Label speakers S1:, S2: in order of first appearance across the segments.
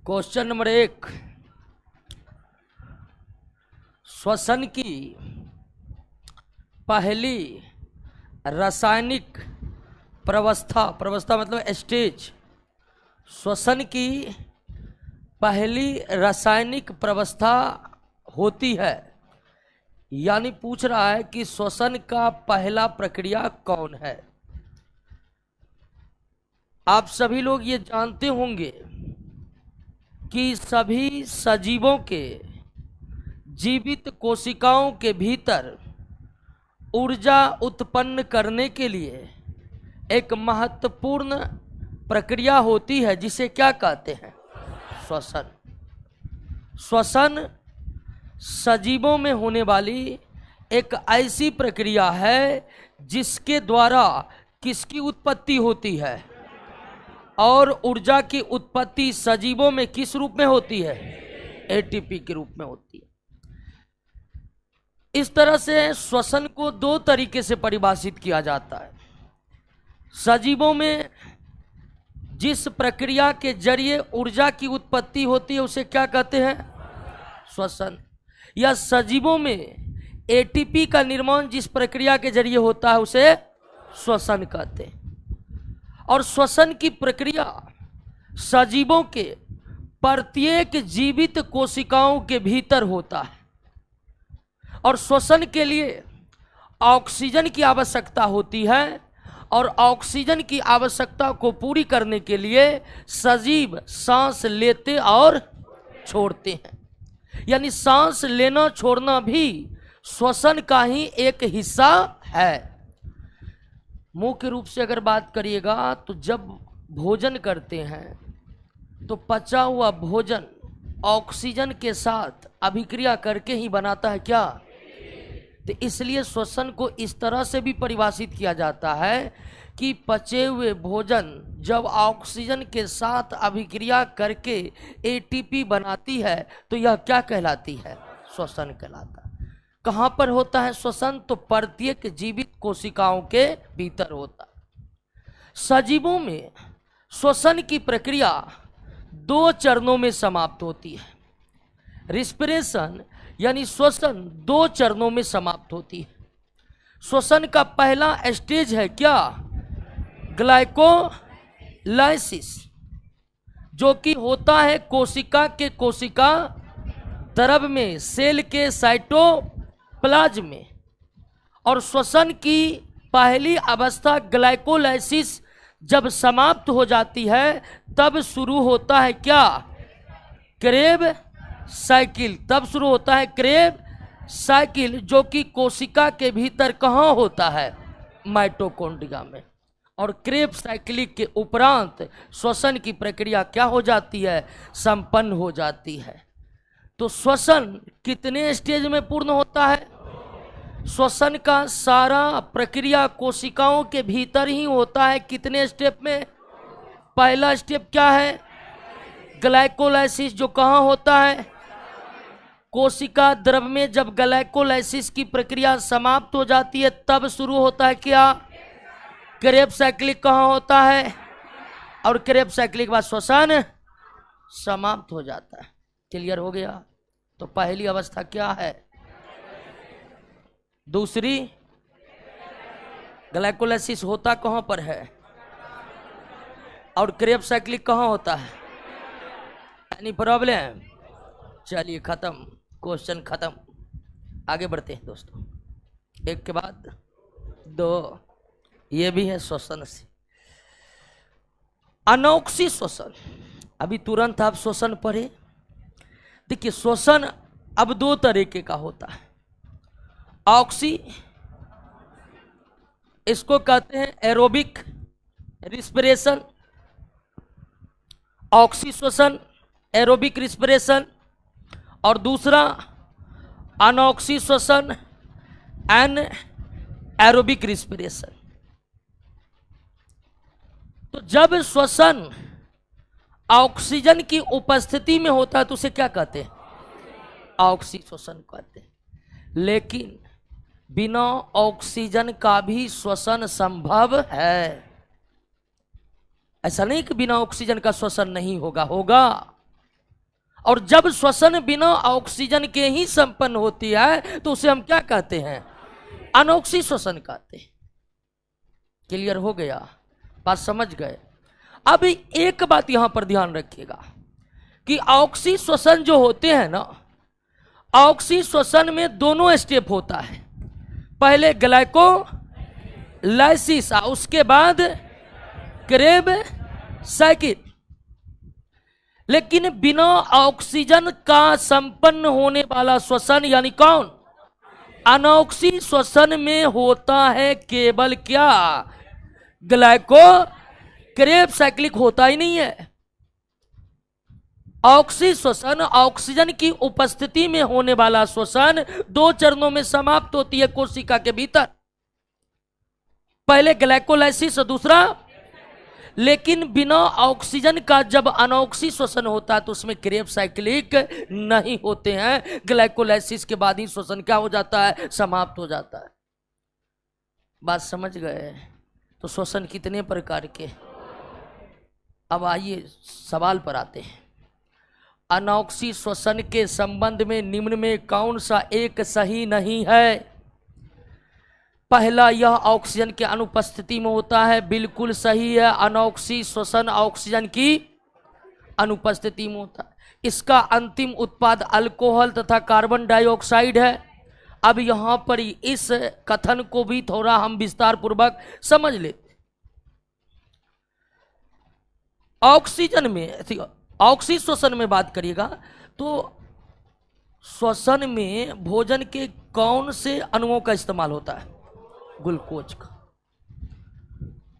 S1: Question number 1, श्वसन की पहली रासायनिक प्रवस्था मतलब स्टेज, श्वसन की पहली रासायनिक प्रवस्था होती है, यानी पूछ रहा है कि श्वसन का पहला प्रक्रिया कौन है। आप सभी लोग ये जानते होंगे कि सभी सजीवों के जीवित कोशिकाओं के भीतर ऊर्जा उत्पन्न करने के लिए एक महत्वपूर्ण प्रक्रिया होती है जिसे क्या कहते हैं? श्वसन। श्वसन सजीवों में होने वाली एक ऐसी प्रक्रिया है जिसके द्वारा किसकी उत्पत्ति होती है, और ऊर्जा की उत्पत्ति सजीवों में किस रूप में होती है? एटीपी के रूप में होती है। इस तरह से श्वसन को दो तरीके से परिभाषित किया जाता है। सजीवों में जिस प्रक्रिया के जरिए ऊर्जा की उत्पत्ति होती है उसे क्या कहते हैं? श्वसन। या सजीवों में एटीपी का निर्माण जिस प्रक्रिया के जरिए होता है उसे श्वसन कहते हैं। और श्वसन की प्रक्रिया सजीवों के प्रत्येक जीवित कोशिकाओं के भीतर होता है, और श्वसन के लिए ऑक्सीजन की आवश्यकता होती है, और ऑक्सीजन की आवश्यकता को पूरी करने के लिए सजीव सांस लेते और छोड़ते हैं, यानी सांस लेना छोड़ना भी श्वसन का ही एक हिस्सा है। मुख्य रूप से अगर बात करिएगा तो जब भोजन करते हैं तो पचा हुआ भोजन ऑक्सीजन के साथ अभिक्रिया करके ही बनाता है क्या? तो इसलिए श्वसन को इस तरह से भी परिभाषित किया जाता है कि पचे हुए भोजन जब ऑक्सीजन के साथ अभिक्रिया करके एटीपी बनाती है तो यह क्या कहलाती है? श्वसन कहलाता है। कहाँ पर होता है श्वसन? तो प्रत्येक जीवित कोशिकाओं के भीतर होता है। सजीवों में श्वसन की प्रक्रिया दो चरणों में समाप्त होती है। रिस्पिरेशन यानी श्वसन दो चरणों में समाप्त होती है। श्वसन का पहला स्टेज है क्या? ग्लाइकोलाइसिस, जो कि होता है कोशिका के कोशिका द्रव में, सेल के साइटोप्लाज्म में। और श्वसन की पहली अवस्था ग्लाइकोलाइसिस जब समाप्त हो जाती है तब शुरू होता है क्या? Krebs cycle. तब शुरू होता है क्रेब साइकिल, जो कि कोशिका के भीतर कहाँ होता है? माइटोकॉन्ड्रिया में। और क्रेब साइकिल के उपरांत श्वसन की प्रक्रिया क्या हो जाती है? संपन्न हो जाती है। तो श्वसन कितने स्टेज में पूर्ण होता है? श्वसन का सारा प्रक्रिया कोशिकाओं के भीतर ही होता है। कितने स्टेप में? पहला स्टेप क्या है? ग्लाइकोलाइसिस, जो कहाँ होता है? कोशिका द्रव में। जब ग्लाइकोलाइसिस की प्रक्रिया समाप्त हो जाती है तब शुरू होता है क्या? Krebs cycle. कहाँ होता है? और क्रेब साइकिल के बाद श्वसन समाप्त हो जाता है। क्लियर हो गया? तो पहली अवस्था क्या है? दूसरी ग्लाइकोलाइसिस होता कहाँ पर है? और क्रेब साइकिल कहाँ होता है? Any problem? चलिए खत्म, क्वेश्चन खत्म। आगे बढ़ते हैं दोस्तों, एक के बाद दो। ये भी है श्वसन से। अनोक्सी श्वसन, अभी तुरंत आप श्वसन पढ़े। देखिए श्वसन अब दो तरीके का होता है। ऑक्सी, इसको कहते हैं एरोबिक रिस्पिरेशन, ऑक्सी श्वसन, एरोबिक रिस्पिरेशन। और दूसरा अनऑक्सी श्वसन, एन एरोबिक रिस्पिरेशन। तो जब श्वसन ऑक्सीजन की उपस्थिति में होता है तो उसे क्या कहते हैं? ऑक्सी श्वसन कहते हैं। लेकिन बिना ऑक्सीजन का भी श्वसन संभव है। ऐसा नहीं कि बिना ऑक्सीजन का श्वसन नहीं होगा, होगा। और जब श्वसन बिना ऑक्सीजन के ही संपन्न होती है तो उसे हम क्या कहते हैं? अनॉक्सी श्वसन कहते हैं। क्लियर हो गया? बात समझ गए? अब एक बात यहां पर ध्यान रखिएगा कि ऑक्सी श्वसन जो होते हैं ना, ऑक्सी श्वसन में दोनों स्टेप होता है। पहले ग्लाइकोलाइसिस, उसके बाद क्रेब साइकिल। लेकिन बिना ऑक्सीजन का संपन्न होने वाला श्वसन यानी कौन? अनॉक्सी श्वसन में होता है केवल क्या? ग्लाइको क्रेब साइक्लिक होता ही नहीं है। ऑक्सी श्वसन ऑक्सीजन की उपस्थिति में होने वाला श्वसन 2 चरणों में समाप्त होती है कोशिका के भीतर। पहले ग्लाइकोलाइसिस और दूसरा। लेकिन बिना ऑक्सीजन का जब अनॉक्सी श्वसन होता है तो उसमें क्रेब साइक्लिक नहीं होते हैं। ग्लाइकोलाइसिस के बाद ही श्वसन क्या हो जाता है? समाप्त हो जाता है। बात समझ गए? तो श्वसन कितने प्रकार के? अब आइए सवाल पर आते हैं। अनॉक्सी श्वसन के संबंध में निम्न में कौन सा एक सही नहीं है? पहला, यह ऑक्सीजन के अनुपस्थिति में होता है, बिल्कुल सही है। अनॉक्सी श्वसन ऑक्सीजन की अनुपस्थिति में होता है। इसका अंतिम उत्पाद अल्कोहल तथा कार्बन डाइऑक्साइड है। अब यहां पर इस कथन को भी थोड़ा हम विस्तार पूर्वक समझ लेते। ऑक्सीजन में, ऑक्सी श्वसन में बात करिएगा तो श्वसन में भोजन के कौन से अणुओं का इस्तेमाल होता है? ग्लूकोज का।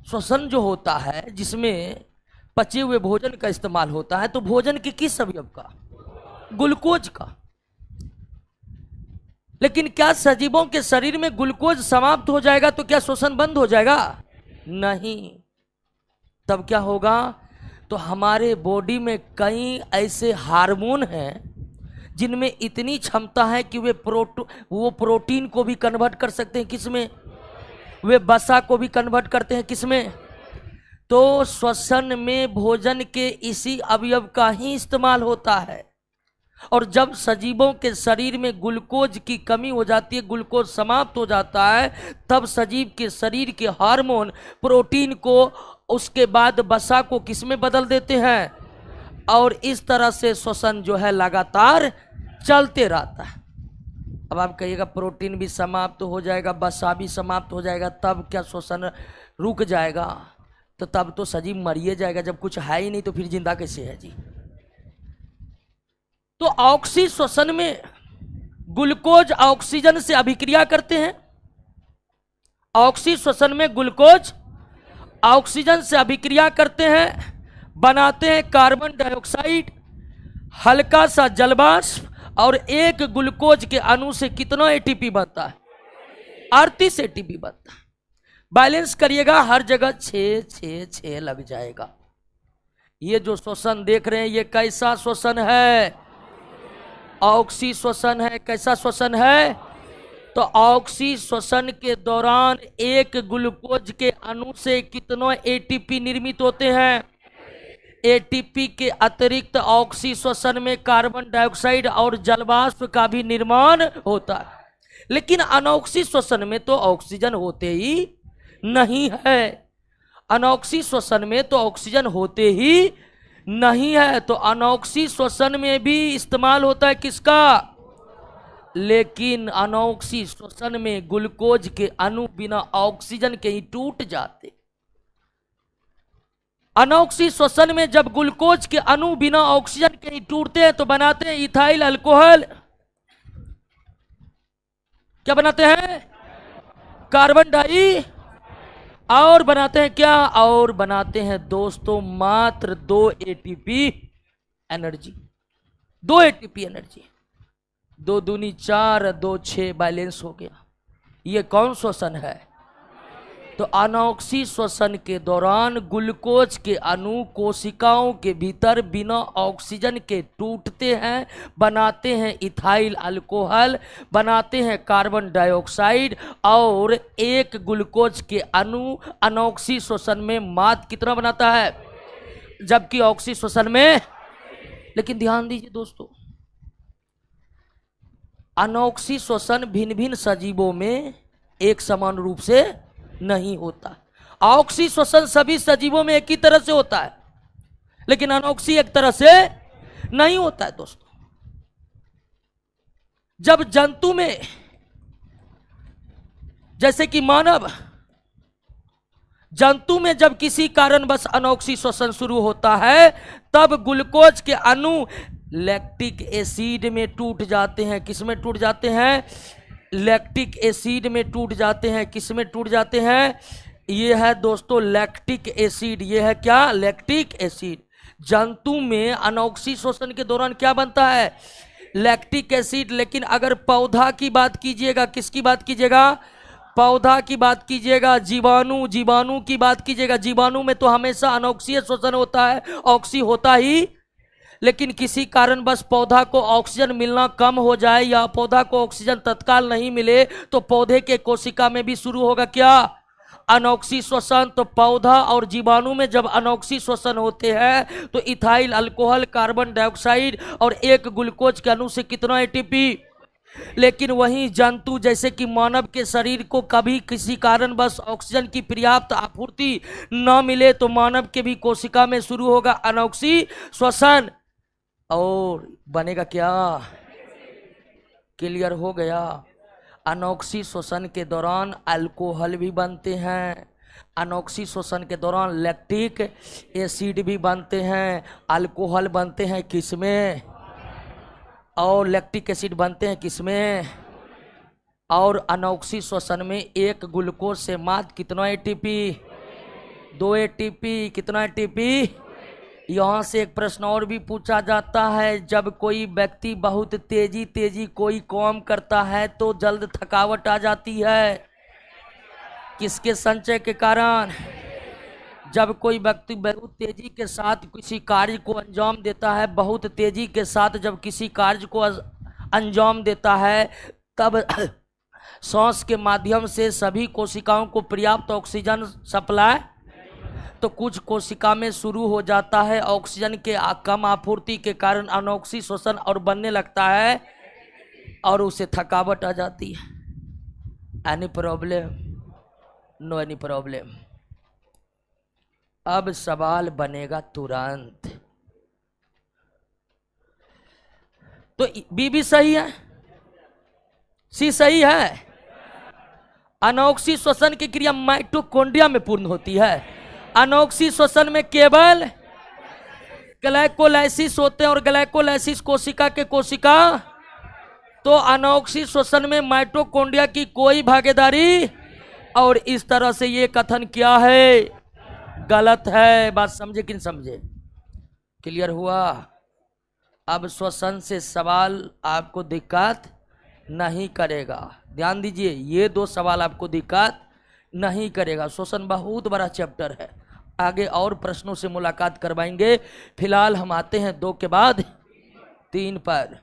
S1: श्वसन जो होता है जिसमें पचे हुए भोजन का इस्तेमाल होता है, तो भोजन के किस अवयव का? ग्लूकोज का। लेकिन क्या सजीवों के शरीर में ग्लूकोज समाप्त हो जाएगा तो क्या श्वसन बंद हो जाएगा? नहीं। तब क्या होगा? तो हमारे बॉडी में कई ऐसे हार्मोन हैं जिनमें इतनी क्षमता है कि वे प्रोटीन को भी कन्वर्ट कर सकते हैं। किसमें? वे वसा को भी कन्वर्ट करते हैं। किसमें? तो श्वसन में भोजन के इसी अवयव का ही इस्तेमाल होता है। और जब सजीवों के शरीर में ग्लूकोज की कमी हो जाती है, ग्लूकोज समाप्त हो जाता है, तब सजीव के शरीर के हार्मोन प्रोटीन को, उसके बाद वसा को किसमें बदल देते हैं, और इस तरह से श्वसन जो है लगातार चलते रहता है। अब आप कहिएगा प्रोटीन भी समाप्त हो जाएगा, वसा भी समाप्त हो जाएगा, तब क्या श्वसन रुक जाएगा? तो तब तो सजीव मरिए जाएगा। जब कुछ है ही नहीं तो फिर जिंदा कैसे है जी? तो ऑक्सी श्वसन में ग्लूकोज ऑक्सीजन से अभिक्रिया करते हैं। ऑक्सी श्वसन में ग्लूकोज ऑक्सीजन से अभिक्रिया करते हैं, बनाते हैं कार्बन डाइऑक्साइड, हल्का सा जलवाष्प, और एक ग्लूकोज के अणु से कितना एटीपी बनता है? 38 एटीपी बनता है। बैलेंस करिएगा, हर जगह 6 6 6 लग जाएगा। ये जो श्वसन देख रहे हैं ये कैसा श्वसन है? ऑक्सी श्वसन है। कैसा श्वसन है? तो ऑक्सी श्वसन के दौरान एक ग्लूकोज के अणु से कितना एटीपी निर्मित होते हैं? एटीपी के अतिरिक्त ऑक्सी श्वसन में कार्बन डाइऑक्साइड और जलवाष्प का भी निर्माण होता है। लेकिन अनॉक्सी श्वसन में तो ऑक्सीजन होते ही नहीं है। अनॉक्सी श्वसन में तो ऑक्सीजन होते ही नहीं है। तो अनॉक्सी श्वसन में भी इस्तेमाल होता है किसका? लेकिन अनॉक्सी श्वसन में ग्लूकोज के अणु बिना ऑक्सीजन के ही टूट जाते। अनॉक्सी श्वसन में जब ग्लूकोज के अणु बिना ऑक्सीजन के ही टूटते हैं तो बनाते हैं इथाइल अल्कोहल। क्या बनाते हैं? कार्बन डाई, और बनाते हैं क्या? और बनाते हैं दोस्तों मात्र 2 एटीपी एनर्जी। 2 ATP energy. 2 दूनी 4, 2 6, बैलेंस हो गया। ये कौन श्वसन है? तो अनॉक्सी श्वसन के दौरान ग्लूकोज के अणु कोशिकाओं के भीतर बिना ऑक्सीजन के टूटते हैं, बनाते हैं इथाइल अल्कोहल, बनाते हैं कार्बन डाइऑक्साइड, और एक ग्लूकोज के अणु अनॉक्सी श्वसन में मात्र कितना बनाता है? जबकि ऑक्सी श्वसन में लेकिन ध्यान दीजिए दोस्तों, अनोक्सी श्वसन भिन्न भिन्न सजीवों में एक समान रूप से नहीं होता। ऑक्सी श्वसन सभी सजीवों में एक ही तरह से होता है, लेकिन अनोक्सी एक तरह से नहीं होता है दोस्तों। जब जंतु में, जैसे कि मानव जंतु में जब किसी कारणवश अनोक्सी श्वसन शुरू होता है, तब ग्लूकोज के अणु लैक्टिक एसिड में टूट जाते हैं। किस में टूट जाते हैं? लैक्टिक एसिड में टूट जाते हैं। किस में टूट जाते हैं? ये है दोस्तों लैक्टिक एसिड। ये है क्या? Lactic acid. जंतु में अनोक्सी श्वसन के दौरान क्या बनता है? Lactic acid. लेकिन अगर पौधा की बात कीजिएगा, किसकी बात कीजिएगा? पौधा की बात कीजिएगा, जीवाणु की बात कीजिएगा, जीवाणु में तो हमेशा अनोक्सीय श्वसन होता है, ऑक्सी होता ही। लेकिन किसी कारणवश पौधा को ऑक्सीजन मिलना कम हो जाए या पौधा को ऑक्सीजन तत्काल नहीं मिले, तो पौधे के कोशिका में भी शुरू होगा क्या? अनोक्सी श्वसन। तो पौधा और जीवाणु में जब अनोक्सी श्वसन होते हैं तो इथाइल अल्कोहल, कार्बन डाइऑक्साइड और एक ग्लूकोज के अणु से कितना एटीपी। लेकिन वहीं जंतु जैसे कि मानव के शरीर को कभी किसी कारणवश ऑक्सीजन की पर्याप्त आपूर्ति न मिले तो मानव के भी कोशिका में शुरू होगा अनोक्सी श्वसन और बनेगा क्या? क्लियर हो गया? अनोक्सी श्वसन के दौरान अल्कोहल भी बनते हैं, अनोक्सी श्वसन के दौरान लैक्टिक एसिड भी बनते हैं। अल्कोहल बनते हैं किसमें? और लैक्टिक एसिड बनते हैं किसमें? और अनोक्सी श्वसन में एक ग्लूकोज से मात्र कितना एटीपी? 2 एटीपी। कितना एटीपी? यहां से एक प्रश्न और भी पूछा जाता है, जब कोई व्यक्ति बहुत तेजी कोई काम करता है तो जल्द थकावट आ जाती है, किसके संचय के कारण? जब कोई व्यक्ति बहुत तेजी के साथ किसी कार्य को अंजाम देता है, बहुत तेजी के साथ जब किसी कार्य को अंजाम देता है, तब सांस के माध्यम से सभी कोशिकाओं को पर्याप्त ऑक्सीजन सप्लाई, तो कुछ कोशिका में शुरू हो जाता है ऑक्सीजन के कम आपूर्ति के कारण अनोक्सी श्वसन और बनने लगता है और उसे थकावट आ जाती है। Any problem? No any problem. अब सवाल बनेगा तुरंत, तो बी भी सही है, सी सही है। अनोक्सी श्वसन की क्रिया माइटोकॉन्ड्रिया में पूर्ण होती है। अनोक्सी श्वसन में केवल ग्लाइकोलाइसिस होते हैं और ग्लाइकोलाइसिस कोशिका के कोशिका, तो अनोक्सी श्वसन में माइटोकॉन्ड्रिया की कोई भागीदारी, और इस तरह से ये कथन क्या है? गलत है। बात समझे कि नहीं समझे? क्लियर हुआ? अब श्वसन से सवाल आपको दिक्कत नहीं करेगा। ध्यान दीजिए, ये 2 सवाल आपको दिक्कत नहीं करेगा। श्वसन बहुत बड़ा चैप्टर है, आगे और प्रश्नों से मुलाकात करवाएंगे। फिलहाल हम आते हैं 2 के बाद 3 पर।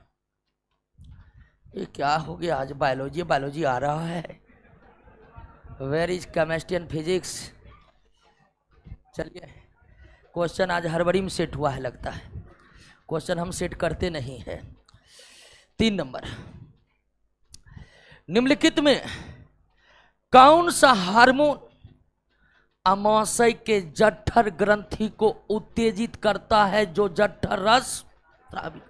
S1: ये क्या हो गया आज? बायोलॉजी आ रहा है। Where is chemistry and physics? चलिए, क्वेश्चन आज हड़बड़ी में सेट हुआ है लगता है। क्वेश्चन हम सेट करते नहीं है। 3 नंबर, निम्नलिखित में कौन सा हार्मोन अमाशय के जठर ग्रंथि को उत्तेजित करता है जो जठर रस स्रावित?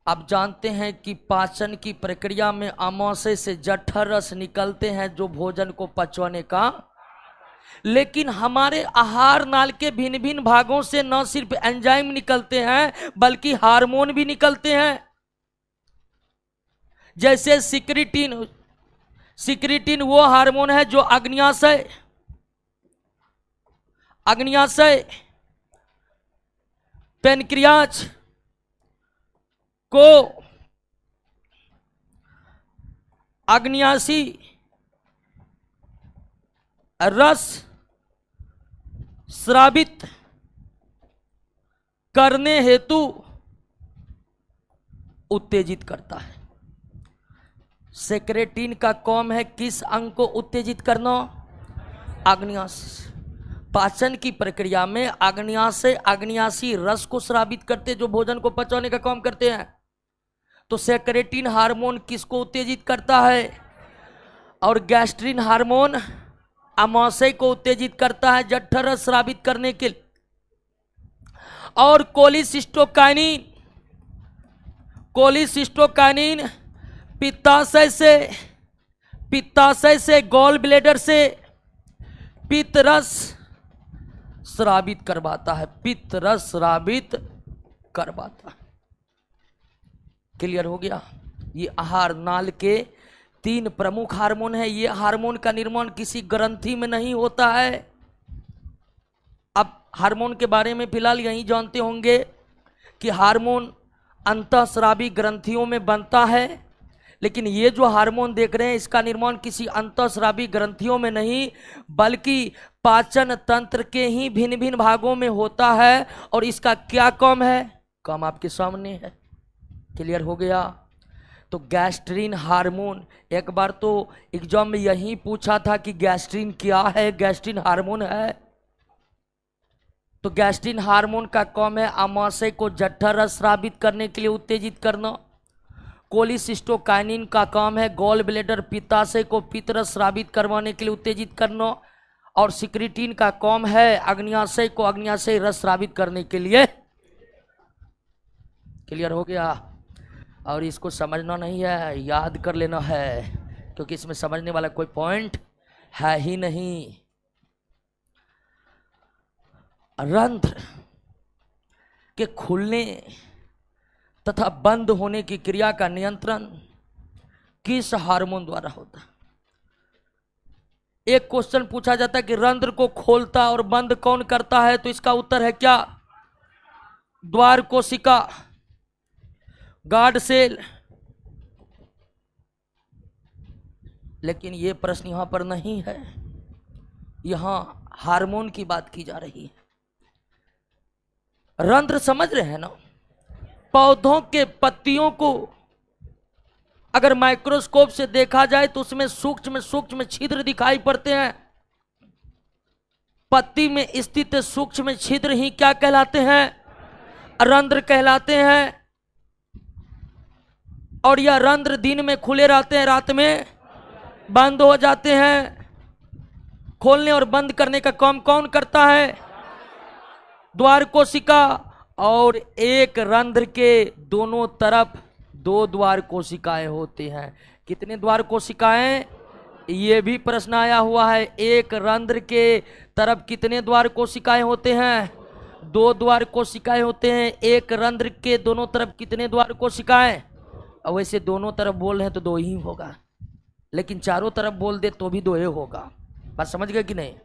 S1: आप जानते हैं कि पाचन की प्रक्रिया में अमाशय से जठर रस निकलते हैं जो भोजन को पचवाने का, लेकिन हमारे आहार नाल के भिन्न भिन्न भागों से न सिर्फ एंजाइम निकलते हैं बल्कि हार्मोन भी निकलते हैं। जैसे सिक्रिटिन वो हार्मोन है जो अग्न्याशय पेनक्रियाज को अग्न्याशी रस स्रावित करने हेतु उत्तेजित करता है। सेक्रेटिन का काम है किस अंग को उत्तेजित करना? अग्न्याशय। पाचन की प्रक्रिया में आग्नेयाशी रस को स्रावित करते, जो भोजन को पचाने का काम करते हैं। तो सेक्रेटिन हार्मोन किसको उत्तेजित करता है? और गैस्ट्रिन हार्मोन अमाशय को उत्तेजित करता है जठर रस स्रावित करने के लिए। और कोलिसिस्टोकाइनिन पित्ताशय से गॉल ब्लैडर से पित्त रस स्रावित करवाता है, पित्त रस स्रावित करवाता है। क्लियर हो गया? ये आहार नाल के 3 प्रमुख हार्मोन है। ये हार्मोन का निर्माण किसी ग्रंथि में नहीं होता है। अब हार्मोन के बारे में फिलहाल यही जानते होंगे कि हार्मोन अंतःस्रावी ग्रंथियों में बनता है, लेकिन ये जो हार्मोन देख रहे हैं इसका निर्माण किसी अंतःस्रावी ग्रंथियों में नहीं, बल्कि पाचन तंत्र के ही भिन्न भिन्न भागों में होता है। और इसका क्या काम है? काम आपके सामने है। क्लियर हो गया? तो गैस्ट्रिन हार्मोन, एक बार तो एग्जाम में यही पूछा था कि गैस्ट्रिन क्या है, गैस्ट्रिन हार्मोन है। तो गैस्ट्रिन हार्मोन का काम है अमाशय को जठर रस स्रावित करने के लिए उत्तेजित करना। कोलिसिस्टोकाइनिन का काम है गॉल ब्लैडर पित्ताशय को पित्त रस स्रावित करवाने के लिए उत्तेजित करना। और सिक्रेटिन का काम है अग्न्याशय को अग्न्याशय रस स्रावित करने के लिए। क्लियर हो गया? और इसको समझना नहीं है, याद कर लेना है, क्योंकि इसमें समझने वाला कोई पॉइंट है ही नहीं। रंध्र के खुलने तथा बंद होने की क्रिया का नियंत्रण किस हार्मोन द्वारा होता है? एक क्वेश्चन पूछा जाता है कि रंध्र को खोलता और बंद कौन करता है? तो इसका उत्तर है क्या? द्वार कोशिका, गार्ड सेल। लेकिन यह प्रश्न यहां पर नहीं है, यहां हार्मोन की बात की जा रही है। रंध्र समझ रहे हैं ना? पौधों के पत्तियों को अगर माइक्रोस्कोप से देखा जाए तो उसमें सूक्ष्म सूक्ष्म छिद्र दिखाई पड़ते हैं। पत्ती में स्थित सूक्ष्म छिद्र ही क्या कहलाते हैं? रंध्र कहलाते हैं। और यह रंध्र दिन में खुले रहते हैं, रात में बंद हो जाते हैं। खोलने और बंद करने का काम कौन करता है? द्वार कोशिका। और एक रंध्र के दोनों तरफ 2 द्वार कोशिकाएं होती हैं। कितने द्वार कोशिकाएं? ये भी प्रश्न आया हुआ है। एक रंध्र के तरफ कितने द्वार कोशिकाएं होते हैं? 2 द्वार कोशिकाएं होते हैं। एक रंध्र के दोनों तरफ कितने द्वार कोशिकाएं? और वैसे दोनों तरफ बोल रहे हैं तो 2 ही होगा, लेकिन चारों तरफ बोल दे तो भी 2 ही होगा। बात समझ गए कि नहीं?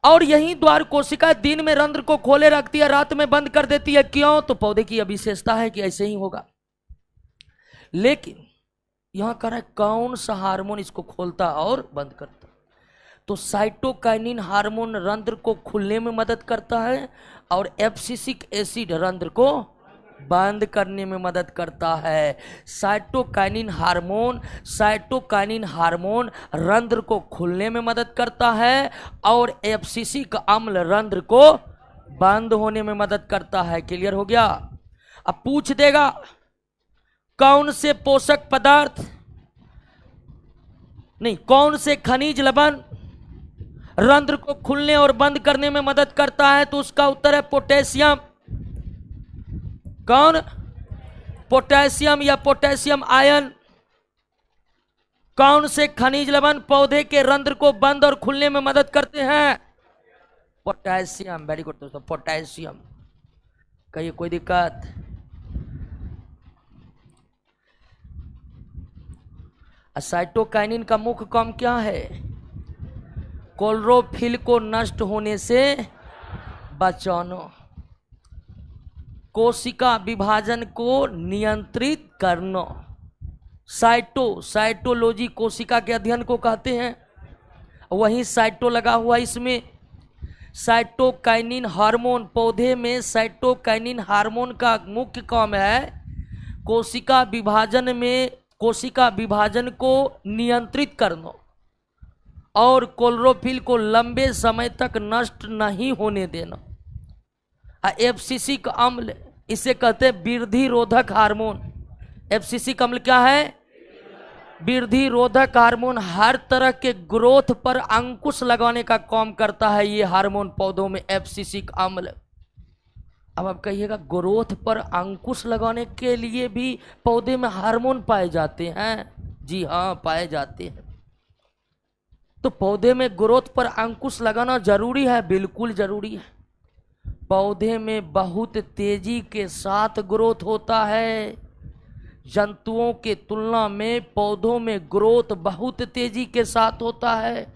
S1: और यही द्वार कोशिका दिन में रंध्र को खोले रखती है, रात में बंद कर देती है। क्यों? तो पौधे की विशेषता है कि ऐसे ही होगा। लेकिन यहां कह रहा है कौन सा हार्मोन इसको खोलता और बंद करता? तो साइटोकाइनिन हार्मोन रंध्र को खुलने में मदद करता है और एब्सिसिक एसिड रंध्र को बंद करने में मदद करता है। साइटोकाइनिन हार्मोन रंध्र को खुलने में मदद करता है और एब्सिसिक अम्ल रंध्र को बंद होने में मदद करता है। क्लियर हो गया? अब पूछ देगा कौन से पोषक पदार्थ नहीं, कौन से खनिज लवण रंध्र को खुलने और बंद करने में मदद करता है? तो उसका उत्तर है पोटेशियम। कौन? पोटेशियम या पोटेशियम आयन। कौन से खनिज लवण पौधे के रंध्र को बंद और खुलने में मदद करते हैं? पोटेशियम। वेरी गुड दोस्तों, पोटेशियम। कहिए कोई दिक्कत? साइटोकाइनिन का मुख्य काम क्या है? क्लोरोफिल को नष्ट होने से बचाना, कोशिका विभाजन को नियंत्रित करना। साइटोलॉजी कोशिका के अध्ययन को कहते हैं। वहीं साइटो लगा हुआ इसमें। साइटोकाइनिन हार्मोन, पौधे में साइटोकाइनिन हार्मोन का मुख्य काम है कोशिका विभाजन को नियंत्रित करना और क्लोरोफिल को लंबे समय तक नष्ट नहीं होने देना। एब्सिसिक अम्ल, इसे कहते हैं वृद्धि रोधक हार्मोन। एब्सिसिक अम्ल क्या है? वृद्धि रोधक हार्मोन। हर तरह के ग्रोथ पर अंकुश लगाने का काम करता है ये हार्मोन पौधों में, एब्सिसिक अम्ल। अब आप कहिएगा ग्रोथ पर अंकुश लगाने के लिए भी पौधे में हार्मोन पाए जाते हैं? जी हाँ, पाए जाते हैं। तो पौधे में ग्रोथ पर अंकुश लगाना जरूरी है? बिल्कुल जरूरी है। पौधे में बहुत तेजी के साथ ग्रोथ होता है। जंतुओं के तुलना में पौधों में ग्रोथ बहुत तेजी के साथ होता है।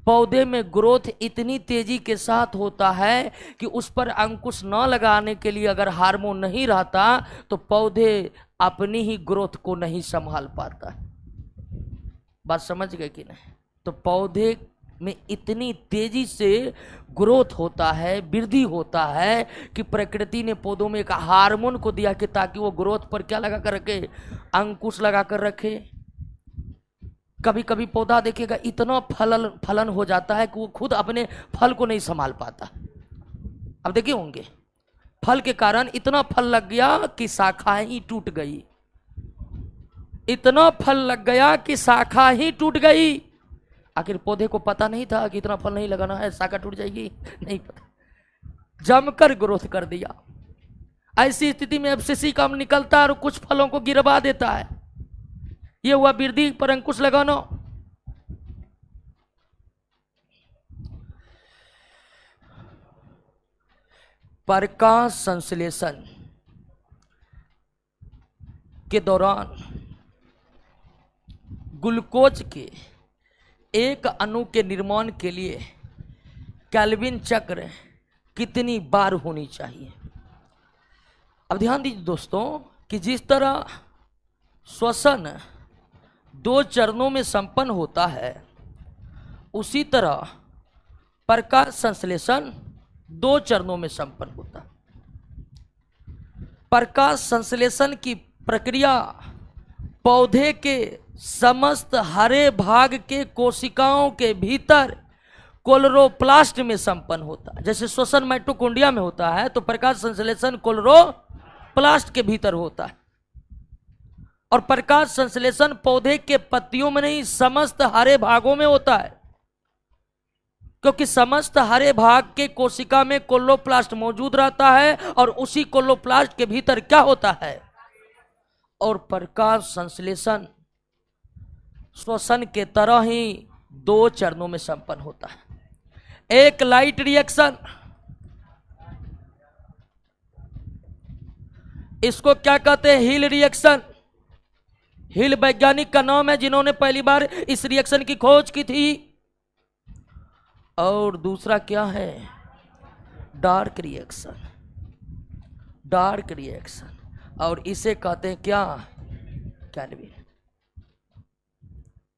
S1: पौधे में ग्रोथ इतनी तेजी के साथ होता है कि उस पर अंकुश न लगाने के लिए अगर हार्मोन नहीं रहता तो पौधे अपनी ही ग्रोथ को नहीं संभाल पाता। बात समझ गए कि नहीं? तो पौधे में इतनी तेजी से ग्रोथ होता है, वृद्धि होता है कि प्रकृति ने पौधों में एक हार्मोन को दिया कि ताकि वो ग्रोथ पर क्या लगा कर रखे? अंकुश लगा कर रखे। कभी कभी पौधा देखेगा इतना फलन हो जाता है कि वो खुद अपने फल को नहीं संभाल पाता। अब देखिए होंगे फल के कारण इतना फल लग गया कि शाखाएं ही टूट गई। इतना फल लग गया कि शाखा ही टूट गई। आखिर पौधे को पता नहीं था कि इतना फल नहीं लगाना है, शाखा टूट जाएगी? नहीं पता, जमकर ग्रोथ कर दिया। ऐसी स्थिति में एब्सिसिक अम्ल निकलता है और कुछ फलों को गिरवा देता है। यह हुआ वृद्धि पर अंकुश लगाना। प्रकाश संश्लेषण के दौरान ग्लूकोज के एक अणु के निर्माण के लिए केल्विन चक्र कितनी बार होनी चाहिए? अब ध्यान दीजिए दोस्तों कि जिस तरह श्वसन 2 चरणों में संपन्न होता है, उसी तरह प्रकाश संश्लेषण 2 चरणों में संपन्न होता है। प्रकाश संश्लेषण की प्रक्रिया पौधे के समस्त हरे भाग के कोशिकाओं के भीतर क्लोरोप्लास्ट में संपन्न होता है। जैसे श्वसन माइटोकॉन्ड्रिया में होता है तो प्रकाश संश्लेषण क्लोरोप्लास्ट के भीतर होता है। और प्रकाश संश्लेषण पौधे के पत्तियों में नहीं, समस्त हरे भागों में होता है, क्योंकि समस्त हरे भाग के कोशिका में क्लोरोप्लास्ट मौजूद रहता है और उसी क्लोरोप्लास्ट के भीतर क्या होता है? और प्रकाश संश्लेषण श्वसन के तरह ही 2 चरणों में संपन्न होता है। एक लाइट रिएक्शन, इसको क्या कहते हैं? हिल रिएक्शन। हिल वैज्ञानिक का नाम है जिन्होंने पहली बार इस रिएक्शन की खोज की थी। और दूसरा क्या है? Dark reaction. डार्क रिएक्शन, और इसे कहते हैं क्या? केल्विन।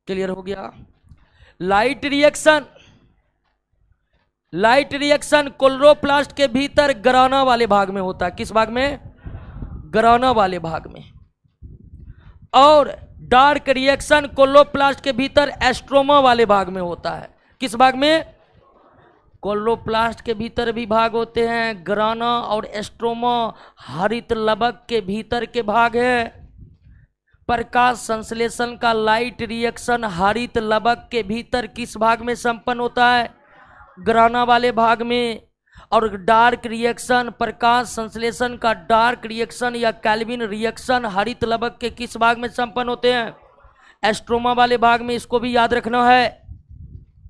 S1: क्लियर हो गया? Light reaction, light reaction chloroplast के भीतर ग्राना वाले भाग में होता है। किस भाग में? ग्राना वाले भाग में। और डार्क रिएक्शन क्लोरोप्लास्ट के भीतर एस्ट्रोमा वाले भाग में होता है। किस भाग में? क्लोरोप्लास्ट के भीतर भी भाग होते हैं, ग्राना और एस्ट्रोमा हरित लबक के भीतर के भाग है। प्रकाश संश्लेषण का लाइट रिएक्शन हरित लबक के भीतर किस भाग में संपन्न होता है? ग्राना वाले भाग में। और डार्क रिएक्शन, प्रकाश संश्लेषण का डार्क रिएक्शन या केल्विन रिएक्शन हरित लबक के किस भाग में संपन्न होते हैं? एस्ट्रोमा वाले भाग में। इसको भी याद रखना है।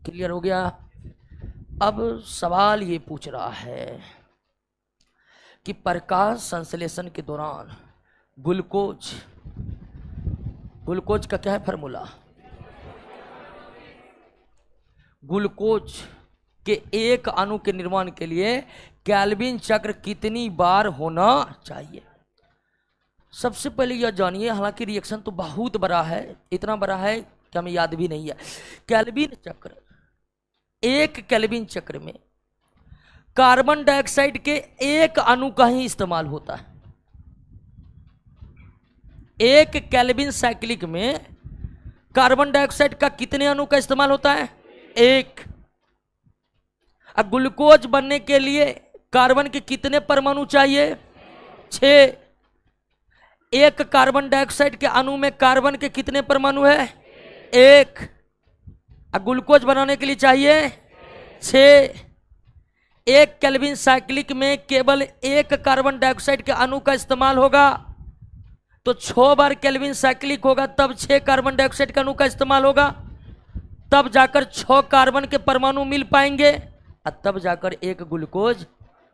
S1: क्लियर हो गया? अब सवाल ये पूछ रहा है कि प्रकाश संश्लेषण के दौरान ग्लूकोज, ग्लूकोज का क्या है फॉर्मूला? ग्लूकोज के एक अणु के निर्माण के लिए केल्विन चक्र कितनी बार होना चाहिए? सबसे पहले यह जानिए, हालांकि रिएक्शन तो बहुत बड़ा है, इतना बड़ा है कि हमें याद भी नहीं है। केल्विन चक्र, एक केल्विन चक्र में कार्बन डाइऑक्साइड के एक अणु का ही इस्तेमाल होता है। एक केल्विन साइक्लिक में कार्बन डाइऑक्साइड का कितने अणु का इस्तेमाल होता है? एक। अब ग्लूकोज बनने के लिए कार्बन के कितने परमाणु चाहिए? 6। एक कार्बन डाइऑक्साइड के अणु में कार्बन के कितने परमाणु है? 1। अब ग्लूकोज बनाने के लिए चाहिए 6। एक केल्विन साइक्लिक में केवल एक कार्बन डाइऑक्साइड के अणु का इस्तेमाल होगा, तो 6 बार केल्विन साइक्लिक होगा, तब 6 कार्बन डाइऑक्साइड के अणु का इस्तेमाल होगा, तब जाकर 6 कार्बन के परमाणु मिल पाएंगे और तब जाकर एक ग्लूकोज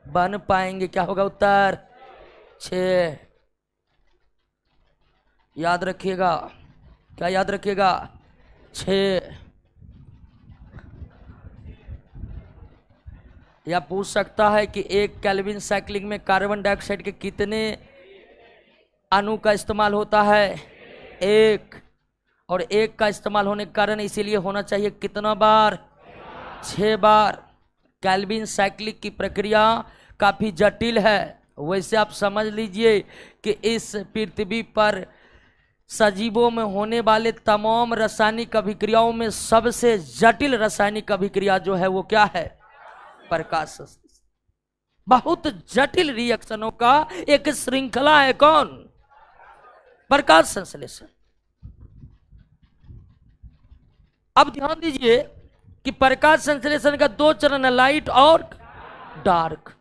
S1: बन पाएंगे। क्या होगा उत्तर? 6। याद रखिएगा। क्या याद रखिएगा? 6। या पूछ सकता है कि एक केल्विन साइक्लिक में कार्बन डाइऑक्साइड के कितने अणु का इस्तेमाल होता है? 1। और 1 का इस्तेमाल होने के कारण इसीलिए होना चाहिए कितना बार? 6 बार। केल्विन साइक्लिक की प्रक्रिया काफी जटिल है। वैसे आप समझ लीजिए कि इस पृथ्वी पर सजीवों में होने वाले तमाम रासायनिक अभिक्रियाओं में सबसे जटिल रासायनिक अभिक्रिया जो है वो क्या है? प्रकाश संश्लेषण। बहुत जटिल रिएक्शनों का एक श्रृंखला है। कौन? प्रकाश संश्लेषण। अब ध्यान दीजिए कि प्रकाश संश्लेषण का 2 चरण है, लाइट और डार्क।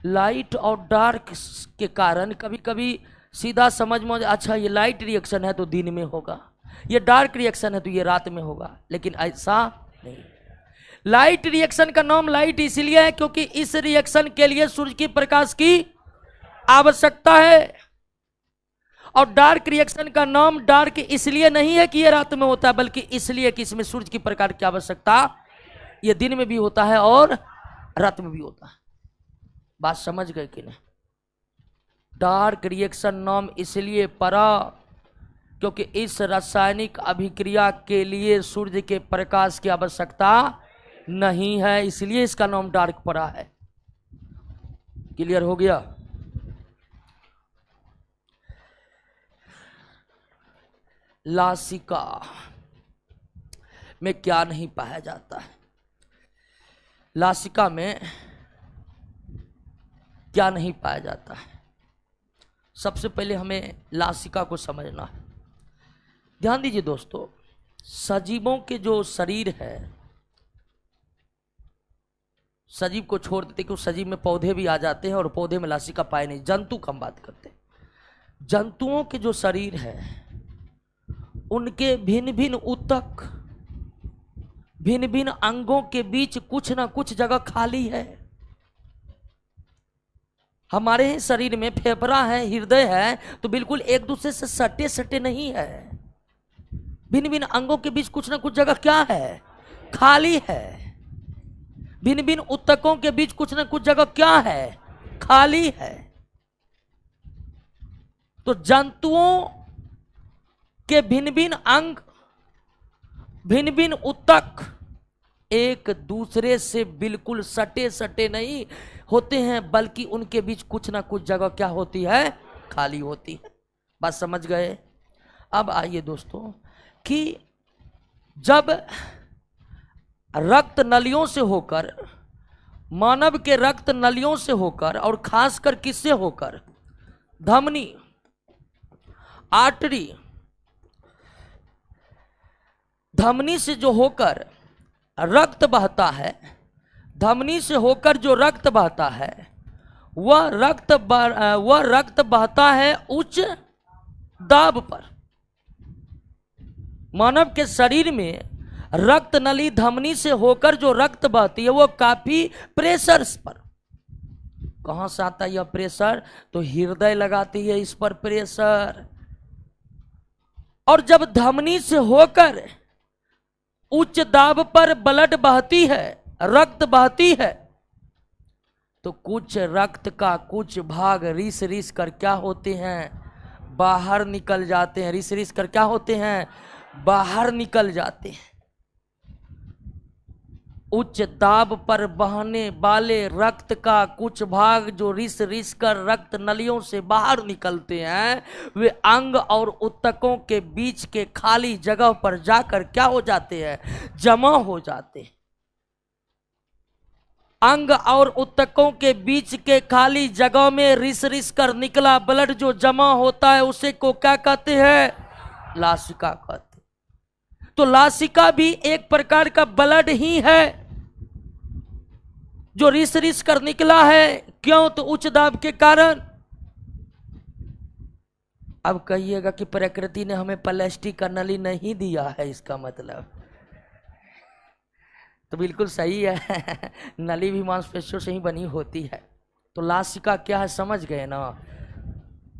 S1: लाइट और डार्क के कारण कभी कभी सीधा समझ में अच्छा ये लाइट रिएक्शन है तो दिन में होगा, ये डार्क रिएक्शन है तो ये रात में होगा, लेकिन ऐसा नहीं। लाइट रिएक्शन का नाम लाइट इसलिए है क्योंकि इस रिएक्शन के लिए सूर्य की प्रकाश की आवश्यकता है, और डार्क रिएक्शन का नाम डार्क इसलिए नहीं है कि यह रात में होता है, बल्कि इसलिए कि इसमें सूर्य की प्रकाश की आवश्यकता यह दिन में भी होता है और रात में भी होता है। बात समझ गए कि नहीं? डार्क रिएक्शन नाम इसलिए पड़ा क्योंकि इस रासायनिक अभिक्रिया के लिए सूर्य के प्रकाश की आवश्यकता नहीं है, इसलिए इसका नाम डार्क पड़ा है। क्लियर हो गया? लासिका में क्या नहीं पाया जाता है? लासिका में क्या नहीं पाया जाता है? सबसे पहले हमें लासिका को समझना है। ध्यान दीजिए दोस्तों, सजीवों के जो शरीर है, सजीव को छोड़ देते क्यों, सजीव में पौधे भी आ जाते हैं और पौधे में लासिका पाए नहीं। जंतु की हम बात करते हैं। जंतुओं के जो शरीर है उनके भिन्न भिन्न ऊतक, भिन्न भिन्न अंगों के बीच कुछ ना कुछ जगह खाली है। हमारे ही शरीर में फेफड़ा है, हृदय है, तो बिल्कुल एक दूसरे से सटे सटे नहीं है। भिन्न भिन्न अंगों के बीच कुछ ना कुछ जगह क्या है? खाली है। भिन्न भिन्न ऊतकों के बीच कुछ ना कुछ जगह क्या है? खाली है। तो जंतुओं के भिन्न भिन्न अंग, भिन्न भिन्न ऊतक एक दूसरे से बिल्कुल सटे सटे नहीं होते हैं, बल्कि उनके बीच कुछ ना कुछ जगह क्या होती है? खाली होती है। बात समझ गए? अब आइए दोस्तों कि जब रक्त नलियों से होकर, मानव के रक्त नलियों से होकर, और खासकर किससे होकर? धमनी, आर्टरी, धमनी से जो होकर रक्त बहता है, धमनी से होकर जो रक्त बहता है वह रक्त बहता है उच्च दाब पर। मानव के शरीर में रक्त नली धमनी से होकर जो रक्त बहती है वो काफी प्रेशर पर। कहां से आता है यह प्रेशर? तो हृदय लगाती है इस पर प्रेशर। और जब धमनी से होकर उच्च दाब पर ब्लड बहती है, रक्त बहती है, तो कुछ रक्त का कुछ भाग रिस रिस कर क्या होते हैं? बाहर निकल जाते हैं। रिस रिस कर क्या होते हैं? बाहर निकल जाते हैं। उच्च दाब पर बहने वाले रक्त का कुछ भाग जो रिस रिस कर रक्त नलियों से बाहर निकलते हैं, वे अंग और ऊतकों के बीच के खाली जगह पर जाकर क्या हो जाते हैं? जमा हो जाते हैं। अंग और ऊतकों के बीच के खाली जगह में रिस रिस कर निकला ब्लड जो जमा होता है, उसे को क्या कहते हैं? लासिका कहते हैं। तो लासिका भी एक प्रकार का ब्लड ही है जो रिस रिस कर निकला है। क्यों? तो उच्च दाब के कारण। अब कहिएगा कि प्रकृति ने हमें प्लास्टिक का नली नहीं दिया है, इसका मतलब तो बिल्कुल सही है नली भी मांसपेशियों से ही बनी होती है। तो लासिका क्या है समझ गए ना?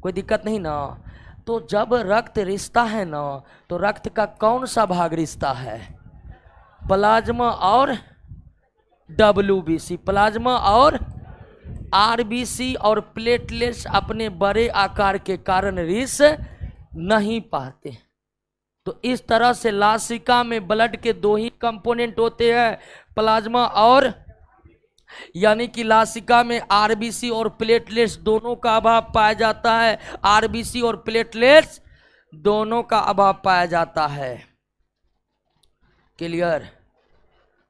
S1: कोई दिक्कत नहीं ना? तो जब रक्त रिश्ता है ना, तो रक्त का कौन सा भाग रिश्ता है? प्लाज्मा और WBC। प्लाज्मा और RBC और प्लेटलेट्स अपने बड़े आकार के कारण रिस नहीं पाते। तो इस तरह से लासिका में ब्लड के दो ही कंपोनेंट होते हैं, प्लाज्मा और, यानी कि लासिका में RBC और प्लेटलेट्स दोनों का अभाव पाया जाता है। RBC और प्लेटलेट्स दोनों का अभाव पाया जाता है। क्लियर?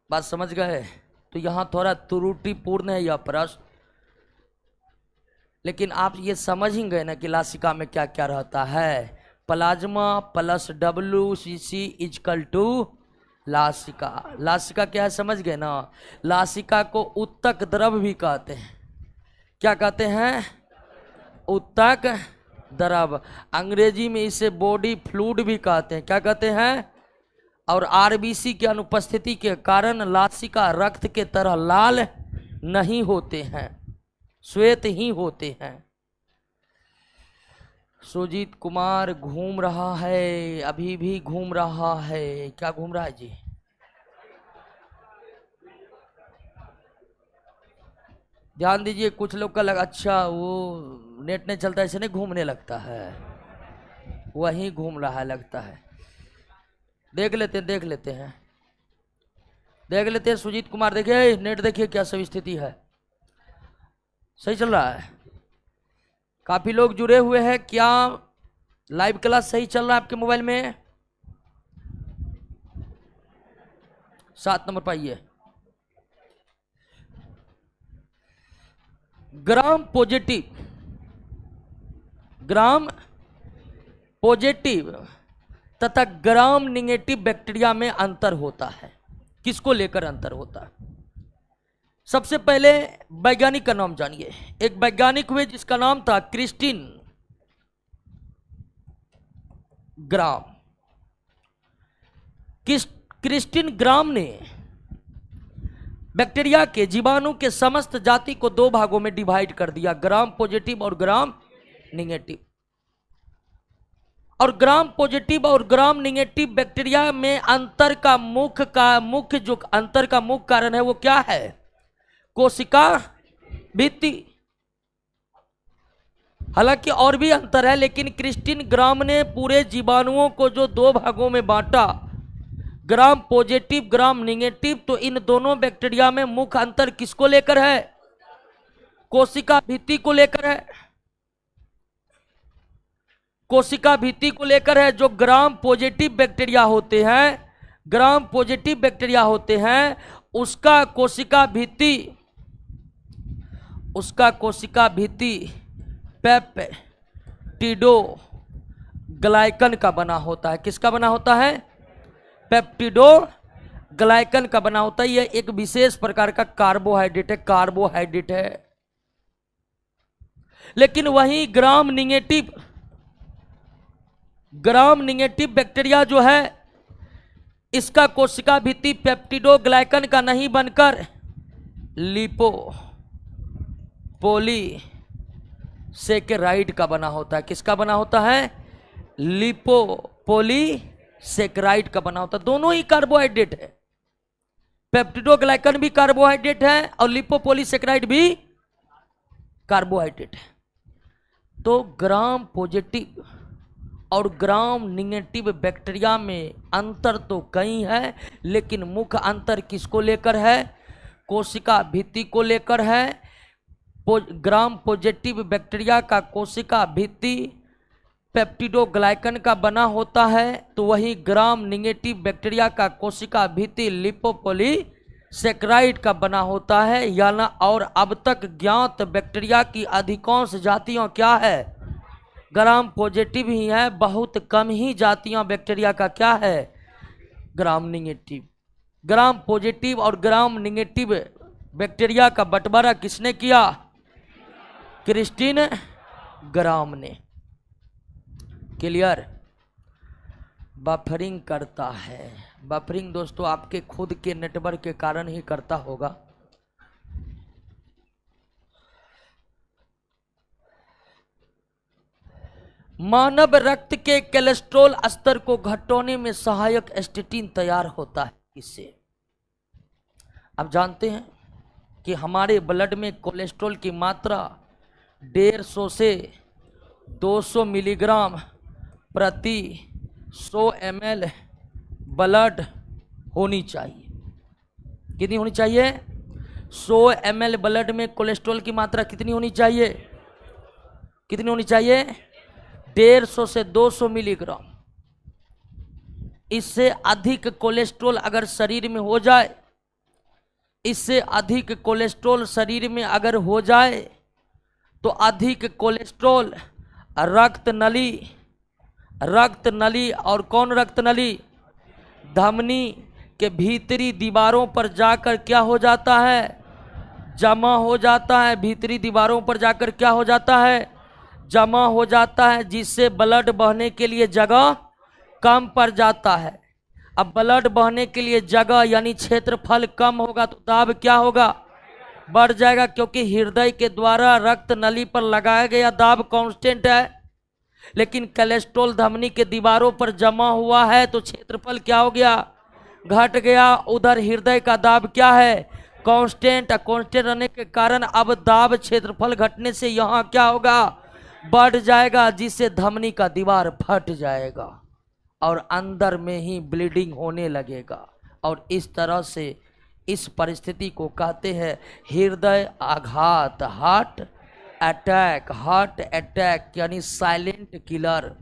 S1: बात समझ गए? तो यहां थोड़ा त्रुटिपूर्ण है यह प्रश्न, लेकिन आप ये समझ ही गए ना कि लासिका में क्या क्या रहता है। Plasma plus WBC is called to लासिका। लासिका क्या है समझ गए ना? लासिका को उत्तक द्रव भी कहते हैं। क्या कहते हैं? उत्तक द्रव। अंग्रेजी में इसे बॉडी फ्लूइड भी कहते हैं। क्या कहते हैं? और RBC की अनुपस्थिति के कारण लासिका रक्त के तरह लाल नहीं होते हैं, श्वेत ही होते हैं। सुजीत कुमार घूम रहा है, अभी भी घूम रहा है। क्या घूम रहा है जी? ध्यान दीजिए, कुछ लोग का लगा अच्छा वो नेट नहीं चलता ऐसे नहीं घूमने लगता है, वही घूम रहा है लगता है। देख लेते हैं, देख लेते हैं, देख लेते हैं। सुजीत कुमार देखिए नेट, देखिए क्या सब स्थिति है। सही चल रहा है? काफी लोग जुड़े हुए हैं। क्या लाइव क्लास सही चल रहा है आपके मोबाइल में? 7 नंबर पाइए। ग्राम पॉजिटिव तथा ग्राम निगेटिव बैक्टीरिया में अंतर होता है। किसको लेकर अंतर होता है? सबसे पहले वैज्ञानिक का नाम जानिए। एक वैज्ञानिक हुए जिसका नाम था क्रिस्टिन ग्राम। क्रिस्टिन ग्राम ने बैक्टीरिया के जीवाणु के समस्त जाति को 2 भागों में डिवाइड कर दिया, ग्राम पॉजिटिव और ग्राम निगेटिव। और ग्राम पॉजिटिव और ग्राम निगेटिव बैक्टीरिया में अंतर का मुख्य जो अंतर का मुख्य कारण है वो क्या है? कोशिका भित्ति। हालांकि और भी अंतर है, लेकिन क्रिस्टिन ग्राम ने पूरे जीवाणुओं को जो 2 भागों में बांटा, ग्राम पॉजिटिव ग्राम निगेटिव, तो इन दोनों बैक्टीरिया में मुख्य अंतर किसको लेकर है? कोशिका भित्ति को लेकर है। कोशिका भित्ति को लेकर है। जो ग्राम पॉजिटिव बैक्टीरिया होते हैं, उसका कोशिका भित्ति पेप्टिडोग्लाइकन का बना होता है। किसका बना होता है? पेप्टिडोग्लाइकन का बना होता है। यह एक विशेष प्रकार का कार्बोहाइड्रेट है। लेकिन वही ग्राम निगेटिव बैक्टीरिया जो है, इसका कोशिका भित्ति पेप्टिडोग्लाइकन का नहीं बनकर लिपोपोलीसेकेराइड का बना होता है। किसका बना होता है? लिपोपोलीसेकेराइड का बना होता है। दोनों ही कार्बोहाइड्रेट है। पेप्टिडोग्लाइकन भी कार्बोहाइड्रेट है और लिपोपोलीसेकेराइड भी कार्बोहाइड्रेट है। तो ग्राम पॉजिटिव और ग्राम निगेटिव बैक्टीरिया में अंतर तो कई है, लेकिन मुख्य अंतर किसको लेकर है? कोशिका भित्ति को लेकर है। ग्राम पॉजिटिव बैक्टीरिया का कोशिका भित्ति पेप्टिडोग्लाइकन का बना होता है, तो वही ग्राम निगेटिव बैक्टीरिया का कोशिका भित्ति लिपोपोलीसेकेराइड का बना होता है। यानी और अब तक ज्ञात बैक्टीरिया की अधिकांश जातियां क्या है? ग्राम पॉजिटिव ही है। बहुत कम ही जातियां बैक्टीरिया का क्या है? ग्राम निगेटिव। ग्राम पॉजिटिव और ग्राम निगेटिव बैक्टीरिया का बंटवारा किसने किया? क्रिस्टीन ग्राम ने। क्लियर? बफरिंग करता है। बफरिंग दोस्तों आपके खुद के नेटवर्क के कारण ही करता होगा। मानव रक्त के कोलेस्ट्रॉल स्तर को घटाने में सहायक स्टेटिन तैयार होता है। इससे आप जानते हैं कि हमारे ब्लड में कोलेस्ट्रॉल की मात्रा 150 से 200 मिलीग्राम प्रति 100 ml ब्लड होनी चाहिए। कितनी होनी चाहिए? 100 ml ब्लड में कोलेस्ट्रॉल की मात्रा कितनी होनी चाहिए? कितनी होनी चाहिए? 150 से 200 मिलीग्राम। इससे अधिक कोलेस्ट्रॉल अगर शरीर में हो जाए, इससे अधिक कोलेस्ट्रॉल शरीर में अगर हो जाए तो अधिक कोलेस्ट्रॉल रक्त नली और कौन रक्त नली? धमनी के भीतरी दीवारों पर जाकर क्या हो जाता है? जमा हो जाता है। भीतरी दीवारों पर जाकर क्या हो जाता है? जमा हो जाता है, जिससे ब्लड बहने के लिए जगह कम पड़ जाता है। अब ब्लड बहने के लिए जगह यानी क्षेत्रफल कम होगा तो दाब क्या होगा? बढ़ जाएगा, क्योंकि हृदय के द्वारा रक्त नली पर लगाया गया दाब कांस्टेंट है। लेकिन कोलेस्ट्रॉल धमनी के दीवारों पर जमा हुआ है तो क्षेत्रफल क्या हो गया? घट गया। उधर हृदय का दाब क्या है? कांस्टेंट। कांस्टेंट रहने के कारण अब दाब क्षेत्रफल घटने से यहाँ क्या होगा? बढ़ जाएगा, जिससे धमनी का दीवार फट जाएगा और अंदर में ही ब्लीडिंग होने लगेगा। और इस तरह से इस परिस्थिति को कहते हैं हृदय आघात, हार्ट अटैक यानी साइलेंट किलर।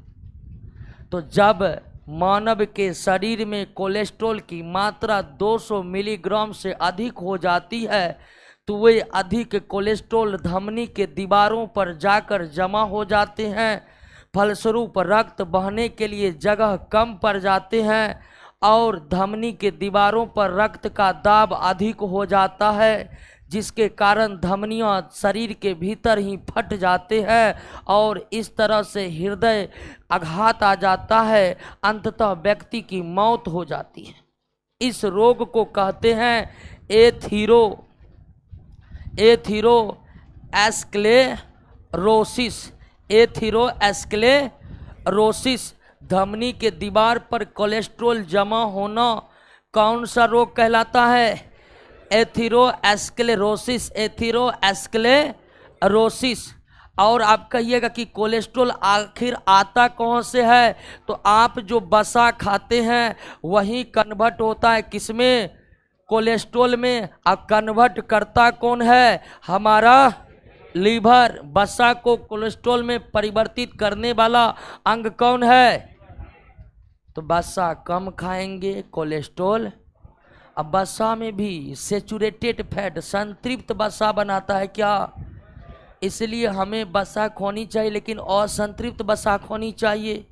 S1: तो जब मानव के शरीर में कोलेस्ट्रॉल की मात्रा 200 मिलीग्राम से अधिक हो जाती है तो वे अधिक कोलेस्ट्रॉल धमनी के दीवारों पर जाकर जमा हो जाते हैं। फलस्वरूप रक्त बहने के लिए जगह कम पड़ जाते हैं और धमनी के दीवारों पर रक्त का दाब अधिक हो जाता है, जिसके कारण धमनियां शरीर के भीतर ही फट जाते हैं और इस तरह से हृदय आघात आ जाता है। अंततः व्यक्ति की मौत हो जाती है। इस रोग को कहते हैं एथीरोस्क्लेरोसिस। धमनी के दीवार पर कोलेस्ट्रॉल जमा होना कौन सा रोग कहलाता है? एथीरोस्क्लेरोसिस। और आप कहिएगा कि कोलेस्ट्रॉल आखिर आता कौन से है? तो आप जो वसा खाते हैं वही कन्वर्ट होता है किसमें? कोलेस्ट्रॉल में। अब कन्वर्ट करता कौन है? हमारा लीवर। वसा को कोलेस्ट्रॉल में परिवर्तित करने वाला अंग कौन है? तो वसा कम खाएंगे, कोलेस्ट्रॉल। अब वसा में भी सेचुरेटेड फैट, संतृप्त वसा बनाता है क्या? इसलिए हमें वसा खोनी चाहिए, लेकिन असंतृप्त वसा खोनी चाहिए।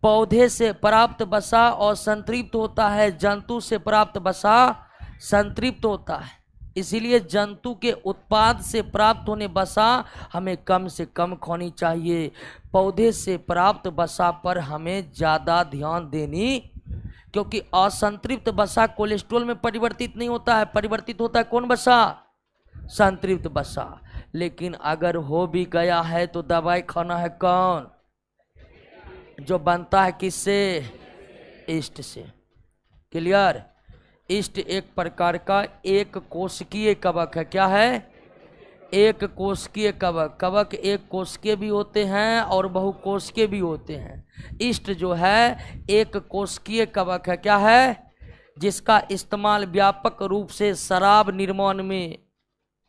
S1: पौधे से प्राप्त वसा असंतृप्त होता है, जंतु से प्राप्त वसा संतृप्त होता है। इसीलिए जंतु के उत्पाद से प्राप्त होने वसा हमें कम से कम खोनी चाहिए। पौधे से प्राप्त वसा पर हमें ज़्यादा ध्यान देनी, क्योंकि असंतृप्त वसा कोलेस्ट्रॉल में परिवर्तित नहीं होता है। परिवर्तित होता है कौन वसा? संतृप्त वसा। लेकिन अगर हो भी गया है तो दवाई खाना है कौन? जो बनता है किससे? ईस्ट से। क्लियर? ईस्ट एक प्रकार का एक कोशिकीय कवक है। क्या है? एक कोशिकीय कवक, कवक एक कोशिकीय भी होते हैं और बहुकोशिकीय भी होते हैं। ईस्ट जो है एक कोशिकीय कवक है, क्या है, जिसका इस्तेमाल व्यापक रूप से शराब निर्माण में,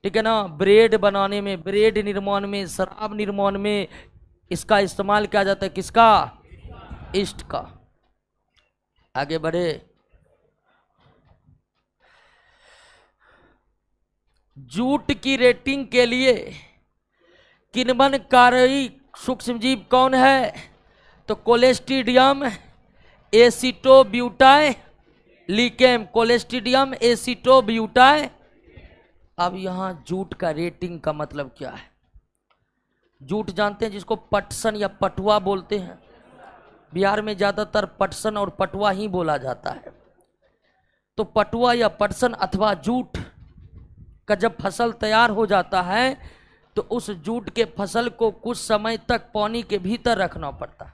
S1: ठीक है ना, ब्रेड बनाने में, ब्रेड निर्माण में, शराब निर्माण में इसका इस्तेमाल किया जाता है। किसका, ईस्ट का। आगे बढ़े, जूट की रेटिंग के लिए किण्वनकारी सूक्ष्मजीव कौन है, तो कोलेस्ट्रिडियम एसिटोब्यूटाइलिकम, कोलेस्ट्रिडियम एसिटोब्यूटाइ। अब यहां जूट का रेटिंग का मतलब क्या है। जूट जानते हैं जिसको पटसन या पटुआ बोलते हैं, बिहार में ज्यादातर पटसन और पटुआ ही बोला जाता है। तो पटुआ या पटसन अथवा जूट का जब फसल तैयार हो जाता है तो उस जूट के फसल को कुछ समय तक पानी के भीतर रखना पड़ता है।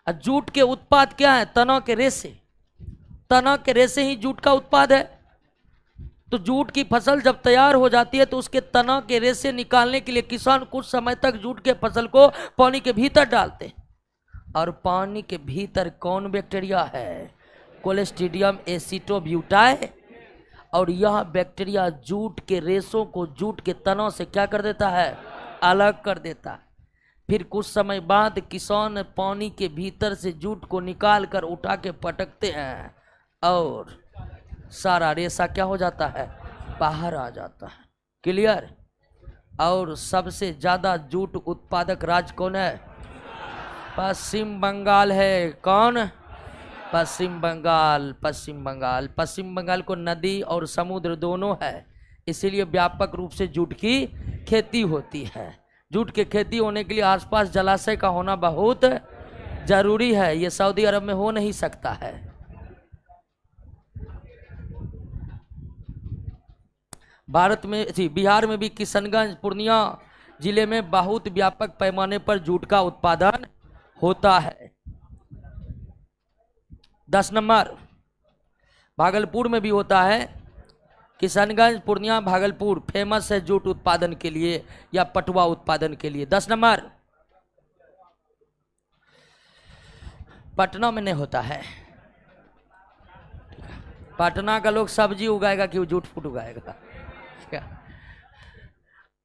S1: और जूट के उत्पाद क्या है, तना के रेशे, तना के रेशे ही जूट का उत्पाद है। तो जूट की फसल जब तैयार हो जाती है तो उसके तना के रेशे निकालने के लिए किसान कुछ समय तक जूट के फसल को पानी के भीतर डालते हैं। और पानी के भीतर कौन बैक्टीरिया है, कोलेस्ट्रिडियम एसिटोब्यूटाइ। और यह बैक्टीरिया जूट के रेशों को जूट के तनों से क्या कर देता है, अलग कर देता है। फिर कुछ समय बाद किसान पानी के भीतर से जूट को निकाल कर उठा के पटकते हैं और सारा रेशा क्या हो जाता है, बाहर आ जाता है। क्लियर। और सबसे ज्यादा जूट उत्पादक राज्य कौन है, पश्चिम बंगाल है। कौन, पश्चिम बंगाल। पश्चिम बंगाल, पश्चिम बंगाल को नदी और समुद्र दोनों है, इसीलिए व्यापक रूप से जूट की खेती होती है। जूट की खेती होने के लिए आसपास जलाशय का होना बहुत जरूरी है, ये सऊदी अरब में हो नहीं सकता है। भारत में बिहार में भी किशनगंज पूर्णिया जिले में बहुत व्यापक पैमाने पर जूट का उत्पादन होता है। 10 नंबर, भागलपुर में भी होता है। किशनगंज पूर्णिया भागलपुर फेमस है जूट उत्पादन के लिए या पटुआ उत्पादन के लिए। 10 नंबर, पटना में नहीं होता है। पटना का लोग सब्जी उगाएगा कि जूट फूट उगाएगा, क्या?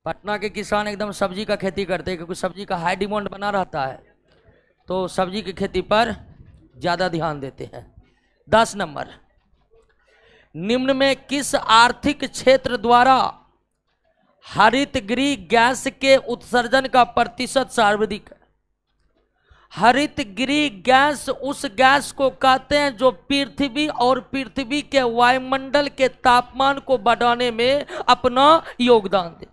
S1: पटना के किसान एकदम सब्जी का खेती करते हैं क्योंकि सब्जी का हाई डिमांड बना रहता है, तो सब्जी की खेती पर ज्यादा ध्यान देते हैं। 10 नंबर, निम्न में किस आर्थिक क्षेत्र द्वारा हरितगृह गैस के उत्सर्जन का प्रतिशत सर्वाधिक है? हरितगृह गैस उस गैस को कहते हैं जो पृथ्वी और पृथ्वी के वायुमंडल के तापमान को बढ़ाने में अपना योगदान दे।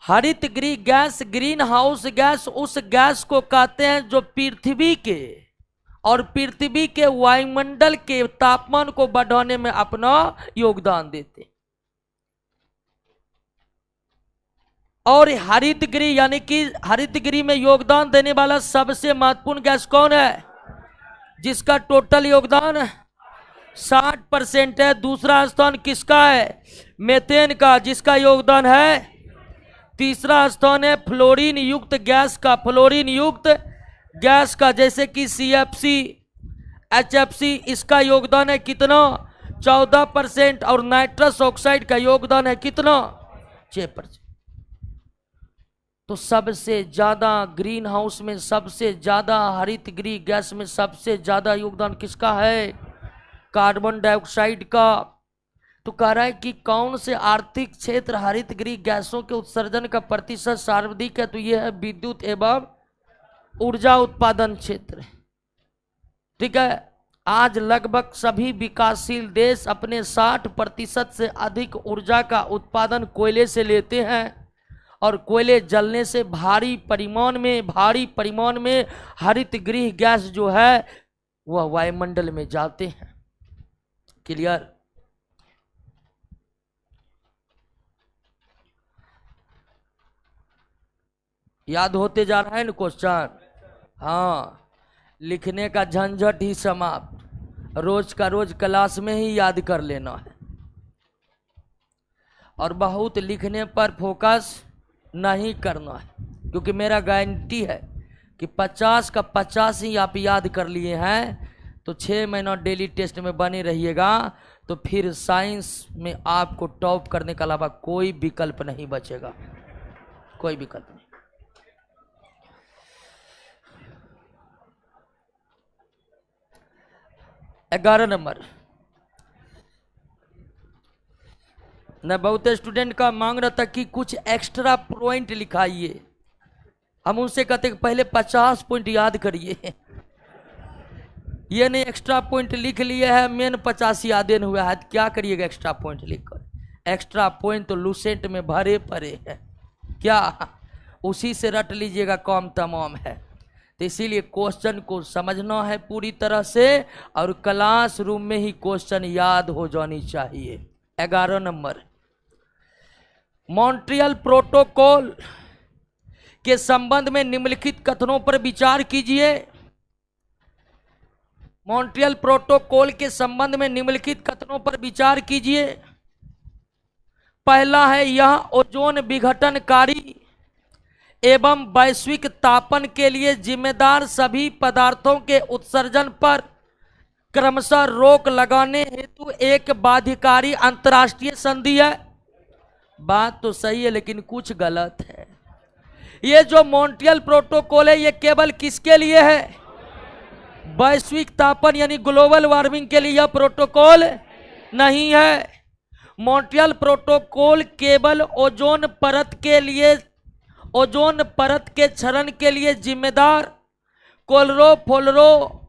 S1: हरितगृह गैस, ग्रीन हाउस गैस उस गैस को कहते हैं जो पृथ्वी के और पृथ्वी के वायुमंडल के तापमान को बढ़ाने में अपना योगदान देते। और हरितगृह यानी कि हरितगृह में योगदान देने वाला सबसे महत्वपूर्ण गैस कौन है, जिसका टोटल योगदान 60% है। दूसरा स्थान किसका है, मेथेन का, जिसका योगदान है। तीसरा स्थान है फ्लोरीन युक्त गैस का, फ्लोरीन युक्त गैस का, जैसे कि CFC, HFC, इसका योगदान है कितना, 14%। और नाइट्रस ऑक्साइड का योगदान है कितना, 6%। तो सबसे ज्यादा ग्रीन हाउस में, सबसे ज्यादा हरितगृह गैस में सबसे ज्यादा योगदान किसका है, कार्बन डाइऑक्साइड का। तो कह रहा है कि कौन से आर्थिक क्षेत्र हरितगृह गैसों के उत्सर्जन का प्रतिशत सर्वाधिक है, तो यह है विद्युत एवं ऊर्जा उत्पादन क्षेत्र। ठीक है। आज लगभग सभी विकासशील देश अपने 60% से अधिक ऊर्जा का उत्पादन कोयले से लेते हैं और कोयले जलने से भारी परिमाण में हरितगृह गैस जो है वह वायुमंडल में जाते हैं। क्लियर। याद होते जा रहा है ना क्वेश्चन। हाँ, लिखने का झंझट ही समाप्त, रोज का रोज क्लास में ही याद कर लेना है। और बहुत लिखने पर फोकस नहीं करना है, क्योंकि मेरा गारंटी है कि 50 का 50 ही आप याद कर लिए हैं तो 6 महीना डेली टेस्ट में बने रहिएगा, तो फिर साइंस में आपको टॉप करने के अलावा कोई विकल्प नहीं बचेगा, कोई विकल्प नहीं। ग्यारह नंबर, न बहुत स्टूडेंट का मांग रहा था कि कुछ एक्स्ट्रा पॉइंट लिखाइए। हम उनसे कहते कि पहले 50 पॉइंट याद करिए। ये नहीं एक्स्ट्रा पॉइंट लिख लिए है, मेन 50 याद नहीं हुआ है, क्या करिएगा एक्स्ट्रा पॉइंट लिखकर? एक्स्ट्रा पॉइंट तो लूसेंट में भरे पड़े हैं, क्या उसी से रट लीजिएगा, काम तमाम है। तो इसीलिए क्वेश्चन को समझना है पूरी तरह से, और क्लासरूम में ही क्वेश्चन याद हो जानी चाहिए। 11 नंबर, मॉन्ट्रियल प्रोटोकॉल के संबंध में निम्नलिखित कथनों पर विचार कीजिए। मॉन्ट्रियल प्रोटोकॉल के संबंध में निम्नलिखित कथनों पर विचार कीजिए। पहला है, यह ओजोन विघटनकारी एवं वैश्विक तापन के लिए जिम्मेदार सभी पदार्थों के उत्सर्जन पर क्रमशः रोक लगाने हेतु एक बाध्यकारी अंतर्राष्ट्रीय संधि है। बात तो सही है, लेकिन कुछ गलत है। ये जो मॉन्ट्रियल प्रोटोकॉल है, ये केवल किसके लिए है? वैश्विक तापन यानी ग्लोबल वार्मिंग के लिए यह प्रोटोकॉल नहीं है। मॉन्ट्रियल प्रोटोकॉल केवल ओजोन परत के लिए, ओजोन परत के क्षरण के लिए जिम्मेदार क्लोरोफ्लोरो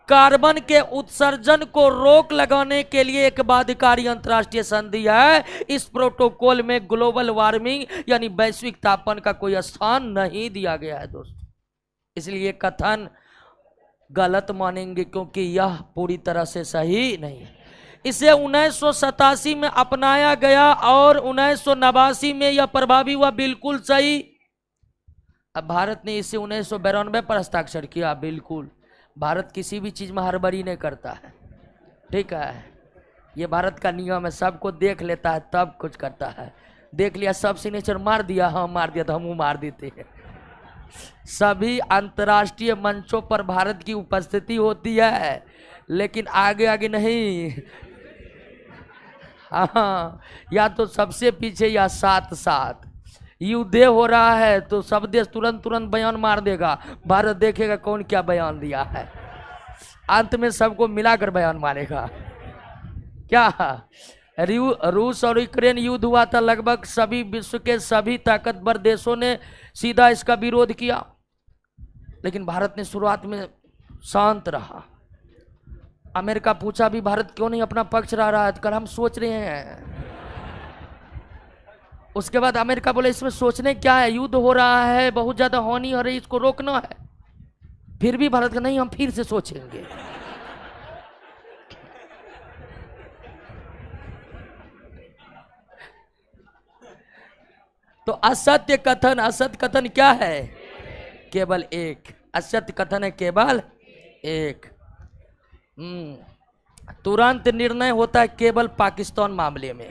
S1: कार्बन के उत्सर्जन को रोक लगाने के लिए एक बाध्यकारी अंतर्राष्ट्रीय संधि है। इस प्रोटोकॉल में ग्लोबल वार्मिंग यानी वैश्विक तापन का कोई स्थान नहीं दिया गया है दोस्तों। इसलिए कथन गलत मानेंगे, क्योंकि यह पूरी तरह से सही नहीं है। इसे 1987 में अपनाया गया और 1989 में यह प्रभावी हुआ, बिल्कुल सही। अब भारत ने इसे 1992 पर हस्ताक्षर किया, बिल्कुल। भारत किसी भी चीज में हड़बड़ी नहीं करता है, ठीक है, ये भारत का नियम है, सबको देख लेता है तब कुछ करता है। देख लिया, सब सिग्नेचर मार दिया, हाँ मार दिया तो हम मार देते हैं। सभी अंतर्राष्ट्रीय मंचों पर भारत की उपस्थिति होती है, लेकिन आगे आगे नहीं, हाँ, या तो सबसे पीछे या साथ साथ। युद्ध हो रहा है तो सब देश तुरंत तुरंत बयान मार देगा, भारत देखेगा कौन क्या बयान दिया है, अंत में सबको मिलाकर बयान मारेगा। क्या रूस और यूक्रेन युद्ध हुआ था, लगभग सभी विश्व के सभी ताकतवर देशों ने सीधा इसका विरोध किया, लेकिन भारत ने शुरुआत में शांत रहा। अमेरिका पूछा भी भारत क्यों नहीं अपना पक्ष रहा है, कल हम सोच रहे हैं। उसके बाद अमेरिका बोले इसमें सोचने क्या है, युद्ध हो रहा है, बहुत ज्यादा हानि हो रही है, इसको रोकना है। फिर भी भारत का नहीं, हम फिर से सोचेंगे। तो असत्य कथन, असत्य कथन क्या है? केवल एक। असत्य कथन है केवल एक। तुरंत निर्णय होता है केवल पाकिस्तान मामले में।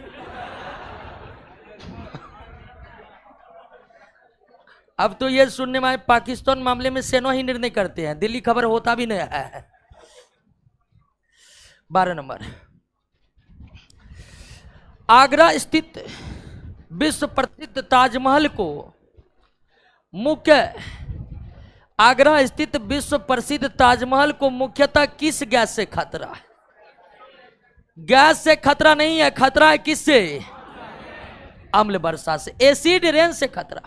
S1: अब तो ये सुनने में पाकिस्तान मामले में सेना ही निर्णय करते हैं, दिल्ली खबर होता भी नहीं है। 12 नंबर, आगरा स्थित विश्व प्रसिद्ध ताजमहल को आगरा स्थित विश्व प्रसिद्ध ताजमहल को मुख्यतः किस गैस से खतरा है? गैस से खतरा नहीं है, खतरा है किससे? अम्ल वर्षा से, एसिड रेन से खतरा।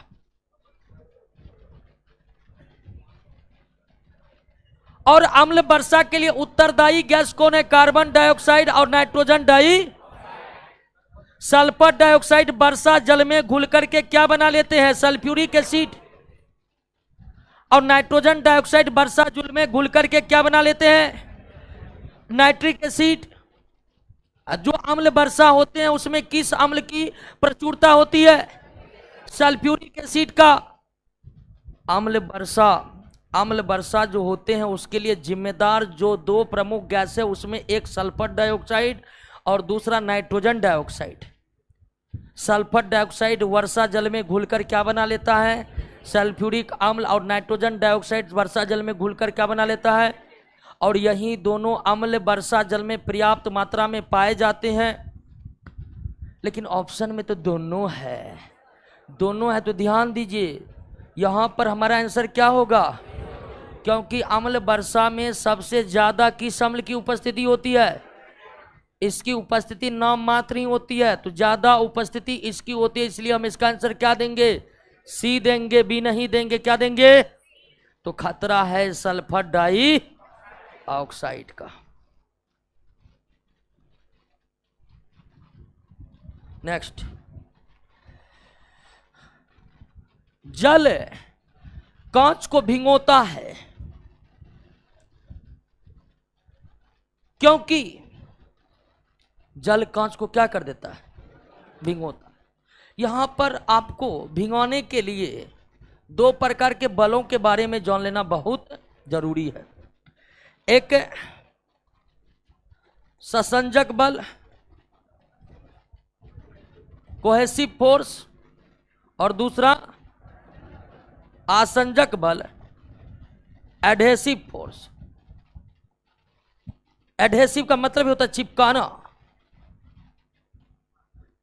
S1: और अम्ल वर्षा के लिए उत्तरदायी गैस कौन है? कार्बन डाइऑक्साइड और नाइट्रोजन सल्फर डाइऑक्साइड वर्षा जल में घुल करके क्या बना लेते हैं? Sulphuric acid. और नाइट्रोजन डाइऑक्साइड वर्षा जल में घुल करके क्या बना लेते हैं? Nitric acid. जो अम्ल वर्षा होते हैं उसमें किस अम्ल की प्रचुरता होती है? सल्फ्यूरिक एसिड का। अम्ल वर्षा जो होते हैं उसके लिए जिम्मेदार जो दो प्रमुख गैस है, उसमें एक सल्फर डाइऑक्साइड और दूसरा नाइट्रोजन डाइऑक्साइड। सल्फर डाइऑक्साइड वर्षा जल में घुलकर क्या बना लेता है? सल्फ्यूरिक अम्ल। और नाइट्रोजन डाइऑक्साइड वर्षा जल में घुलकर क्या बना लेता है? और यही दोनों अम्ल वर्षा जल में पर्याप्त मात्रा में पाए जाते हैं। लेकिन ऑप्शन में तो दोनों है, दोनों है, तो ध्यान दीजिए यहां पर हमारा आंसर क्या होगा? क्योंकि अम्ल वर्षा में सबसे ज्यादा किस अम्ल की उपस्थिति होती है? इसकी उपस्थिति नाम मात्र ही होती है, तो ज्यादा उपस्थिति इसकी होती है, इसलिए हम इसका आंसर क्या देंगे? सी देंगे, बी नहीं देंगे। क्या देंगे? तो खतरा है सल्फर डाई ऑक्साइड का। नेक्स्ट, जल कांच को भिगोता है क्योंकि जल कांच को क्या कर देता है? भिगोता है। यहां पर आपको भिगोने के लिए दो प्रकार के बलों के बारे में जान लेना बहुत जरूरी है। एक ससंजक बल, कोहेसिव फोर्स, और दूसरा आसंजक बल, एडहेसिव फोर्स। एडहेसिव का मतलब होता है चिपकाना।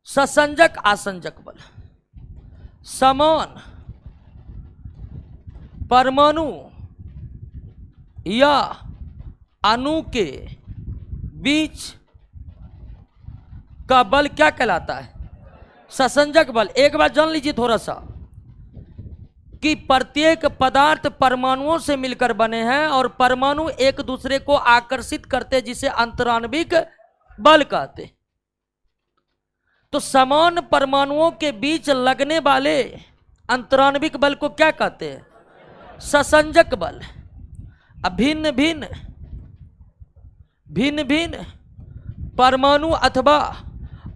S1: ससंजक आसंजक बल समान परमाणु या अणु के बीच का बल क्या कहलाता है? ससंजक बल। एक बात जान लीजिए थोड़ा सा कि प्रत्येक पदार्थ परमाणुओं से मिलकर बने हैं और परमाणु एक दूसरे को आकर्षित करते, जिसे अंतराण्विक बल कहते। तो समान परमाणुओं के बीच लगने वाले अंतराण्विक बल को क्या कहते हैं? ससंजक बल। अब भिन्न भिन्न परमाणु अथवा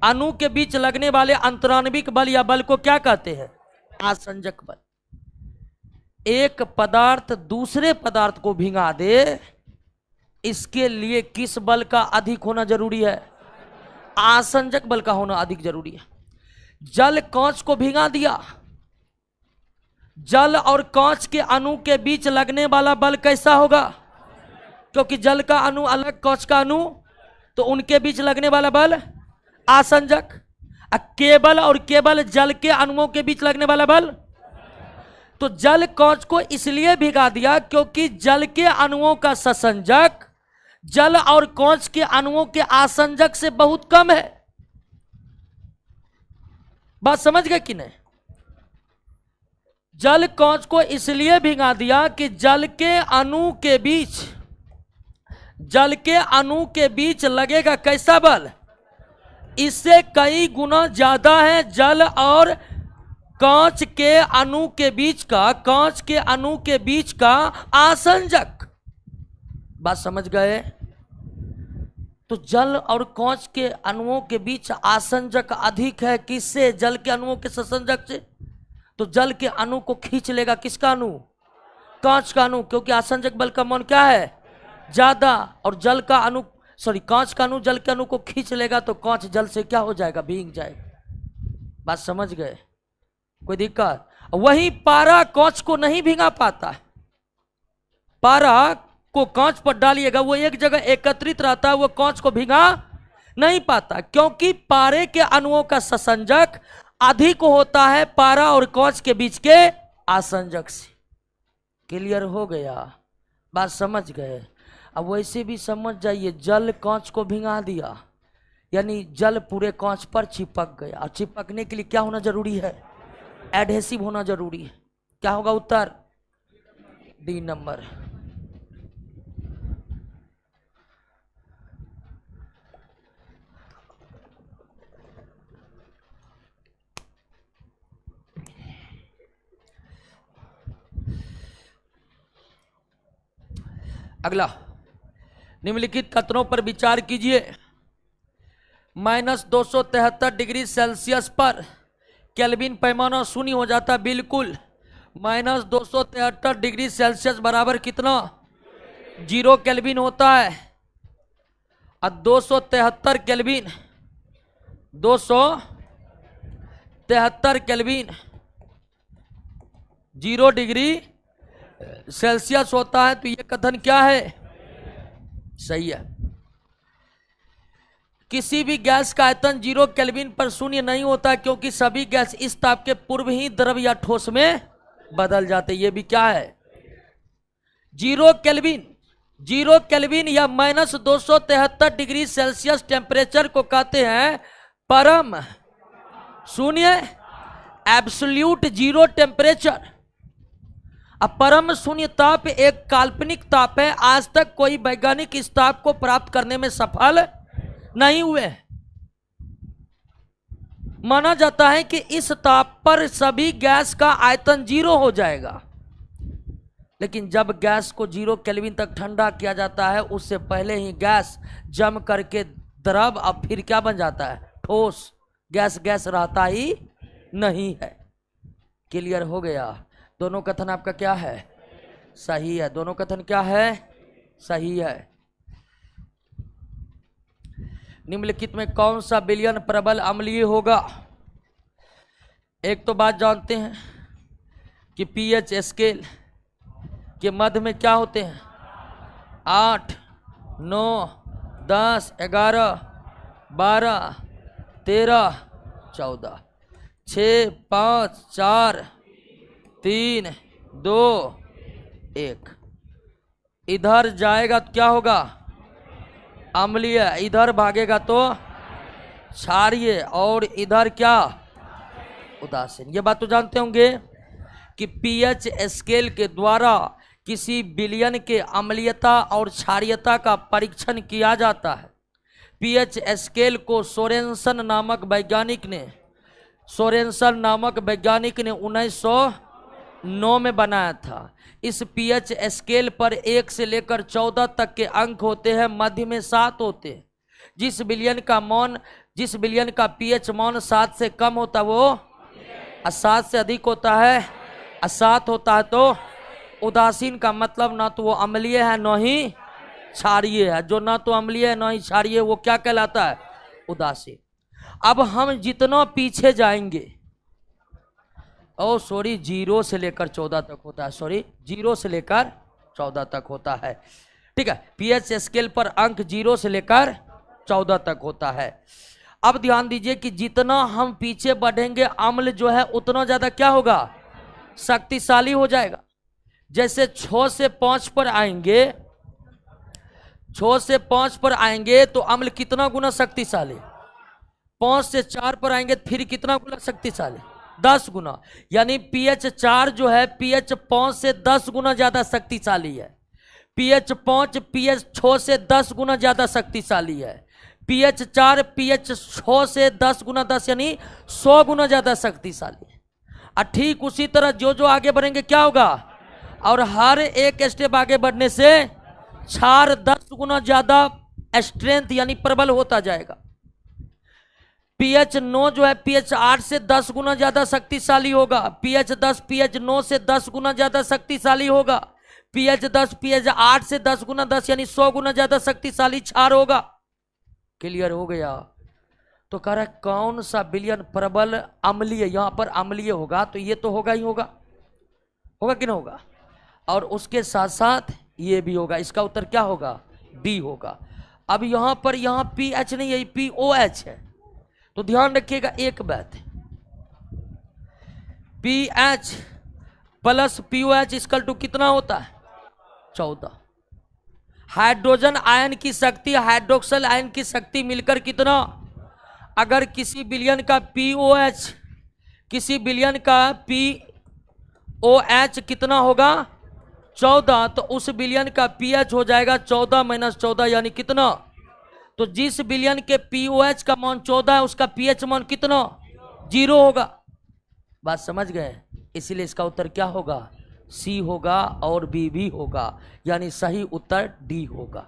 S1: अणु के बीच लगने वाले अंतराण्विक बल या बल को क्या कहते हैं? आसंजक बल। एक पदार्थ दूसरे पदार्थ को भिगा दे, इसके लिए किस बल का अधिक होना जरूरी है? आसंजक बल का होना अधिक जरूरी है। जल कांच को भिगा दिया, जल और कांच के अणु के बीच लगने वाला बल कैसा होगा? क्योंकि जल का अणु अलग, कांच का अणु, तो उनके बीच लगने वाला बल आसंजक। केबल और केवल जल के अणुओं के बीच लगने वाला बल। तो जल कांच को इसलिए भिगा दिया क्योंकि जल के अणुओं का ससंजक जल और कांच के अणुओं के आसंजक से बहुत कम है। बात समझ गए कि नहीं? जल कांच को इसलिए भिगा दिया कि जल के अणु के बीच लगेगा कैसा बल? इससे कई गुना ज्यादा है जल और कांच के अणु के बीच का आसंजक। बात समझ गए? तो जल और कांच के अणुओं के बीच आसंजक अधिक है, किससे? जल के अणुओं के ससंजक से। तो जल के अणु को खींच लेगा किसका अणु? कांच का अणु, क्योंकि आसंजक बल का मान क्या है? ज्यादा। और कांच का अणु जल के अणु को खींच लेगा तो कांच जल से क्या हो जाएगा? भीग जाएगा। बात समझ गए? कोई दिक्कत? वही पारा कांच को नहीं भिगा पाता है। पारा को कांच पर डालिएगा, वो एक जगह एकत्रित रहता है, वो कांच को भिगा नहीं पाता, क्योंकि पारे के अणुओं का ससंजक अधिक होता है पारा और कांच के बीच के आसंजक से। क्लियर हो गया? बात समझ गए? अब वैसे भी समझ जाइए, जल कांच को भिगा दिया यानी जल पूरे कांच पर चिपक गया। और चिपकने के लिए क्या होना जरूरी है? एडहेसिव होना जरूरी है। क्या होगा उत्तर? D number. अगला, निम्नलिखित कथनों पर विचार कीजिए। -273 डिग्री सेल्सियस पर केल्विन पैमाना शून्य हो जाता है, बिल्कुल। -273 डिग्री सेल्सियस बराबर कितना? 0 केल्विन होता है। और 273 केल्विन 73 केल्विन 0 डिग्री सेल्सियस होता है। तो ये कथन क्या है? सही है। किसी भी गैस का आयतन 0 केल्विन पर शून्य नहीं होता, क्योंकि सभी गैस इस ताप के पूर्व ही द्रव या ठोस में बदल जाते। ये भी क्या है? 0 केल्विन या -273 डिग्री सेल्सियस टेम्परेचर को कहते हैं परम शून्य, एब्सोल्यूट जीरो टेम्परेचर। अब परम शून्य ताप एक काल्पनिक ताप है। आज तक कोई वैज्ञानिक इस ताप को प्राप्त करने में सफल नहीं हुए। माना जाता है कि इस ताप पर सभी गैस का आयतन 0 हो जाएगा, लेकिन जब गैस को 0 केल्विन तक ठंडा किया जाता है, उससे पहले ही गैस जम करके द्रव अब फिर क्या बन जाता है? ठोस। गैस रहता ही नहीं है। क्लियर हो गया? दोनों कथन आपका क्या है? सही है। दोनों कथन क्या है? सही है। निम्नलिखित में कौन सा विलयन प्रबल अम्लीय होगा? एक तो बात जानते हैं कि पीएच स्केल के मध्य में क्या होते हैं? 8, 9, 10, 11, 12, 13, 14, 6, 5, 4, 3, 2, 1। इधर जाएगा तो क्या होगा? अम्लीय। इधर भागेगा तो क्षारीय। और इधर क्या? उदासीन। ये बात तो जानते होंगे कि पीएच स्केल के द्वारा किसी विलयन के अम्लीयता और क्षारीयता का परीक्षण किया जाता है। पीएच स्केल को सोरेनसन नामक वैज्ञानिक ने 1909 में बनाया था। इस पीएच स्केल पर 1 से लेकर 14 तक के अंक होते हैं, मध्य में 7 होते हैं। जिस विलयन का पीएच मान 7 से कम होता है वो 7 से अधिक होता है 7 होता है तो उदासीन का मतलब ना तो वो अम्लीय है न ही क्षारीय है। जो ना तो अम्लीय है न ही क्षारीय है वो क्या कहलाता है? उदासीन। अब हम जितना पीछे जाएंगे, 0 से लेकर 14 तक होता है। 0 से लेकर 14 तक होता है। ठीक है। पीएच स्केल पर अंक 0 से लेकर 14 तक होता है। अब ध्यान दीजिए कि जितना हम पीछे बढ़ेंगे, अम्ल जो है उतना ज्यादा क्या होगा? शक्तिशाली हो जाएगा। जैसे 6 से 5 पर आएंगे, 6 से 5 पर आएंगे तो अम्ल कितना गुना शक्तिशाली? 5 से 4 पर आएंगे फिर कितना गुना शक्तिशाली? 10 गुना। यानी पीएच 4 जो है पीएच 5 से 10 गुना ज्यादा शक्तिशाली है। पीएच 5 पीएच 6 से 10 गुना ज्यादा शक्तिशाली है। पीएच 4 पीएच 6 से 10 गुना 10 यानी 100 गुना ज्यादा शक्तिशाली है। और ठीक उसी तरह जो जो आगे बढ़ेंगे क्या होगा? और हर एक स्टेप आगे बढ़ने से क्षार 10 गुना ज्यादा स्ट्रेंथ यानी प्रबल होता जाएगा। पीएच 9 जो है पीएच 8 से 10 गुना ज्यादा शक्तिशाली होगा। पीएच 10 पीएच 9 से 10 गुना ज्यादा शक्तिशाली होगा। पीएच 10 पीएच 8 से 10 गुना 10 यानी 100 गुना ज्यादा शक्तिशाली क्षार होगा। क्लियर हो गया? तो कह रहा है कौन सा विलयन प्रबल अम्लीय? यहां पर अम्लीय होगा तो ये तो होगा ही होगा कि नहीं होगा? और उसके साथ साथ ये भी होगा। इसका उत्तर क्या होगा? डी होगा। अब यहां पर पीएच नहीं है, पीओएच है। तो ध्यान रखिएगा एक बात, pH plus pOH equal to कितना होता है? 14। हाइड्रोजन आयन की शक्ति हाइड्रोक्सिल आयन की शक्ति मिलकर कितना? अगर किसी विलयन का पीओएच कितना होगा? 14, तो उस विलयन का पीएच हो जाएगा 14 - 14 यानी कितना? तो जिस विलयन के पीओएच का मान 14 है उसका पीएच मान कितना? 0 होगा। बात समझ गए? इसीलिए इसका उत्तर क्या होगा? सी होगा और बी भी होगा, यानी सही उत्तर डी होगा।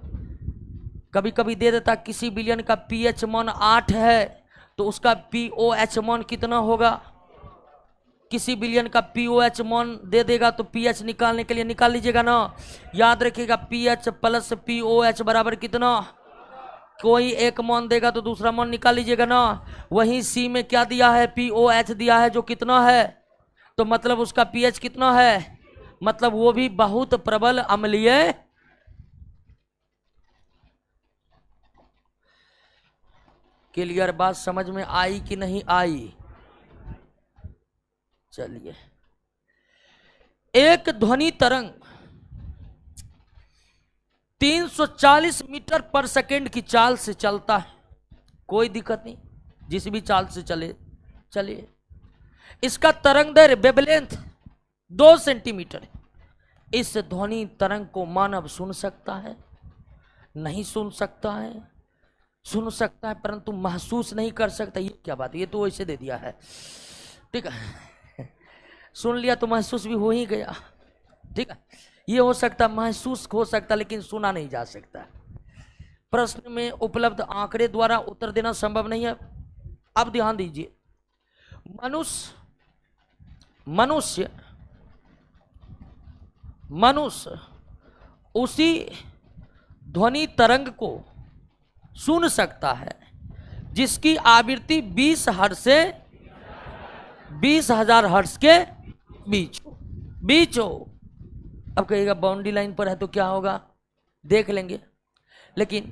S1: कभी कभी दे देता किसी विलयन का पीएच मान 8 है तो उसका पीओएच मान कितना होगा? किसी विलयन का पीओएच मान दे देगा तो पीएच निकालने के लिए निकाल लीजिएगा ना। याद रखिएगा पीएच प्लस पीओएच बराबर कितना? कोई एक मौन देगा तो दूसरा मौन निकाल लीजिएगा ना। वहीं सी में क्या दिया है, POH दिया है, जो कितना है, तो मतलब उसका pH कितना है, मतलब वो भी बहुत प्रबल अम्लीय। क्लियर बात समझ में आई कि नहीं आई? चलिए, एक ध्वनि तरंग 340 मीटर पर सेकेंड की चाल से चलता है, कोई दिक्कत नहीं, जिस भी चाल से चले चलिए। इसका तरंग दैर्घ्य वेवलेंथ 2 सेंटीमीटर है। इस ध्वनि तरंग को मानव सुन सकता है? नहीं सुन सकता है? सुन सकता है परंतु महसूस नहीं कर सकता। ये क्या बात है, ये तो वैसे दे दिया है, ठीक है। सुन लिया तो महसूस भी हो ही गया, ठीक है। ये हो सकता, महसूस हो सकता, लेकिन सुना नहीं जा सकता। प्रश्न में उपलब्ध आंकड़े द्वारा उत्तर देना संभव नहीं है। अब ध्यान दीजिए, मनुष्य उसी ध्वनि तरंग को सुन सकता है जिसकी आवृत्ति 20 हर्ट्ज से 20,000 हर्ट्ज के बीच हो। अब कहिएगा बाउंड्री लाइन पर है तो क्या होगा, देख लेंगे। लेकिन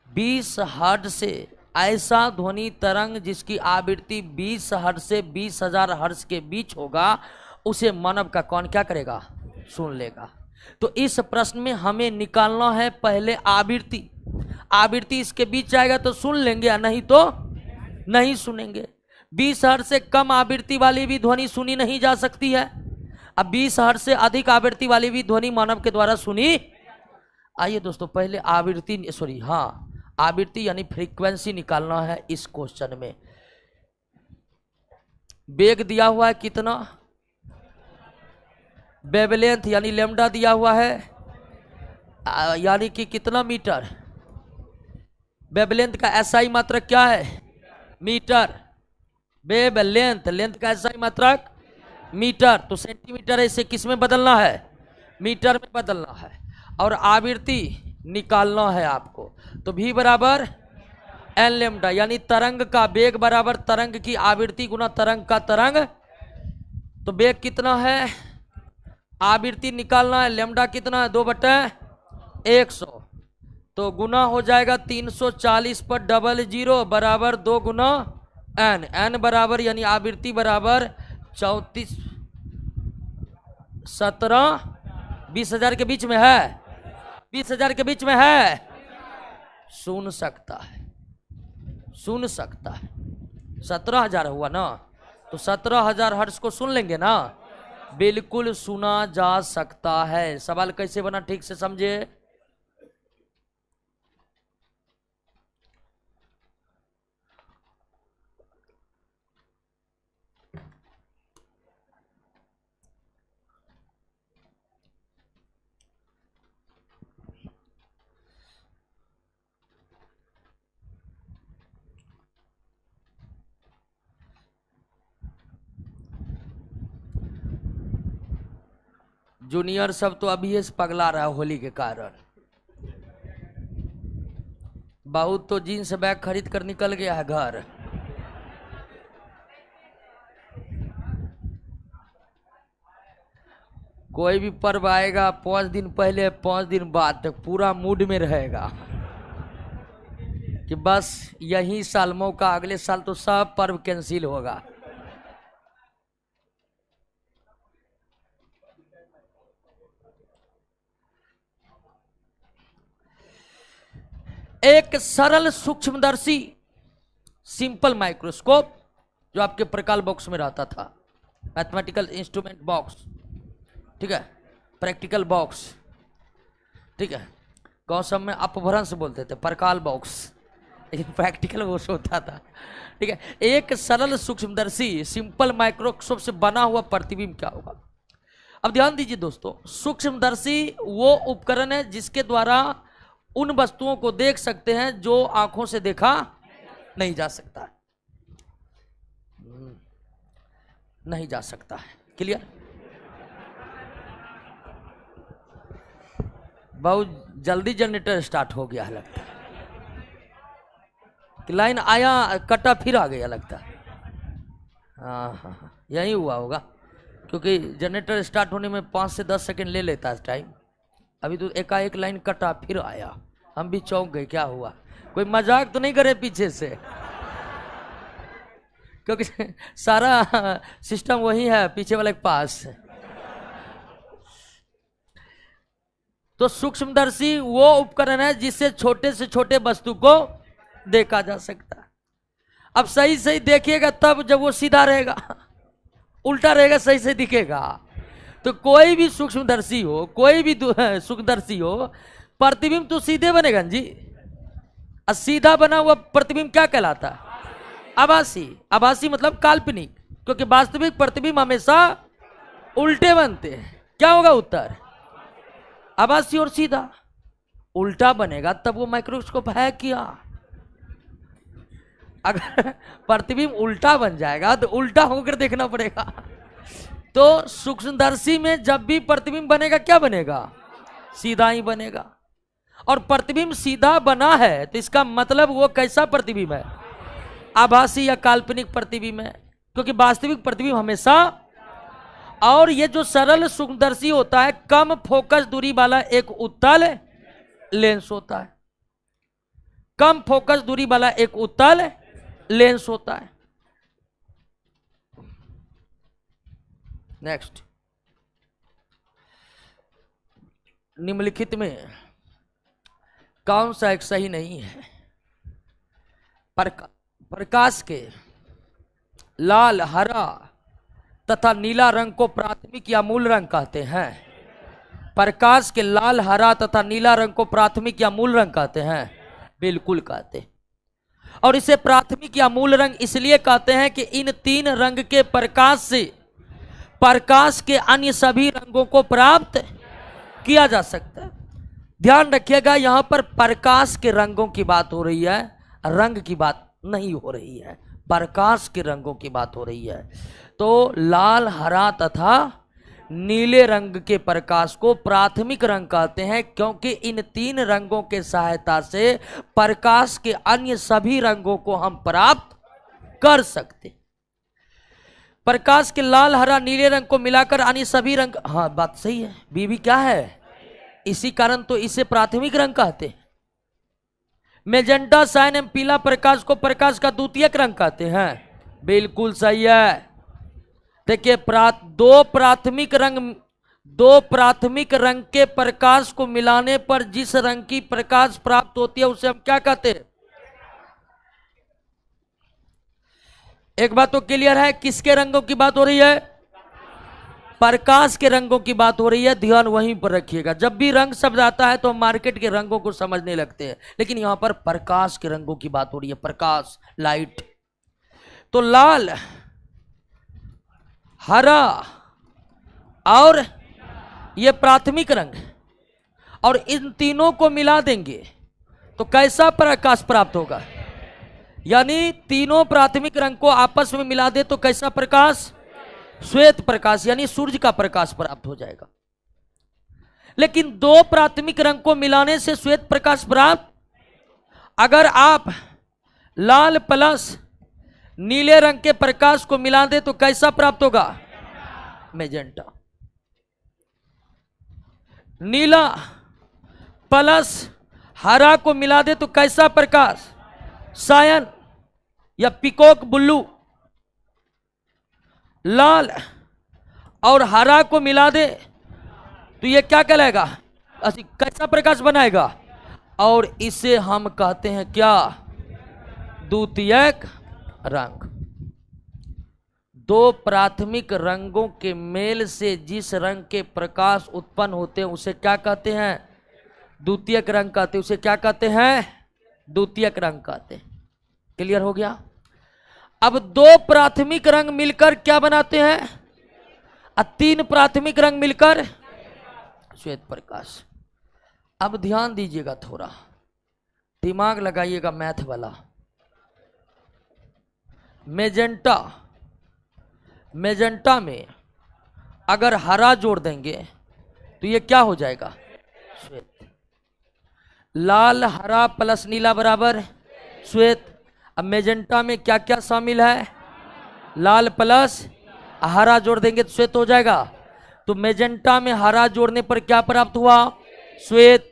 S1: 20 हर्ट्ज से ऐसा ध्वनि तरंग जिसकी आवृत्ति 20 हर्ट्ज से 20,000 हर्ट्ज के बीच होगा, उसे मानव का कौन क्या करेगा, सुन लेगा। तो इस प्रश्न में हमें निकालना है पहले आवृत्ति। आवृत्ति इसके बीच जाएगा तो सुन लेंगे, या नहीं तो नहीं सुनेंगे। 20 हर्ट्ज से कम आवृत्ति वाली भी ध्वनि सुनी नहीं जा सकती है। अब 20 हर्ट्ज से अधिक आवृत्ति वाली भी ध्वनि मानव के द्वारा सुनी। आइए दोस्तों, पहले आवृत्ति यानी फ्रीक्वेंसी निकालना है इस क्वेश्चन में। वेग दिया हुआ है कितना, वेवलेंथ यानी लैम्डा दिया हुआ है, यानी कि कितना मीटर। वेवलेंथ का SI मात्रक क्या है, मीटर। वेवलेंथ, लेंथ का SI मात्रक मीटर, तो सेंटीमीटर है, इसे किस में बदलना है, मीटर में बदलना है। और आवृत्ति निकालना है आपको, तो V बराबर N लैम्डा, यानी तरंग का वेग बराबर तरंग की आवृत्ति गुना तरंग का तरंग। तो वेग कितना है, आवृत्ति निकालना है, लैम्डा कितना है, 2/100, तो गुना हो जाएगा 340 पर 00 बराबर 2 गुना N बराबर, यानी आवृत्ति बराबर 34 17 20,000 के बीच में है, 20,000 के बीच में है। सुन सकता है 17,000 हुआ ना, तो 17,000 हर्ट्ज को सुन लेंगे ना, बिल्कुल सुना जा सकता है। सवाल कैसे बना ठीक से समझे। जूनियर सब तो अभी से पगला रहा है होली के कारण। बहुत तो जीन्स बैग खरीद कर निकल गया है घर। कोई भी पर्व आएगा 5 दिन पहले 5 दिन बाद तक पूरा मूड में रहेगा कि बस यही साल मौका, अगले साल तो सब पर्व कैंसिल होगा। एक सरल सूक्ष्मदर्शी सिंपल माइक्रोस्कोप जो आपके प्रकाल बॉक्स में रहता था, मैथमेटिकल इंस्ट्रूमेंट बॉक्स, ठीक है, प्रैक्टिकल बॉक्स, ठीक है। गाँव सब में अपभ्रंश बोलते थे, प्रकाल बॉक्स, लेकिन प्रैक्टिकल बॉक्स होता था, ठीक है। एक सरल सूक्ष्मदर्शी सिंपल माइक्रोस्कोप से बना हुआ प्रतिबिंब क्या होगा। अब ध्यान दीजिए दोस्तों, सूक्ष्मदर्शी वो उपकरण है जिसके द्वारा उन वस्तुओं को देख सकते हैं जो आंखों से देखा नहीं जा सकता, नहीं जा सकता है। क्लियर। बहुत जल्दी जनरेटर स्टार्ट हो गया है लगता है। कि लाइन आया कटा फिर आ गया लगता है। हाँ हाँ हाँ, यही हुआ होगा, क्योंकि जनरेटर स्टार्ट होने में 5 से 10 सेकंड ले लेता है टाइम। अभी तो एकाएक लाइन कटा फिर आया, हम भी चौंक गए, क्या हुआ? कोई मजाक तो नहीं करे पीछे से? क्योंकि सारा सिस्टम वही है पीछे वाले के पास। तो सूक्ष्मदर्शी वो उपकरण है जिससे छोटे से छोटे वस्तु को देखा जा सकता है। अब सही सही देखिएगा तब जब वो सीधा रहेगा, उल्टा रहेगा सही से दिखेगा। तो कोई भी सूक्ष्मदर्शी हो, कोई भी सूक्ष्मदर्शी हो, प्रतिबिंब तो सीधे बनेगा जी। और सीधा बना हुआ प्रतिबिंब क्या कहलाता है? आभासी। आभासी मतलब काल्पनिक, क्योंकि वास्तविक प्रतिबिंब हमेशा उल्टे बनते हैं। क्या होगा उत्तर? आभासी और सीधा। उल्टा बनेगा तब वो माइक्रोस्कोप है क्या? अगर प्रतिबिंब उल्टा बन जाएगा तो उल्टा होकर देखना पड़ेगा। तो सूक्ष्मदर्शी में जब भी प्रतिबिंब बनेगा क्या बनेगा? सीधा ही बनेगा। और प्रतिबिंब सीधा बना है तो इसका मतलब वो कैसा प्रतिबिंब है? आभासी या काल्पनिक प्रतिबिंब है, क्योंकि वास्तविक प्रतिबिंब हमेशा। और ये जो सरल सूक्ष्मदर्शी होता है, कम फोकस दूरी वाला एक उत्तल लेंस होता है। कम फोकस दूरी वाला एक उत्तल लेंस होता है। नेक्स्ट, निम्नलिखित में कौन सा एक सही नहीं है? प्रकाश के लाल, हरा तथा नीला रंग को प्राथमिक या मूल रंग कहते हैं। प्रकाश के लाल, हरा तथा नीला रंग को प्राथमिक या मूल रंग कहते हैं। बिल्कुल कहते हैं। और इसे प्राथमिक या मूल रंग इसलिए कहते हैं कि इन तीन रंग के प्रकाश से प्रकाश के अन्य सभी रंगों को प्राप्त किया जा सकता है। ध्यान रखिएगा, यहां पर प्रकाश के रंगों की बात हो रही है, रंग की बात नहीं हो रही है। प्रकाश के रंगों की बात हो रही है। तो लाल, हरा तथा नीले रंग के प्रकाश को प्राथमिक रंग कहते हैं, क्योंकि इन तीन रंगों के सहायता से प्रकाश के अन्य सभी रंगों को हम प्राप्त कर सकते। प्रकाश के लाल, हरा, नीले रंग को मिलाकर अन्य सभी रंग, हाँ बात सही है, बीबी क्या है? इसी कारण तो इसे प्राथमिक रंग कहते हैं। मेजेंटा, साइन एवं पीला प्रकाश को प्रकाश का द्वितीयक रंग कहते हैं। बिल्कुल सही है। देखिए, दो प्राथमिक रंग के प्रकाश को मिलाने पर जिस रंग की प्रकाश प्राप्त होती है उसे हम क्या कहते हैं? एक बात तो क्लियर है, किसके रंगों की बात हो रही है? प्रकाश के रंगों की बात हो रही है। ध्यान वहीं पर रखिएगा। जब भी रंग शब्द आता है तो हम मार्केट के रंगों को समझने लगते हैं, लेकिन यहां पर प्रकाश के रंगों की बात हो रही है। प्रकाश, लाइट। तो लाल, हरा और ये प्राथमिक रंग, और इन तीनों को मिला देंगे तो कैसा प्रकाश प्राप्त होगा? यानी तीनों प्राथमिक रंग को आपस में मिला दे तो कैसा प्रकाश? श्वेत प्रकाश, यानी सूर्य का प्रकाश प्राप्त हो जाएगा। लेकिन दो प्राथमिक रंग को मिलाने से श्वेत प्रकाश प्राप्त, अगर आप लाल प्लस नीले रंग के प्रकाश को मिला दे तो कैसा प्राप्त होगा? मेजेंटा। नीला प्लस हरा को मिला दे तो कैसा प्रकाश? सायन या पिकॉक ब्लू। लाल और हरा को मिला दे तो ये क्या कहलाएगा? कैसा प्रकाश बनाएगा? और इसे हम कहते हैं क्या? द्वितीयक रंग। दो प्राथमिक रंगों के मेल से जिस रंग के प्रकाश उत्पन्न होते हैं उसे क्या कहते हैं? द्वितीयक रंग कहते हैं। उसे क्या कहते हैं? द्वितीयक रंग कहते हैं। क्लियर हो गया? अब दो प्राथमिक रंग मिलकर क्या बनाते हैं? तीन प्राथमिक रंग मिलकर श्वेत प्रकाश। अब ध्यान दीजिएगा, थोड़ा दिमाग लगाइएगा मैथ वाला। मेजेंटा में अगर हरा जोड़ देंगे तो ये क्या हो जाएगा? श्वेत। लाल, हरा प्लस नीला बराबर श्वेत। अब मेजेंटा में क्या क्या शामिल है? लाल प्लस हरा जोड़ देंगे तो श्वेत हो जाएगा। तो मेजेंटा में हरा जोड़ने पर क्या प्राप्त हुआ? श्वेत।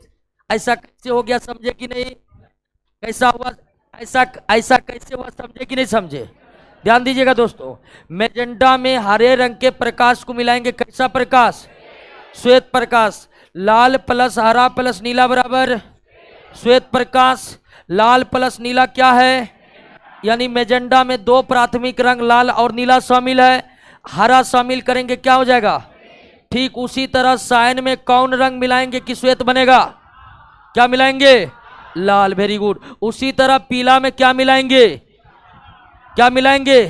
S1: ऐसा कैसे हो गया, समझे कि नहीं? कैसा हुआ? ऐसा ऐसा कैसे हुआ, समझे कि नहीं समझे? ध्यान दीजिएगा दोस्तों, मेजेंटा में हरे रंग के प्रकाश को मिलाएंगे, कैसा प्रकाश? श्वेत प्रकाश। लाल प्लस हरा प्लस नीला बराबर श्वेत प्रकाश। लाल प्लस नीला क्या है? यानी मेजेंटा में दो प्राथमिक रंग लाल और नीला शामिल है, हरा शामिल करेंगे क्या हो जाएगा? ठीक उसी तरह सायन में कौन रंग मिलाएंगे कि श्वेत बनेगा? क्या मिलाएंगे? लाल। Very good. उसी तरह पीला में क्या मिलाएंगे? क्या मिलाएंगे?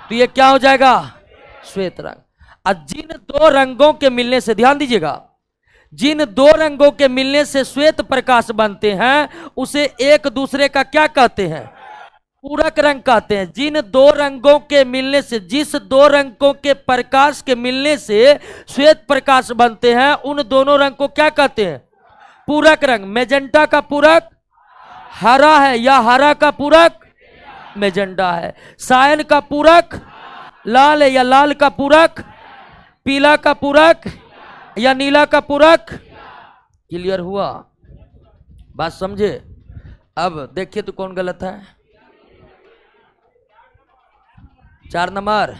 S1: तो ये क्या हो जाएगा? श्वेत रंग। और जिन दो रंगों के मिलने से, ध्यान दीजिएगा, जिन दो रंगों के मिलने से श्वेत प्रकाश बनते हैं उसे एक दूसरे का क्या कहते हैं? पूरक रंग कहते हैं। जिन दो रंगों के मिलने से, जिस दो रंगों के प्रकाश के मिलने से श्वेत प्रकाश बनते हैं उन दोनों रंग को क्या कहते हैं? पूरक रंग। मेजेंटा का पूरक हरा है या हरा का पूरक मेजेंटा है? सायन का पूरक लाल है या लाल का पूरक पीला का पूरक या नीला का पूरक? क्लियर हुआ? बात समझे? अब देखिए तो कौन गलत है? 4 नंबर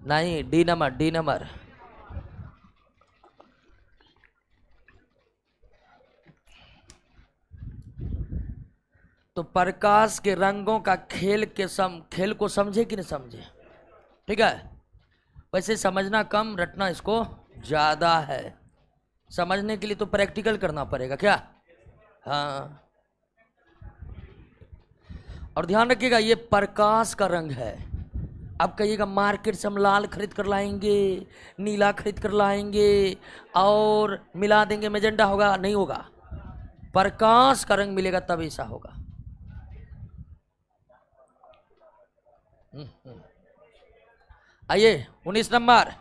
S1: नहीं, डी नंबर, डी नंबर। तो प्रकाश के रंगों का खेल को समझे कि नहीं समझे? ठीक है। वैसे समझना कम, रटना इसको ज्यादा है। समझने के लिए तो प्रैक्टिकल करना पड़ेगा क्या? हाँ। और ध्यान रखिएगा ये प्रकाश का रंग है। अब कहिएगा मार्केट से हम लाल खरीद कर लाएंगे, नीला खरीद कर लाएंगे और मिला देंगे मेजेंटा होगा, नहीं होगा। प्रकाश का रंग मिलेगा तब ऐसा होगा। आइए 19 नंबर,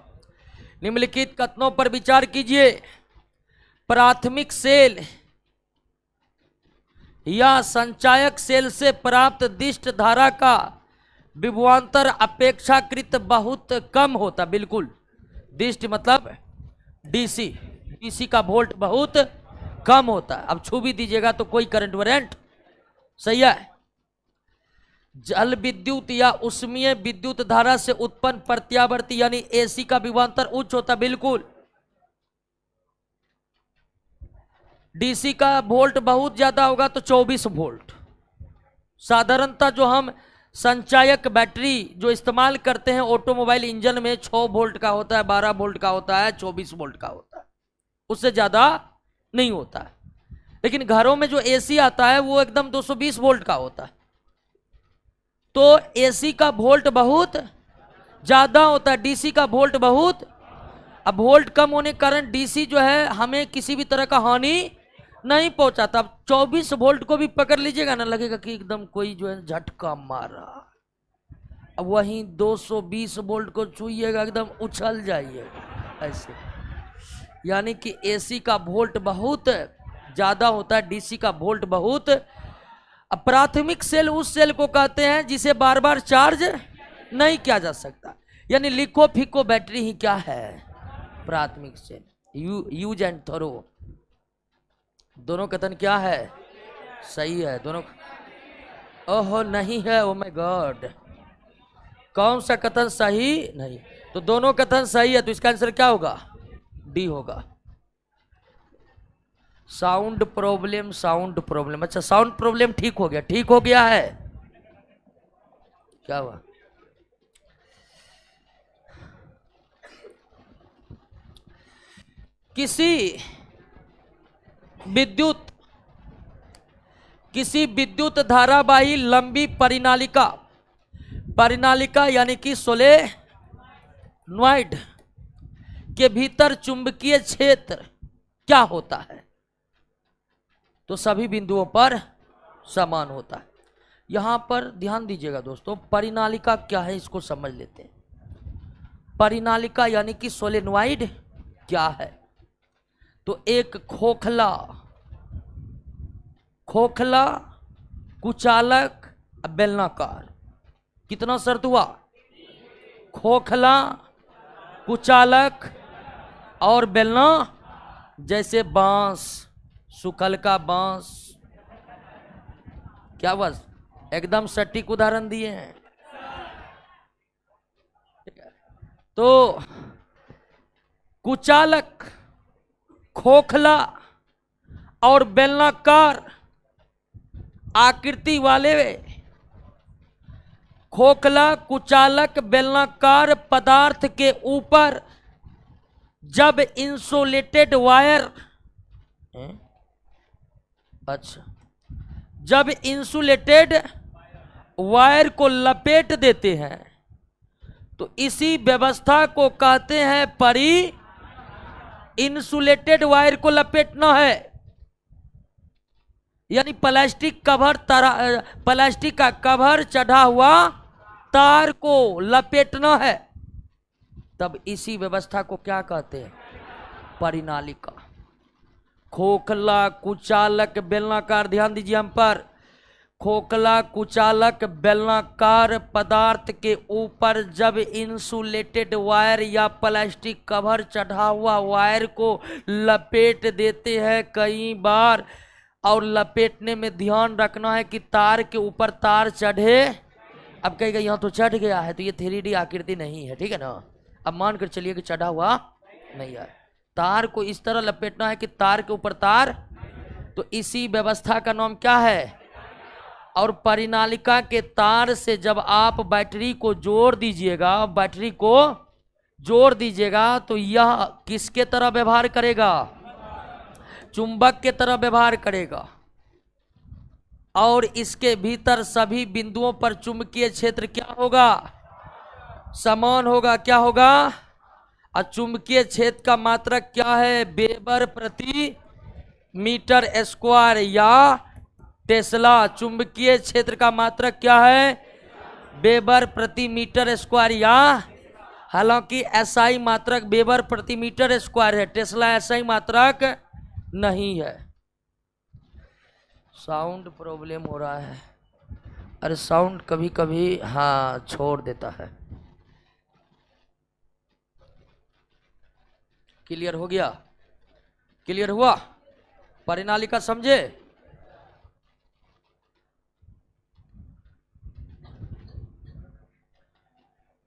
S1: निम्नलिखित कथनों पर विचार कीजिए। प्राथमिक सेल या संचायक सेल से प्राप्त दिष्ट धारा का विभवांतर अपेक्षाकृत बहुत कम होता। बिल्कुल, दिष्ट मतलब डीसी, डीसी का वोल्ट बहुत कम होता है। अब छू भी दीजिएगा तो कोई करंट वरेंट, सही है। जल विद्युत या उष्मीय विद्युत धारा से उत्पन्न प्रत्यावर्ती यानी एसी का विभवांतर उच्च होता। बिल्कुल, डीसी का वोल्ट बहुत ज्यादा होगा तो 24 वोल्ट। साधारणतः जो हम संचायक बैटरी जो इस्तेमाल करते हैं ऑटोमोबाइल इंजन में 6 वोल्ट का होता है, 12 वोल्ट का होता है, 24 वोल्ट का होता है, उससे ज्यादा नहीं होता है। लेकिन घरों में जो एसी आता है वो एकदम 220 वोल्ट का होता है। तो एसी का वोल्ट बहुत ज्यादा होता है, डीसी का वोल्ट बहुत। अब वोल्ट कम होने के कारण डीसी जो है हमें किसी भी तरह का हानि नहीं पहुंचाता। अब 24 वोल्ट को भी पकड़ लीजिएगा ना, लगेगा कि एकदम कोई जो है झटका मारा। अब वहीं 220 वोल्ट को छूइएगा एकदम उछल जाइएगा ऐसे। यानी कि एसी का वोल्ट बहुत ज्यादा होता है, डीसी का वोल्ट बहुत। अब प्राथमिक सेल उस सेल को कहते हैं जिसे बार बार चार्ज नहीं किया जा सकता। यानी लिखो फिको बैटरी ही क्या है? प्राथमिक सेल। यूज एंड थ्रो, दोनों कथन क्या है? सही है दोनों। ओहो नहीं है, ओ माय गॉड, कौन सा कथन सही नहीं? तो दोनों कथन सही है, तो इसका आंसर क्या होगा? डी होगा। Sound problem, sound problem. अच्छा, साउंड प्रॉब्लम ठीक हो गया, ठीक हो गया है। क्या हुआ? किसी विद्युत धारावाही लंबी परिनालिका, परिनालिका यानी कि सोलेनॉइड के भीतर चुंबकीय क्षेत्र क्या होता है? तो सभी बिंदुओं पर समान होता है। यहां पर ध्यान दीजिएगा दोस्तों, परिनालिका क्या है इसको समझ लेते हैं। परिनालिका यानी कि सोलेनॉइड क्या है? तो एक खोखला कुचालक अब बेलनाकार, कितना शर्त हुआ? खोखला, कुचालक और बेलना। जैसे बांस, सुखल का बांस, क्या बस एकदम सटीक उदाहरण दिए हैं। तो कुचालक, खोखला और बेलनाकार आकृति वाले खोखला, कुचालक, बेलनाकार पदार्थ के ऊपर जब इंसुलेटेड वायर, अच्छा, जब इंसुलेटेड वायर को लपेट देते हैं तो इसी व्यवस्था को कहते हैं इंसुलेटेड वायर को लपेटना है, यानी प्लास्टिक कवर, प्लास्टिक का कवर चढ़ा हुआ तार को लपेटना है, तब इसी व्यवस्था को क्या कहते हैं? परिनालिका। खोखला, कुचालक, बेलनाकार, ध्यान दीजिए हम पर, खोखला, कुचालक, बेलनाकार पदार्थ के ऊपर जब इंसुलेटेड वायर या प्लास्टिक कवर चढ़ा हुआ वायर को लपेट देते हैं कई बार, और लपेटने में ध्यान रखना है कि तार के ऊपर तार चढ़े। अब कहेगा यहाँ तो चढ़ गया है तो ये 3D आकृति नहीं है, ठीक है ना। अब मान कर चलिए कि चढ़ा हुआ नहीं है, तार को इस तरह लपेटना है कि तार के ऊपर तार, तो इसी व्यवस्था का नाम क्या है? और परिनालिका के तार से जब आप बैटरी को जोड़ दीजिएगा, बैटरी को जोड़ दीजिएगा तो यह किसके तरह व्यवहार करेगा? चुंबक के तरह व्यवहार करेगा, और इसके भीतर सभी बिंदुओं पर चुंबकीय क्षेत्र क्या होगा? समान होगा। क्या होगा? और चुंबकीय क्षेत्र का मात्रक क्या है? वेबर प्रति मीटर स्क्वायर या टेस्ला। चुंबकीय क्षेत्र का मात्रक क्या है? वेबर प्रति मीटर स्क्वायर या, हालांकि एसआई मात्रक वेबर प्रति मीटर स्क्वायर है, टेस्ला एसआई मात्रक नहीं है। साउंड प्रॉब्लम हो रहा है, अरे साउंड कभी कभी हाँ छोड़ देता है। क्लियर हो गया? क्लियर हुआ? परिनालिका समझे?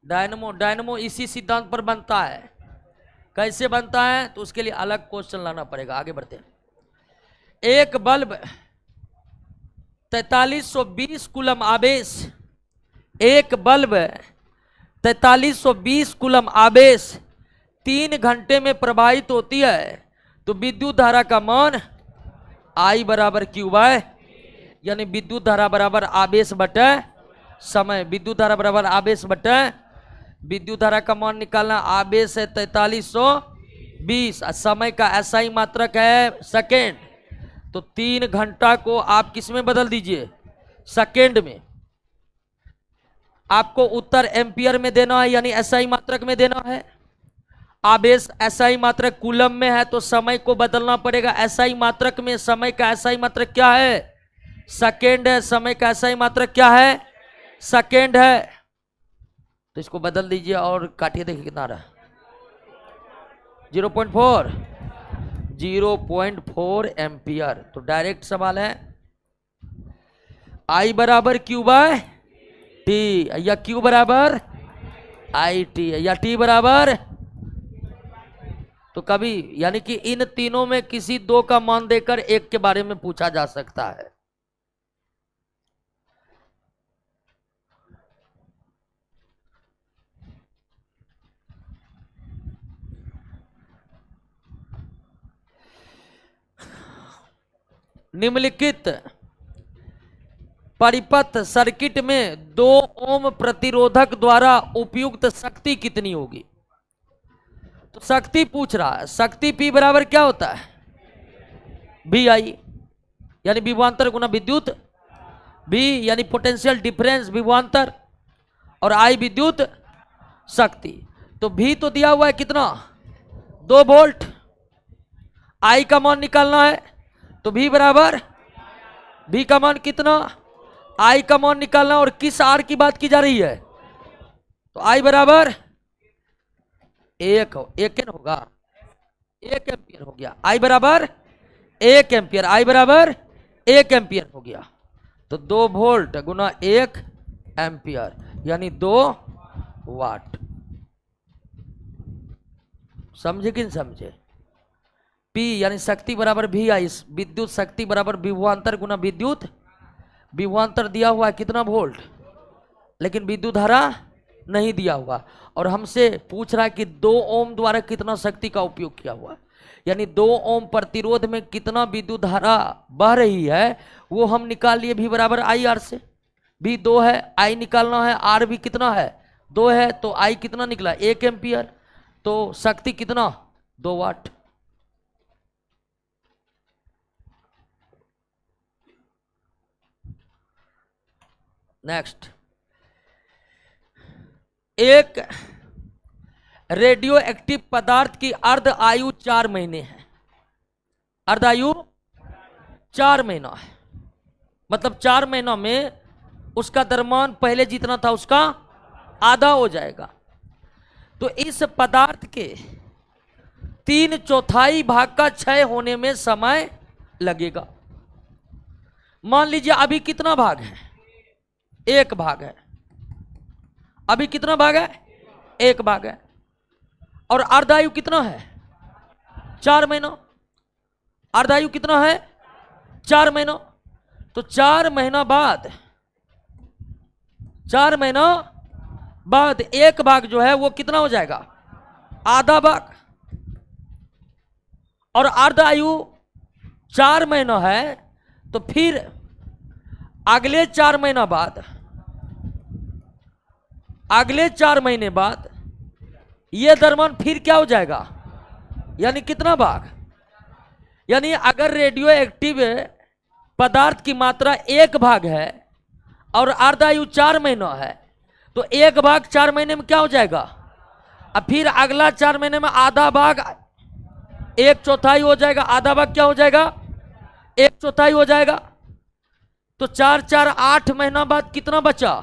S1: डायनमो इसी सिद्धांत पर बनता है। कैसे बनता है तो उसके लिए अलग क्वेश्चन लाना पड़ेगा। आगे बढ़ते हैं। एक बल्ब 4320 कूलम आवेश, एक बल्ब 4320 कूलम आवेश 3 घंटे में प्रवाहित होती है तो विद्युत धारा का मान I बराबर Q बाय, यानी विद्युत धारा बराबर आवेश बटे समय। विद्युत धारा बराबर आवेश बटे, विद्युत धारा का मान निकालना, आवेश है 4320, समय का SI मात्रक है सेकेंड, तो 3 घंटा को आप किस में बदल दीजिए? सेकेंड में। आपको उत्तर एम्पियर में देना है, यानी SI मात्रक में देना है। आवेश SI मात्रक कूलम में है तो समय को बदलना पड़ेगा SI मात्रक में। समय का SI मात्रक क्या है? सेकेंड है। समय का SI मात्रक क्या है? सेकेंड है। तो इसको बदल दीजिए और काटिए, देखिए कितना रहा, 0.4 एम्पियर। तो डायरेक्ट सवाल है I बराबर Q बाय T, या Q बराबर IT, या T बराबर, तो कभी यानी कि इन तीनों में किसी दो का मान देकर एक के बारे में पूछा जा सकता है। निम्नलिखित परिपथ सर्किट में 2 ओम प्रतिरोधक द्वारा उपयुक्त शक्ति कितनी होगी? तो शक्ति पूछ रहा है। शक्ति P बराबर क्या होता है? VI, यानी विभवांतर गुना विद्युत, V यानी पोटेंशियल डिफरेंस विभवांतर, और I विद्युत शक्ति। तो V तो दिया हुआ है कितना? 2 वोल्ट। I का मान निकालना है तो V बराबर, V का मान कितना? आई का मान निकालना, और किस आर की बात की जा रही है? तो आई बराबर एक होगा, 1 एम्पियर हो गया। आई बराबर 1 एम्पियर, आई बराबर 1 एम्पियर हो गया। तो 2 वोल्ट गुना 1 एम्पियर यानी 2 वाट। समझे कि नहीं समझे? P यानी शक्ति बराबर भी आई, विद्युत शक्ति बराबर विभवांतर गुना विद्युत, विभवांतर दिया हुआ है कितना वोल्ट, लेकिन विद्युत धारा नहीं दिया हुआ, और हमसे पूछ रहा है कि 2 ओम द्वारा कितना शक्ति का उपयोग किया हुआ, यानी 2 ओम प्रतिरोध में कितना विद्युत धारा बह रही है वो हम निकाल लिए। भी बराबर आई आर से, भी 2 है, आई निकालना है, आर भी कितना है 2 है, तो आई कितना निकला 1 एम्पियर, तो शक्ति कितना 2 वाट। नेक्स्ट, एक रेडियो एक्टिव पदार्थ की अर्ध आयु 4 महीने है। अर्ध आयु 4 महीना है, मतलब 4 महीनों में उसका द्रव्यमान पहले जितना था उसका आधा हो जाएगा। तो इस पदार्थ के 3/4 भाग का क्षय होने में समय लगेगा। मान लीजिए अभी कितना भाग है, 1 भाग है। अभी कितना भाग है, 1 भाग है। और अर्धायु कितना है 4 महीना। अर्धायु कितना है 4 महीना। तो 4 महीना बाद, 4 महीना बाद 1 भाग जो है वो कितना हो जाएगा, आधा भाग। और अर्धायु 4 महीना है, तो फिर अगले 4 महीना बाद, अगले 4 महीने बाद यह द्रव्यमान फिर क्या हो जाएगा, यानी कितना भाग, यानी अगर रेडियो एक्टिव पदार्थ की मात्रा 1 भाग है और अर्धायु 4 महीना है, तो 1 भाग 4 महीने में क्या हो जाएगा, अब फिर अगला 4 महीने में आधा भाग 1/4 हो जाएगा, आधा भाग क्या हो जाएगा 1/4 हो जाएगा। तो 4 8 महीना बाद कितना बचा,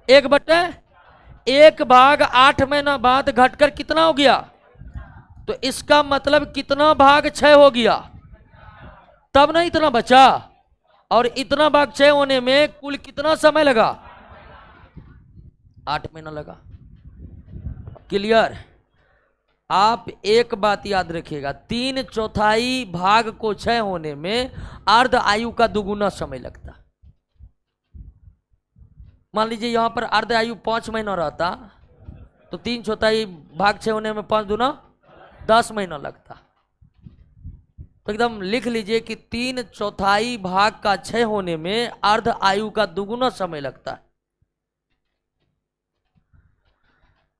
S1: 1/1 भाग 8 महीना बाद घटकर कितना हो गया, तो इसका मतलब कितना भाग क्षय हो गया, तब ना इतना बचा। और इतना भाग क्षय होने में कुल कितना समय लगा, 8 महीना लगा। क्लियर? आप एक बात याद रखिएगा, 3/4 भाग को क्षय होने में अर्ध आयु का दुगुना समय लगता। मान लीजिए यहां पर अर्ध आयु 5 महीना रहता, तो 3/4 भाग क्षय होने में 5 दूना 10 महीना लगता। तो एकदम लिख लीजिए कि 3/4 भाग का क्षय होने में अर्ध आयु का दुगुना समय लगता है।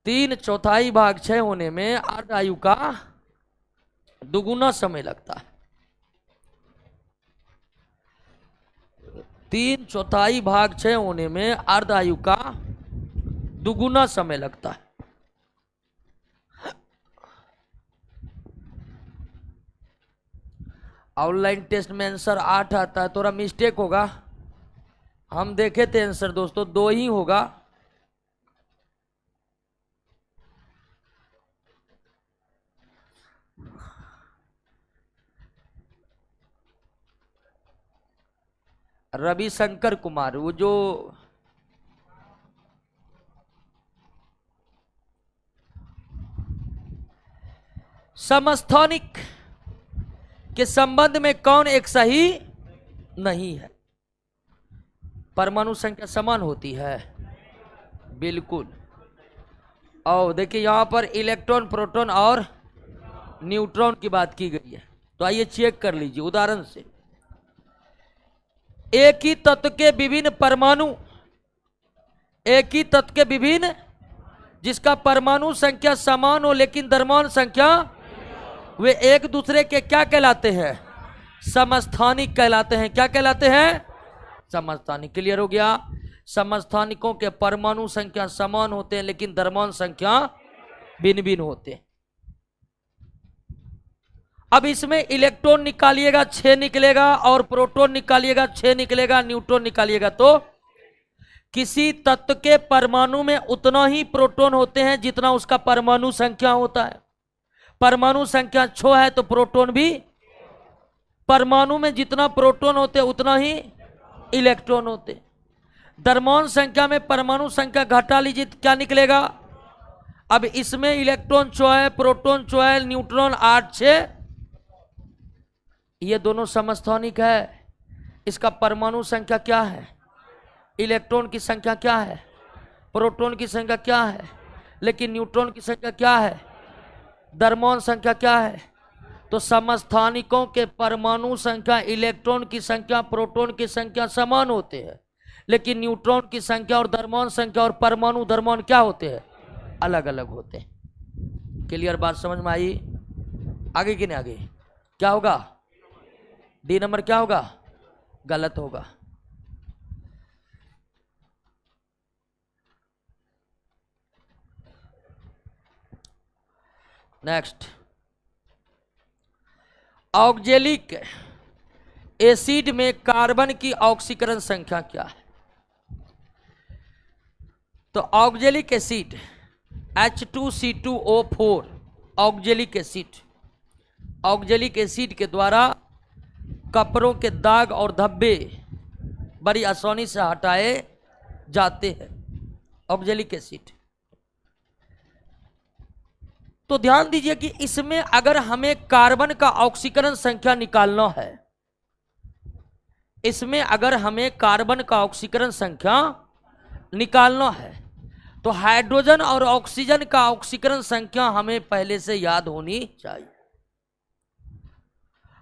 S1: 3/4 भाग क्षय होने में अर्ध आयु का दुगुना समय लगता है। 3/4 भाग क्षय होने में अर्ध आयु का दुगुना समय लगता है। ऑनलाइन टेस्ट में आंसर 8 आता है, थोड़ा मिस्टेक होगा। हम देखे थे आंसर दोस्तों 2 ही होगा। रविशंकर कुमार, वो जो समस्थानिक के संबंध में कौन एक सही नहीं है। परमाणु संख्या समान होती है, बिल्कुल। और देखिए यहां पर इलेक्ट्रॉन, प्रोटॉन और न्यूट्रॉन की बात की गई है। तो आइए चेक कर लीजिए उदाहरण से। एक ही तत्व के विभिन्न परमाणु, एक ही तत्व के विभिन्न, जिसका परमाणु संख्या समान हो लेकिन द्रव्यमान संख्या, वे एक दूसरे के क्या कहलाते हैं, समस्थानिक कहलाते हैं। क्या कहलाते हैं, समस्थानिक। क्लियर हो गया? समस्थानिकों के परमाणु संख्या समान होते हैं लेकिन द्रव्यमान संख्या भिन्न भिन्न होते हैं। अब इसमें इलेक्ट्रॉन निकालिएगा 6 निकलेगा, और प्रोटॉन निकालिएगा 6 निकलेगा, न्यूट्रॉन निकालिएगा तो किसी तत्व के परमाणु में उतना ही प्रोटॉन होते हैं जितना उसका परमाणु संख्या होता है। परमाणु संख्या 6 है तो प्रोटॉन भी, परमाणु में जितना प्रोटॉन होते उतना ही इलेक्ट्रॉन होते। द्रव्यमान संख्या में परमाणु संख्या घटा लीजिए तो क्या निकलेगा? अब इसमें इलेक्ट्रॉन 4, प्रोटॉन 4, न्यूट्रॉन 8, 6, ये दोनों समस्थानिक है। इसका परमाणु संख्या क्या है? इलेक्ट्रॉन की संख्या क्या है? प्रोटॉन की संख्या क्या है? लेकिन न्यूट्रॉन की संख्या क्या है? द्रव्यमान संख्या क्या है? तो समस्थानिकों के परमाणु संख्या, इलेक्ट्रॉन की संख्या, प्रोटॉन की संख्या समान होते हैं, लेकिन न्यूट्रॉन की संख्या और द्रव्यमान संख्या और परमाणु द्रव्यमान क्या होते हैं? अलग अलग होते हैं। क्लियर बात समझ में आई? आगे कि नहीं आगे? क्या होगा? डी नंबर क्या होगा? गलत होगा। नेक्स्ट, ऑक्जेलिक एसिड में कार्बन की ऑक्सीकरण संख्या क्या है? तो oxalic acid H2C2O4, oxalic acid, oxalic acid के द्वारा कपड़ों के दाग और धब्बे बड़ी आसानी से हटाए जाते हैं। Oxalic acid. तो ध्यान दीजिए कि इसमें अगर हमें कार्बन का ऑक्सीकरण संख्या निकालना है, इसमें अगर हमें कार्बन का ऑक्सीकरण संख्या निकालना है तो हाइड्रोजन और ऑक्सीजन का ऑक्सीकरण संख्या हमें पहले से याद होनी चाहिए।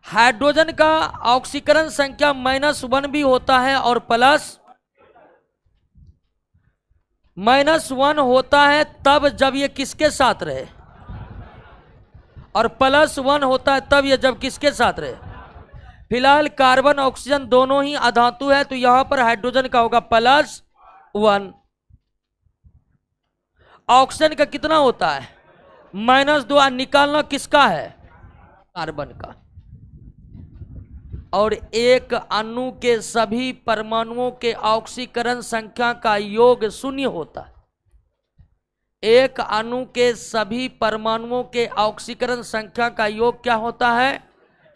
S1: हाइड्रोजन का ऑक्सीकरण संख्या -1 भी होता है और -1 होता है तब जब ये किसके साथ रहे, और +1 होता है तब ये जब किसके साथ रहे। फिलहाल कार्बन ऑक्सीजन दोनों ही अधातु है तो यहां पर हाइड्रोजन का होगा +1। ऑक्सीजन का कितना होता है? -2। निकालना किसका है? कार्बन का। और एक अणु के सभी परमाणुओं के ऑक्सीकरण संख्या का योग 0 होता है। एक अणु के सभी परमाणुओं के ऑक्सीकरण संख्या का योग क्या होता है?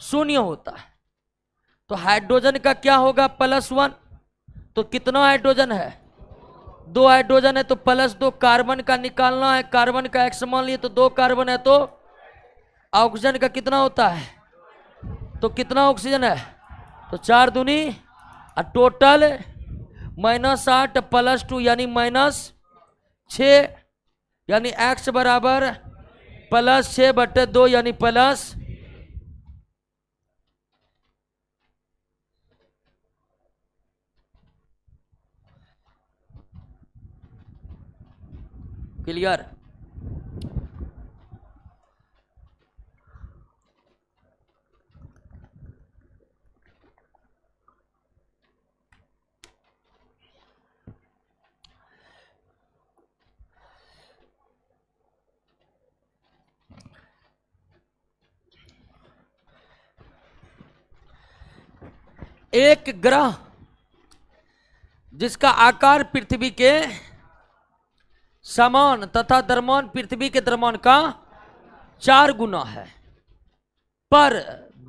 S1: 0 होता है। तो हाइड्रोजन का क्या होगा? +1। तो कितना हाइड्रोजन है? 2 हाइड्रोजन है तो +2। कार्बन का निकालना है, कार्बन का x मान लिए तो 2 कार्बन है, तो ऑक्सीजन का कितना होता है? तो कितना ऑक्सीजन है? तो 4 दूनी और टोटल -8 +2 यानी -6, यानी x बराबर +6/2 यानी प्लस। क्लियर? एक ग्रह जिसका आकार पृथ्वी के समान तथा द्रव्यमान पृथ्वी के द्रव्यमान का 4 गुना है, पर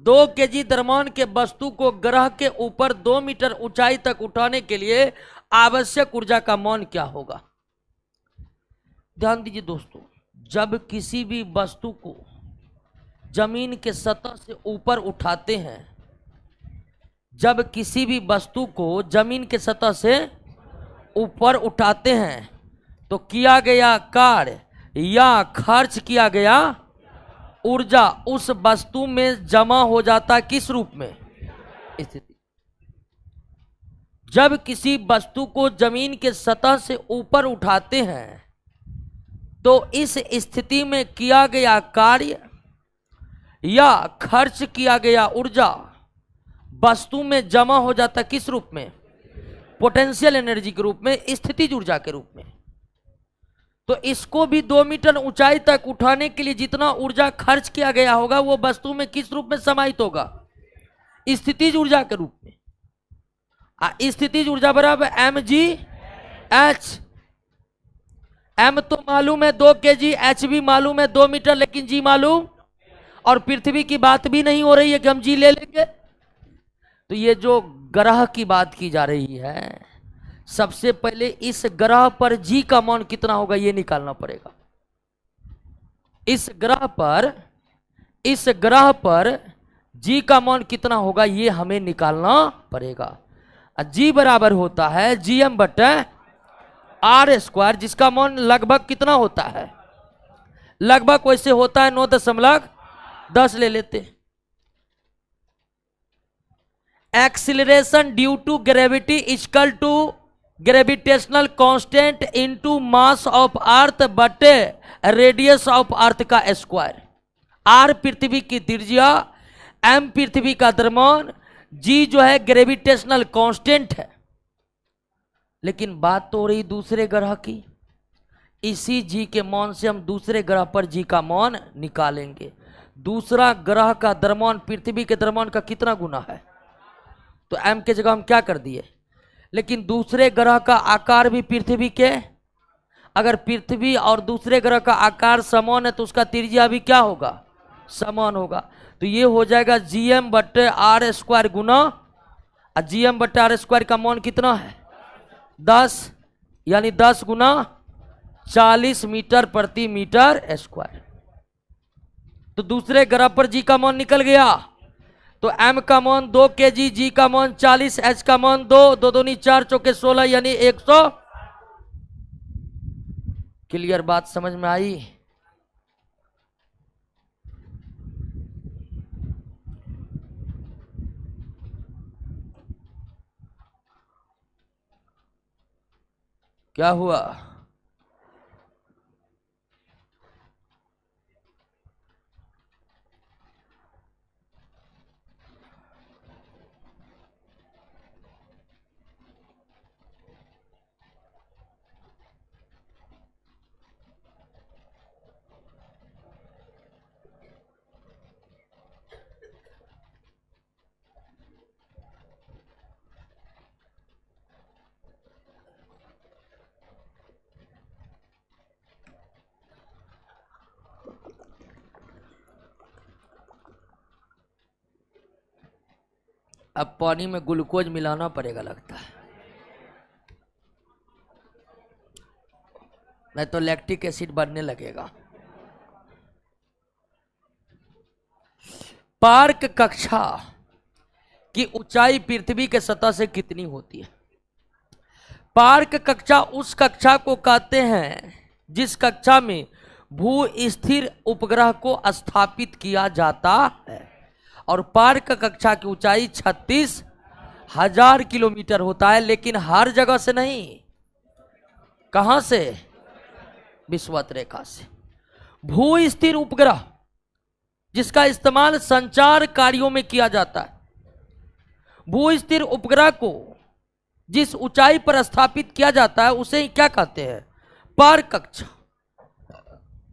S1: 2 केजी द्रव्यमान के वस्तु को ग्रह के ऊपर 2 मीटर ऊंचाई तक उठाने के लिए आवश्यक ऊर्जा का मान क्या होगा? ध्यान दीजिए दोस्तों, जब किसी भी वस्तु को जमीन के सतह से ऊपर उठाते हैं, जब किसी भी वस्तु को जमीन के सतह से ऊपर उठाते हैं तो किया गया कार्य या खर्च किया गया ऊर्जा उस वस्तु में जमा हो जाता है किस रूप में? स्थिति। जब किसी वस्तु को जमीन के सतह से ऊपर उठाते हैं तो इस स्थिति में किया गया कार्य या खर्च किया गया ऊर्जा वस्तु में जमा हो जाता किस रूप में? पोटेंशियल एनर्जी के रूप में, स्थितिज ऊर्जा के रूप में। तो इसको भी 2 मीटर ऊंचाई तक उठाने के लिए जितना ऊर्जा खर्च किया गया होगा वो वस्तु में किस रूप में समाहित होगा? स्थितिज ऊर्जा के रूप में। स्थितिज ऊर्जा बराबर mgh। m तो मालूम है 2 kg, h भी मालूम है 2 मीटर, लेकिन g मालूम, और पृथ्वी की बात भी नहीं हो रही है कि हम g ले लेंगे। तो ये जो ग्रह की बात की जा रही है, सबसे पहले इस ग्रह पर g का मान कितना होगा ये निकालना पड़ेगा। इस ग्रह पर g का मान कितना होगा ये हमें निकालना पड़ेगा। g बराबर होता है gm बटे r स्क्वायर, जिसका मान लगभग कितना होता है? लगभग वैसे होता है 9.10 ले लेते। Acceleration due to gravity equal to gravitational constant into mass of earth बटे रेडियस ऑफ अर्थ का स्क्वायर। r पृथ्वी की त्रिज्या, m पृथ्वी का द्रव्यमान, g जो है ग्रेविटेशनल कांस्टेंट है। लेकिन बात तो हो रही दूसरे ग्रह की। इसी g के मान से हम दूसरे ग्रह पर g का मान निकालेंगे। दूसरा ग्रह का द्रव्यमान पृथ्वी के द्रव्यमान का कितना गुना है? तो m के जगह हम क्या कर दिए, लेकिन दूसरे ग्रह का आकार भी पृथ्वी के, अगर पृथ्वी और दूसरे ग्रह का आकार समान है तो उसका त्रिज्या भी क्या होगा? समान होगा। तो ये हो जाएगा gm बटे r स्क्वायर गुना, gm बटे r स्क्वायर का मान कितना है? 10, यानी 10 गुना 40 मीटर प्रति मीटर स्क्वायर। तो दूसरे ग्रह पर g का मान निकल गया। तो m का मान 2 kg, g का मान 40, h का मान 2, 2 दूनी 4 चौके 16 यानी 100। क्लियर बात समझ में आई? क्या हुआ? अब पानी में ग्लूकोज मिलाना पड़ेगा लगता है, नहीं तो लैक्टिक एसिड बनने लगेगा। पार्क कक्षा की ऊंचाई पृथ्वी के सतह से कितनी होती है? पार्क कक्षा उस कक्षा को कहते हैं जिस कक्षा में भू स्थिर उपग्रह को स्थापित किया जाता है, और पार्क कक्षा की ऊंचाई 36,000 किलोमीटर होता है, लेकिन हर जगह से नहीं। कहां से? विषुवत रेखा से। भू स्थिर उपग्रह जिसका इस्तेमाल संचार कार्यों में किया जाता है, भू स्थिर उपग्रह को जिस ऊंचाई पर स्थापित किया जाता है उसे ही क्या कहते हैं? पार्क कक्षा।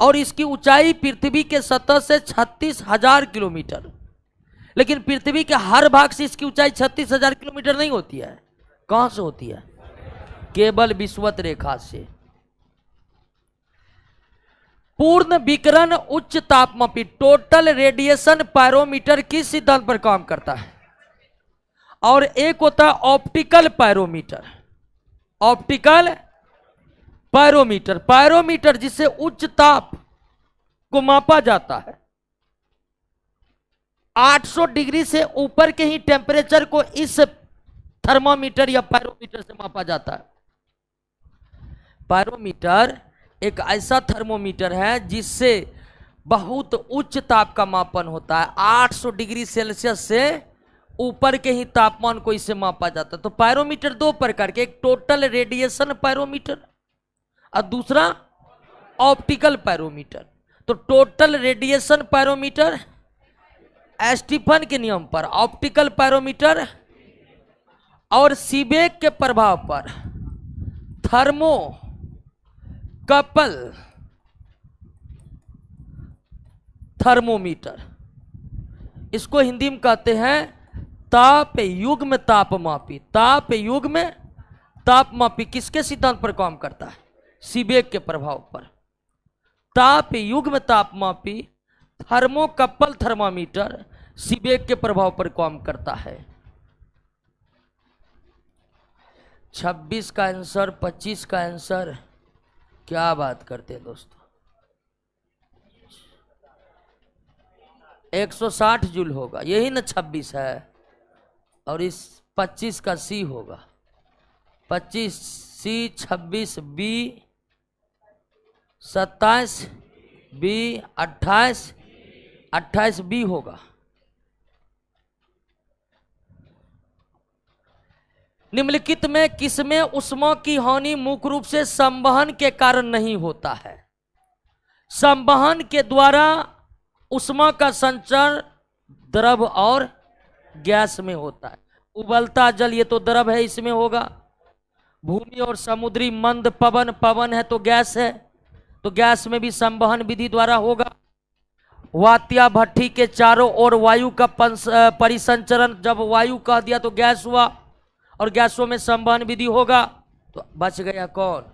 S1: और इसकी ऊंचाई पृथ्वी के सतह से 36,000 किलोमीटर, लेकिन पृथ्वी के हर भाग से इसकी ऊंचाई 36,000 किलोमीटर नहीं होती है। कहां से होती है? केवल विषुवत रेखा से। पूर्ण विकिरण उच्च तापमापी टोटल रेडिएशन पायरोमीटर किस सिद्धांत पर काम करता है? और एक होता है optical pyrometer. Optical pyrometer, pyrometer जिससे उच्च ताप को मापा जाता है। 800 डिग्री से ऊपर के ही टेम्परेचर को इस थर्मामीटर या पायरोमीटर से मापा जाता है। पायरोमीटर एक ऐसा थर्मोमीटर है जिससे बहुत उच्च ताप का मापन होता है। 800 डिग्री सेल्सियस से ऊपर के ही तापमान को इससे मापा जाता है। तो पायरोमीटर दो प्रकार के, एक टोटल रेडिएशन पायरोमीटर और दूसरा ऑप्टिकल पायरोमीटर। तो टोटल रेडिएशन पायरोमीटर स्टीफन के नियम पर, ऑप्टिकल पायरोमीटर और सीबेक के प्रभाव पर कपल थर्मोमीटर, इसको हिंदी में कहते हैं ताप युग्म तापमापी। ताप युग्म तापमापी किसके सिद्धांत पर काम करता है? सीबेक के प्रभाव पर। ताप युग्म तापमापी थर्मोकपल थर्मामीटर सीबेक के प्रभाव पर काम करता है। 26 का आंसर, 25 का आंसर, क्या बात करते हैं दोस्तों। 160 जूल होगा, यही ना 26 है, और इस 25 का सी होगा। 25 सी, 26 बी, 27 बी, 28 बी होगा। निम्नलिखित में किसमें ऊष्मा की हानि मुख्य रूप से संवहन के कारण नहीं होता है? संवहन के द्वारा ऊष्मा का संचरण द्रव और गैस में होता है। उबलता जल ये तो द्रव है, इसमें होगा। भूमि और समुद्री मंद पवन, पवन है तो गैस है, तो गैस में भी संवहन विधि द्वारा होगा। वात्या भट्ठी के चारों ओर वायु का परिसंचरण, जब वायु कह दिया तो गैस हुआ, और गैसों में संवहन विधि होगा। तो बच गया कौन?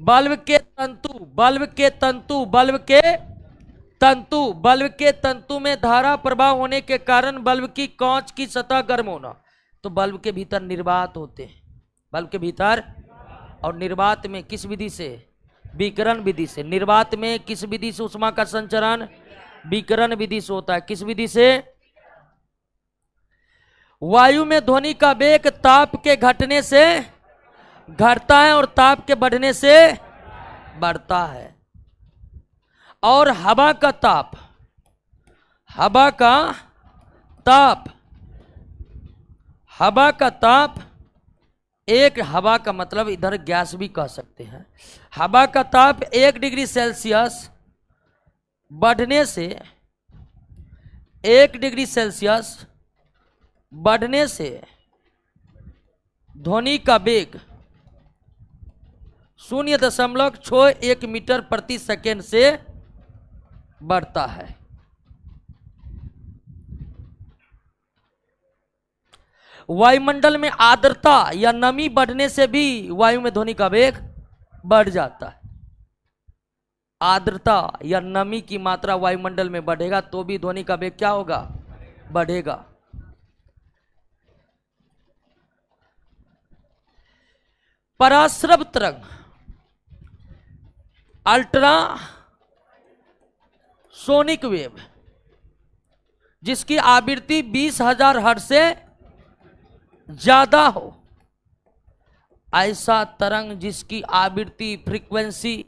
S1: बल्ब के तंतु, बल्ब के तंतु, बल्ब के तंतु, बल्ब के तंतु में धारा प्रवाह होने के कारण बल्ब की कांच की सतह गर्म होना। तो बल्ब के भीतर निर्वात होते हैं, बल्ब के भीतर, और निर्वात में किस विधि से? विकिरण विधि से। निर्वात में किस विधि से ऊष्मा का संचरण? विकिरण विधि से होता है। किस विधि से? वायु में ध्वनि का वेग ताप के घटने से घटता है और ताप के बढ़ने से बढ़ता है। और हवा का ताप, हवा का ताप, हवा का ताप, एक हवा का मतलब इधर गैस भी कह सकते हैं। हवा का ताप 1 डिग्री सेल्सियस बढ़ने से, 1 डिग्री सेल्सियस बढ़ने से ध्वनि का वेग 0.61 मीटर प्रति सेकेंड से बढ़ता है। वायुमंडल में आर्द्रता या नमी बढ़ने से भी वायु में ध्वनि का वेग बढ़ जाता है। आर्द्रता या नमी की मात्रा वायुमंडल में बढ़ेगा तो भी ध्वनि का वेग क्या होगा? बढ़ेगा। पराश्रव तरंग, अल्ट्रा सोनिक वेव, जिसकी आवृत्ति 20,000 हर्ट्ज से ज्यादा हो, ऐसा तरंग जिसकी आवृत्ति फ्रीक्वेंसी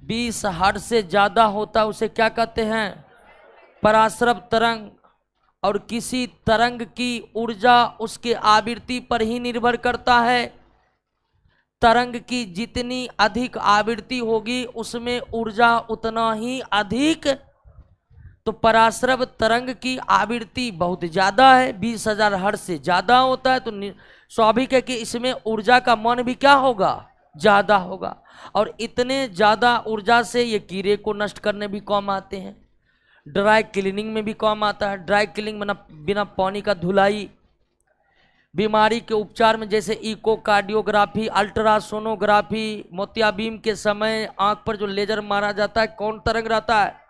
S1: 20 हर्ट्ज से ज्यादा होता है उसे क्या कहते हैं? पराश्रव तरंग। और किसी तरंग की ऊर्जा उसके आवृत्ति पर ही निर्भर करता है। तरंग की जितनी अधिक आवृत्ति होगी उसमें ऊर्जा उतना ही अधिक। तो पराश्रव तरंग की आवृत्ति बहुत ज्यादा है, 20,000 हर्ट्ज से ज्यादा होता है, तो स्वाभाविक है कि इसमें ऊर्जा का मान भी क्या होगा? ज्यादा होगा। और इतने ज्यादा ऊर्जा से ये कीड़े को नष्ट करने भी काम आते हैं, ड्राई क्लीनिंग में भी काम आता है। ड्राई क्लीनिंग बिना पानी का धुलाई, बीमारी के उपचार में जैसे इकोकार्डियोग्राफी, अल्ट्रासोनोग्राफी, मोतियाबिंद के समय आंख पर जो लेजर मारा जाता है कौन तरंग रहता है?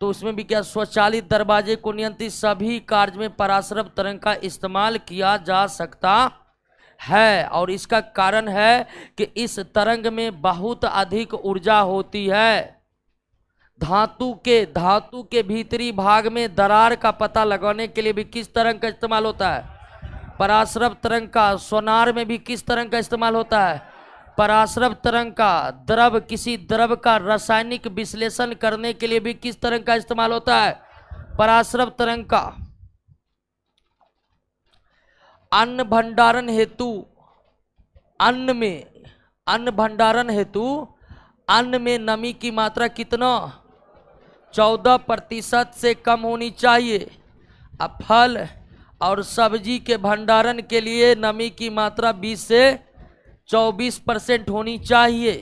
S1: तो उसमें भी क्या स्वचालित दरवाजे को नियंत्रित सभी कार्य में पराश्रव तरंग का इस्तेमाल किया जा सकता है। और इसका कारण है कि इस तरंग में बहुत अधिक ऊर्जा होती है। धातु के भीतरी भाग में दरार का पता लगाने के लिए भी किस तरंग का इस्तेमाल होता है? पराश्रव तरंग का। सोनार में भी किस तरंग का इस्तेमाल होता है? पराश्रव तरंग का। द्रव, किसी द्रव का रासायनिक विश्लेषण करने के लिए भी किस तरंग का इस्तेमाल होता है? पराश्रव तरंग का। अन्न भंडारण हेतु, अन्न भंडारण हेतु अन्न में नमी की मात्रा कितना? 14% से कम होनी चाहिए। अब फल और सब्जी के भंडारण के लिए नमी की मात्रा 20 से 24% होनी चाहिए।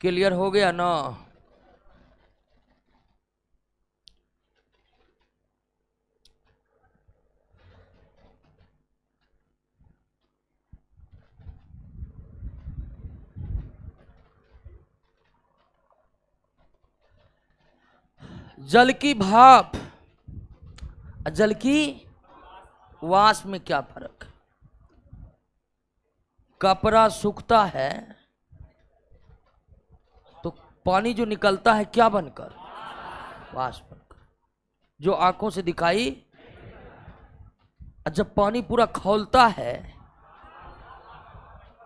S1: क्लियर हो गया ना? जल की भाप, जल की वाष्प में क्या फर्क? कपड़ा सूखता है तो पानी जो निकलता है क्या बनकर? वाष्प बनकर, जो आंखों से दिखाई। जब पानी पूरा खौलता है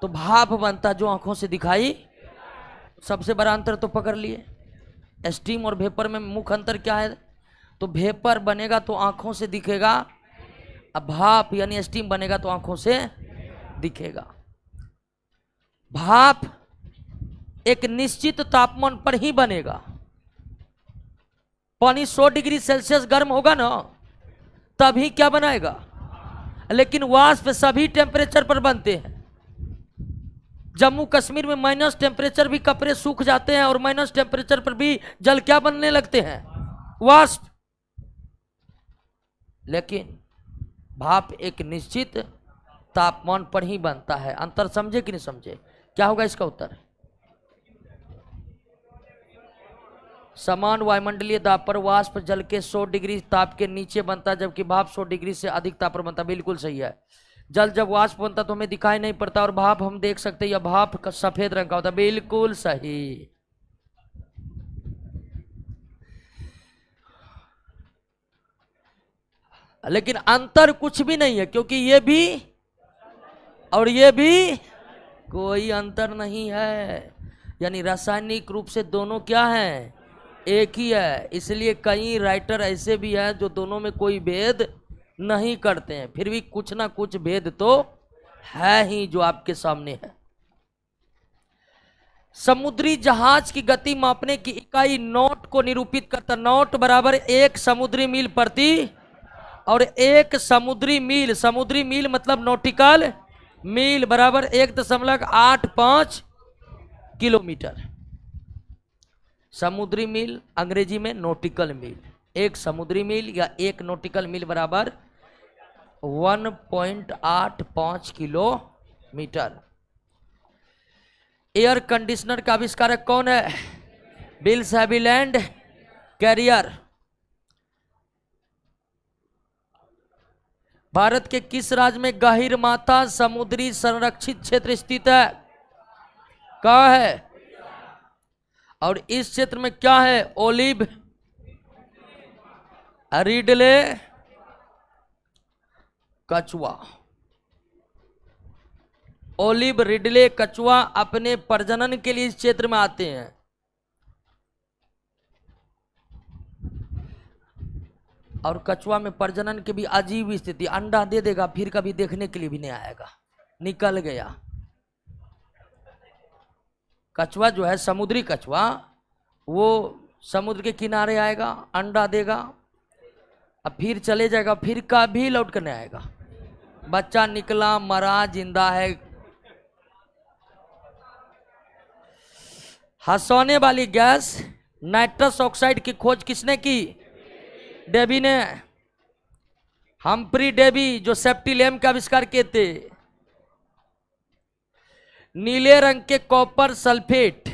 S1: तो भाप बनता है, जो आंखों से दिखाई। सबसे बड़ा अंतर तो पकड़ लिए। स्टीम और वेपर में मुख्य अंतर क्या है? तो वेपर बनेगा तो आंखों से दिखेगा, अब भाप यानी स्टीम बनेगा तो आंखों से दिखेगा। भाप एक निश्चित तापमान पर ही बनेगा। पानी 100 डिग्री सेल्सियस गर्म होगा ना तभी क्या बनाएगा, लेकिन वाष्प सभी टेम्परेचर पर बनते हैं। जम्मू कश्मीर में माइनस टेम्परेचर भी कपड़े सूख जाते हैं और माइनस टेम्परेचर पर भी जल क्या बनने लगते हैं? वाष्प। लेकिन भाप एक निश्चित तापमान पर ही बनता है। अंतर समझे कि नहीं समझे? क्या होगा इसका उत्तर? समान वायुमंडलीय दाब पर वाष्प जल के 100 डिग्री ताप के नीचे बनता है, जबकि भाप 100 डिग्री से अधिक ताप पर बनता है। बिल्कुल सही है। जल जब वाष्प बनता तो हमें दिखाई नहीं पड़ता और भाप हम देख सकते हैं, यह भाप का सफेद रंग का होता है। बिल्कुल सही। लेकिन अंतर कुछ भी नहीं है, क्योंकि ये भी और ये भी कोई अंतर नहीं है। यानी रासायनिक रूप से दोनों क्या है? एक ही है। इसलिए कई राइटर ऐसे भी हैं जो दोनों में कोई भेद नहीं करते हैं, फिर भी कुछ ना कुछ भेद तो है ही, जो आपके सामने है। समुद्री जहाज की गति मापने की इकाई नॉट को निरूपित करता। नॉट बराबर 1 समुद्री मील प्रति, और 1 समुद्री मील मतलब नॉटिकल मील बराबर 1.85 किलोमीटर। समुद्री मील अंग्रेजी में नॉटिकल मील। 1 समुद्री मील या 1 नॉटिकल मील बराबर 1.85 किलोमीटर। एयर कंडीशनर का आविष्कारक कौन है? Wills Havilland career. भारत के किस राज्य में गहीरमाथा समुद्री संरक्षित क्षेत्र स्थित है? कहाँ है? और इस क्षेत्र में क्या है? ओलिव रिडले कछुआ। ओलिव रिडले कछुआ अपने प्रजनन के लिए इस क्षेत्र में आते हैं। और कछुआ में प्रजनन की भी अजीब स्थिति, अंडा दे देगा फिर कभी देखने के लिए भी नहीं आएगा, निकल गया। कछुआ जो है समुद्री कछुआ, वो समुद्र के किनारे आएगा, अंडा देगा, अब फिर चले जाएगा, फिर कभी लौट कर नहीं आएगा। बच्चा निकला, मरा, जिंदा है। हंसौने वाली गैस नाइट्रस ऑक्साइड की खोज किसने की? डेवी ने। हम्फ्री डेवी जो सेफ्टी लैम्प का आविष्कार किए थे। नीले रंग के कॉपर सल्फेट,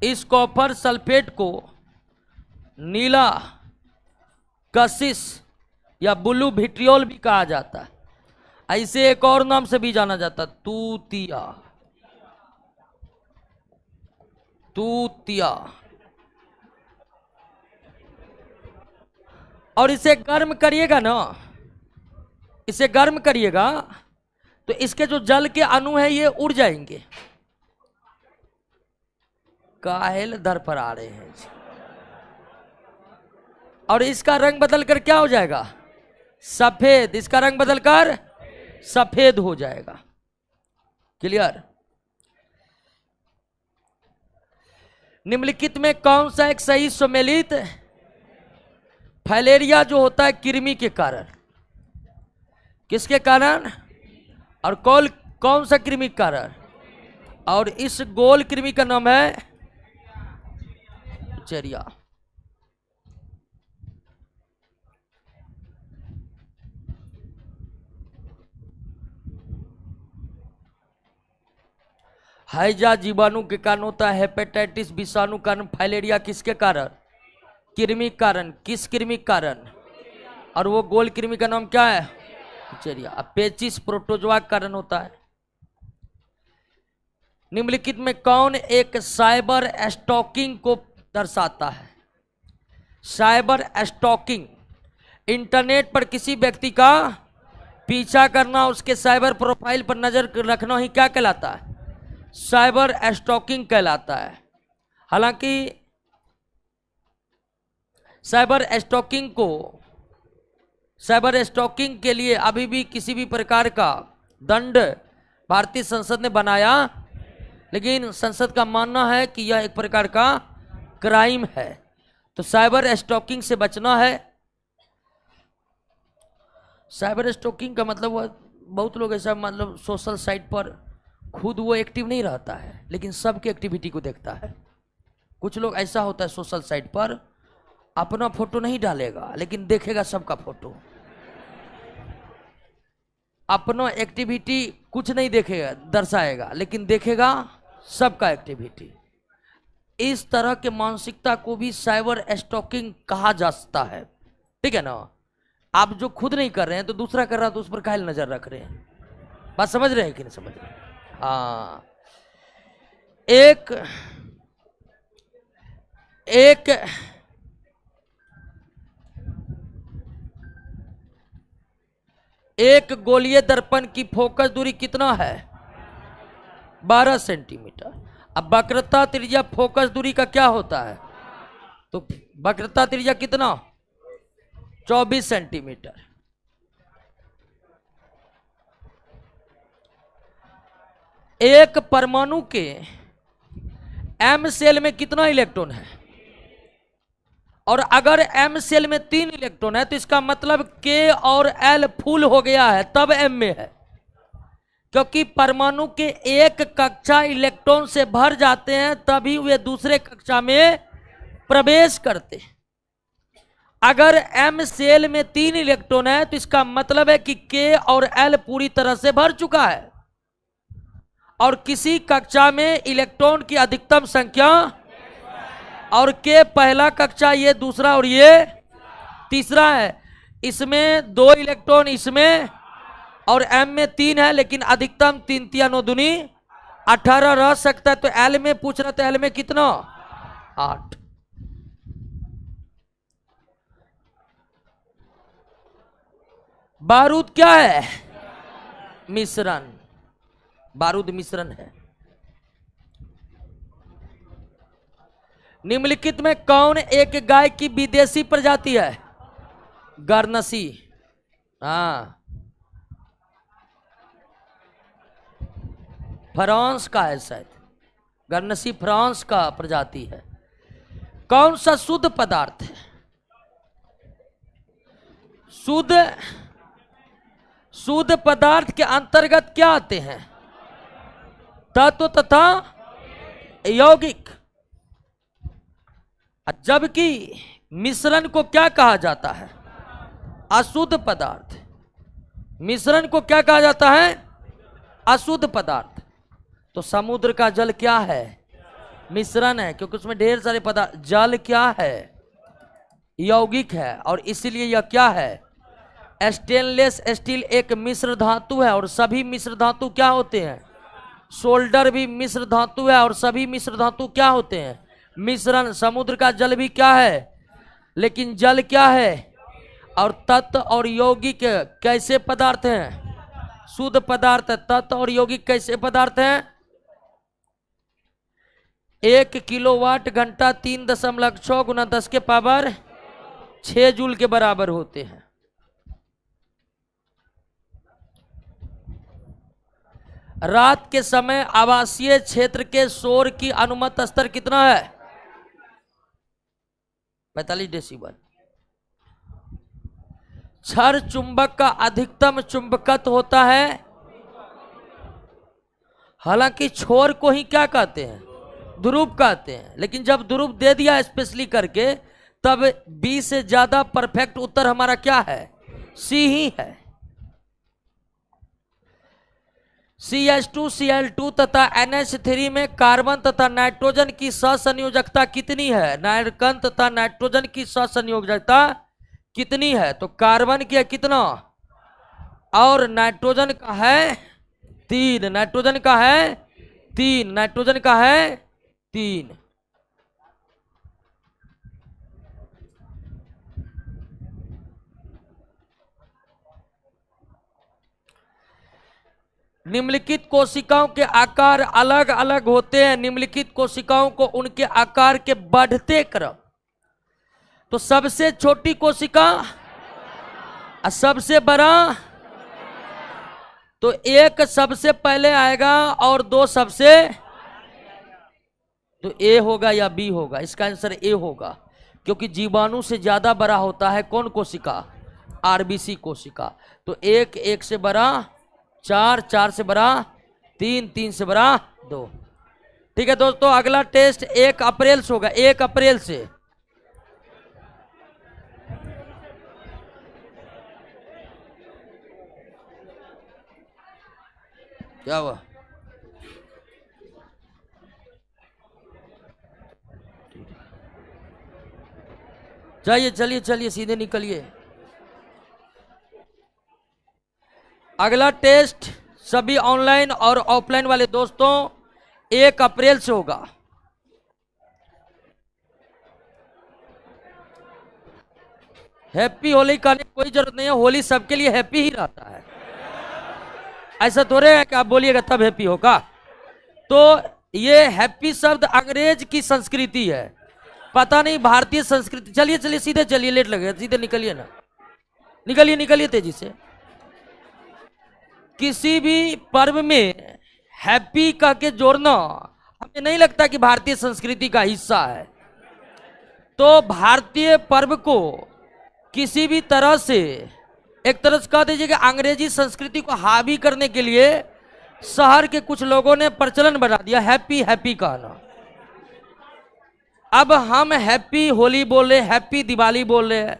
S1: इस कॉपर सल्फेट को नीला कशिश या ब्लू विट्रियोल भी कहा जाता है। ऐसे एक और नाम से भी जाना जाता, तूतिया। और इसे गर्म करिएगा ना, इसे गर्म करिएगा तो इसके जो जल के अणु है ये उड़ जाएंगे। काहेल दर पर आ रहे हैं। और इसका रंग बदल कर क्या हो जाएगा? सफेद। इसका रंग बदल कर सफेद हो जाएगा। क्लियर? निम्नलिखित में कौन सा एक सही सम्मिलित? फाइलेरिया जो होता है कृमि के कारण। किसके कारण? और कौन सा कृमि कारण? और इस गोल कृमि का नाम है चेरिया। हैजा जीवाणु के कारण होता है, हेपेटाइटिस विषाणु कारण, फाइलेरिया किसके कारण? कृमि कारण। किस कृमि कारण? और वो गोल कृमि का नाम क्या है? चेरिया। पेचिस प्रोटोजोआ कारण होता है। निम्नलिखित में कौन एक साइबर स्टॉकिंग को दर्शाता है? साइबर स्टॉकिंग, इंटरनेट पर किसी व्यक्ति का पीछा करना, उसके साइबर प्रोफाइल पर नजर रखना ही क्या कहलाता है? साइबर स्टॉकिंग कहलाता है। हालांकि साइबर स्टॉकिंग के लिए अभी भी किसी भी प्रकार का दंड भारतीय संसद ने बनाया, लेकिन संसद का मानना है कि यह एक प्रकार का क्राइम है। तो साइबर स्टॉकिंग से बचना है। साइबर स्टॉकिंग का मतलब वह, बहुत लोग ऐसा मतलब सोशल साइट पर खुद वो एक्टिव नहीं रहता है, लेकिन सबकी एक्टिविटी को देखता है। कुछ लोग ऐसा होता है सोशल साइट पर अपना फोटो नहीं डालेगा, लेकिन देखेगा सबका फोटो। अपना एक्टिविटी कुछ नहीं देखेगा, दर्शाएगा, लेकिन देखेगा सबका एक्टिविटी। इस तरह के मानसिकता को भी साइबर स्टॉकिंग कहा जा सकता है। ठीक है ना? आप जो खुद नहीं कर रहे हैं तो दूसरा कर रहा है, तो उस पर काहे नजर रख रहे हैं? बात समझ रहे हैं कि नहीं समझ रहे? हाँ। एक गोलीय दर्पण की फोकस दूरी कितना है? 12 सेंटीमीटर। अब वक्रता त्रिज्या फोकस दूरी का क्या होता है? तो वक्रता त्रिज्या कितना? 24 सेंटीमीटर। एक परमाणु के एम सेल में कितना इलेक्ट्रॉन है? और अगर एम सेल में 3 इलेक्ट्रॉन है तो इसका मतलब के और एल फुल हो गया है, तब एम में है। क्योंकि परमाणु के एक कक्षा इलेक्ट्रॉन से भर जाते हैं तभी वे दूसरे कक्षा में प्रवेश करते हैं। अगर एम सेल में 3 इलेक्ट्रॉन है तो इसका मतलब है कि के और एल पूरी तरह से भर चुका है। और किसी कक्षा में इलेक्ट्रॉन की अधिकतम संख्या, और के पहला कक्षा, ये दूसरा और ये तीसरा है। इसमें 2 इलेक्ट्रॉन, इसमें और एम में 3 है, लेकिन अधिकतम 3 3 9 दूनी 18 रह सकता है। तो एल में पूछ रहा था, एल में कितना? 8। बारूद क्या है? मिश्रण। बारूद मिश्रण है। निम्नलिखित में कौन एक गाय की विदेशी प्रजाति है? गार्नसी। हाँ, फ्रांस का है शायद। गार्नसी फ्रांस का प्रजाति है। कौन सा शुद्ध पदार्थ है? शुद्ध पदार्थ के अंतर्गत क्या आते हैं? तत्व तथा यौगिक। जबकि मिश्रण को क्या कहा जाता है? अशुद्ध पदार्थ। मिश्रण को क्या कहा जाता है? अशुद्ध पदार्थ। तो समुद्र का जल क्या है? मिश्रण है, क्योंकि उसमें ढेर सारे पदार्थ। जल क्या है? यौगिक है, और इसलिए यह क्या है? स्टेनलेस स्टील एक मिश्र धातु है, और सभी मिश्र धातु क्या होते हैं? सोल्डर भी मिश्र धातु है, और सभी मिश्र धातु क्या होते हैं? मिश्रण। समुद्र का जल भी क्या है? लेकिन जल क्या है? और तत्व और यौगिक कैसे पदार्थ हैं? शुद्ध पदार्थ है। तत्व और यौगिक कैसे पदार्थ हैं? 1 किलोवाट घंटा 3.6 गुना 10 के पावर 6 जूल के बराबर होते हैं। रात के समय आवासीय क्षेत्र के शोर की अनुमत स्तर कितना है? 45 डेसिबल। क्षार चुंबक का अधिकतम चुंबकत्व होता है हालांकि छोर को ही क्या कहते हैं, ध्रुव कहते हैं, लेकिन जब ध्रुव दे दिया स्पेशली करके, तब बी से ज्यादा परफेक्ट उत्तर हमारा क्या है, सी ही है। CH2Cl2 तथा NH3 में कार्बन तथा नाइट्रोजन की सहसंयोजकता कितनी है, नाइट्रोजन तथा नाइट्रोजन की सहसंयोजकता कितनी है, तो कार्बन की है कितना, और नाइट्रोजन का है 3, नाइट्रोजन का है 3, नाइट्रोजन का है 3। निम्नलिखित कोशिकाओं के आकार अलग अलग होते हैं, निम्नलिखित कोशिकाओं को उनके आकार के बढ़ते क्रम, तो सबसे छोटी कोशिका और सबसे बड़ा, तो एक सबसे पहले आएगा और 2 सबसे, तो ए होगा या बी होगा, इसका आंसर ए होगा, क्योंकि जीवाणु से ज्यादा बड़ा होता है कौन कोशिका, आरबीसी कोशिका। तो 1, 1 से बड़ा 4, 4 से बड़ा 3, 3 से बड़ा 2। ठीक है दोस्तों, अगला टेस्ट 1 अप्रैल से होगा, 1 अप्रैल से। क्या हुआ, चलिए चलिए चलिए सीधे निकलिए। अगला टेस्ट सभी ऑनलाइन और ऑफलाइन वाले दोस्तों 1 अप्रैल से होगा। हैप्पी होली का कोई जरूरत नहीं है, होली सबके लिए हैप्पी ही रहता है, ऐसा थोड़े है कि आप बोलिएगा तब हैप्पी होगा। तो ये हैप्पी शब्द अंग्रेज की संस्कृति है, पता नहीं भारतीय संस्कृति। चलिए चलिए सीधे चलिए, लेट लगेगा, सीधे निकलिए ना, निकलिए निकलिए तेजी से। किसी भी पर्व में हैप्पी कह के जोड़ना हमें नहीं लगता कि भारतीय संस्कृति का हिस्सा है। तो भारतीय पर्व को किसी भी तरह से, एक तरह से कह दीजिए कि अंग्रेजी संस्कृति को हावी करने के लिए शहर के कुछ लोगों ने प्रचलन बना दिया हैप्पी हैप्पी कहना। अब हम हैप्पी होली बोल रहे, हैप्पी दिवाली बोल रहे हैं।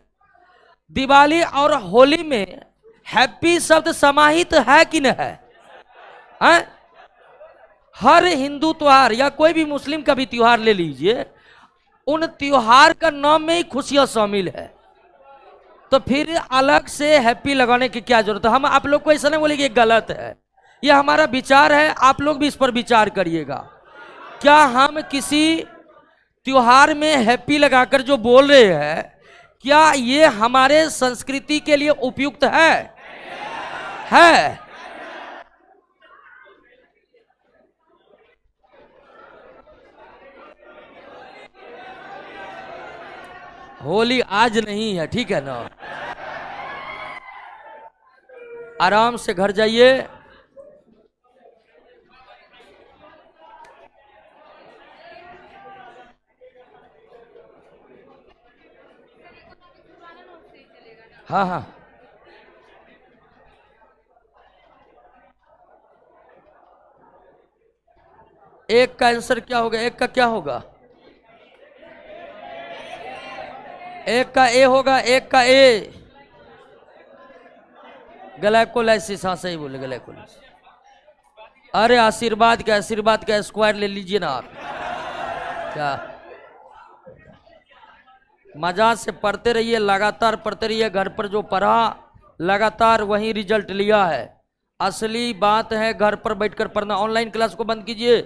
S1: दिवाली और होली में हैप्पी शब्द समाहित है कि नहीं है? हर हिंदू त्योहार या कोई भी मुस्लिम का भी त्योहार ले लीजिए, उन त्योहार का नाम में ही खुशियां शामिल है, तो फिर अलग से हैप्पी लगाने की क्या जरूरत है। हम आप लोग को ऐसा नहीं बोलेंगे गलत है, ये हमारा विचार है, आप लोग भी इस पर विचार करिएगा। क्या हम किसी त्योहार में हैप्पी लगाकर जो बोल रहे हैं, क्या ये हमारे संस्कृति के लिए उपयुक्त है? होली आज नहीं है, ठीक है ना, आराम से घर जाइए। हाँ हाँ, एक का आंसर क्या होगा, एक का क्या होगा, एक का ए होगा, एक का ए ग्लाइकोलाइसिस। हाँ सही बोले, ग्लाइकोलाइसिस। अरे आशीर्वाद का स्क्वायर ले लीजिए ना आप, क्या मजा से पढ़ते रहिए, लगातार पढ़ते रहिए। घर पर जो पढ़ा लगातार वही रिजल्ट लिया है। असली बात है घर पर बैठकर पढ़ना। ऑनलाइन क्लास को बंद कीजिए।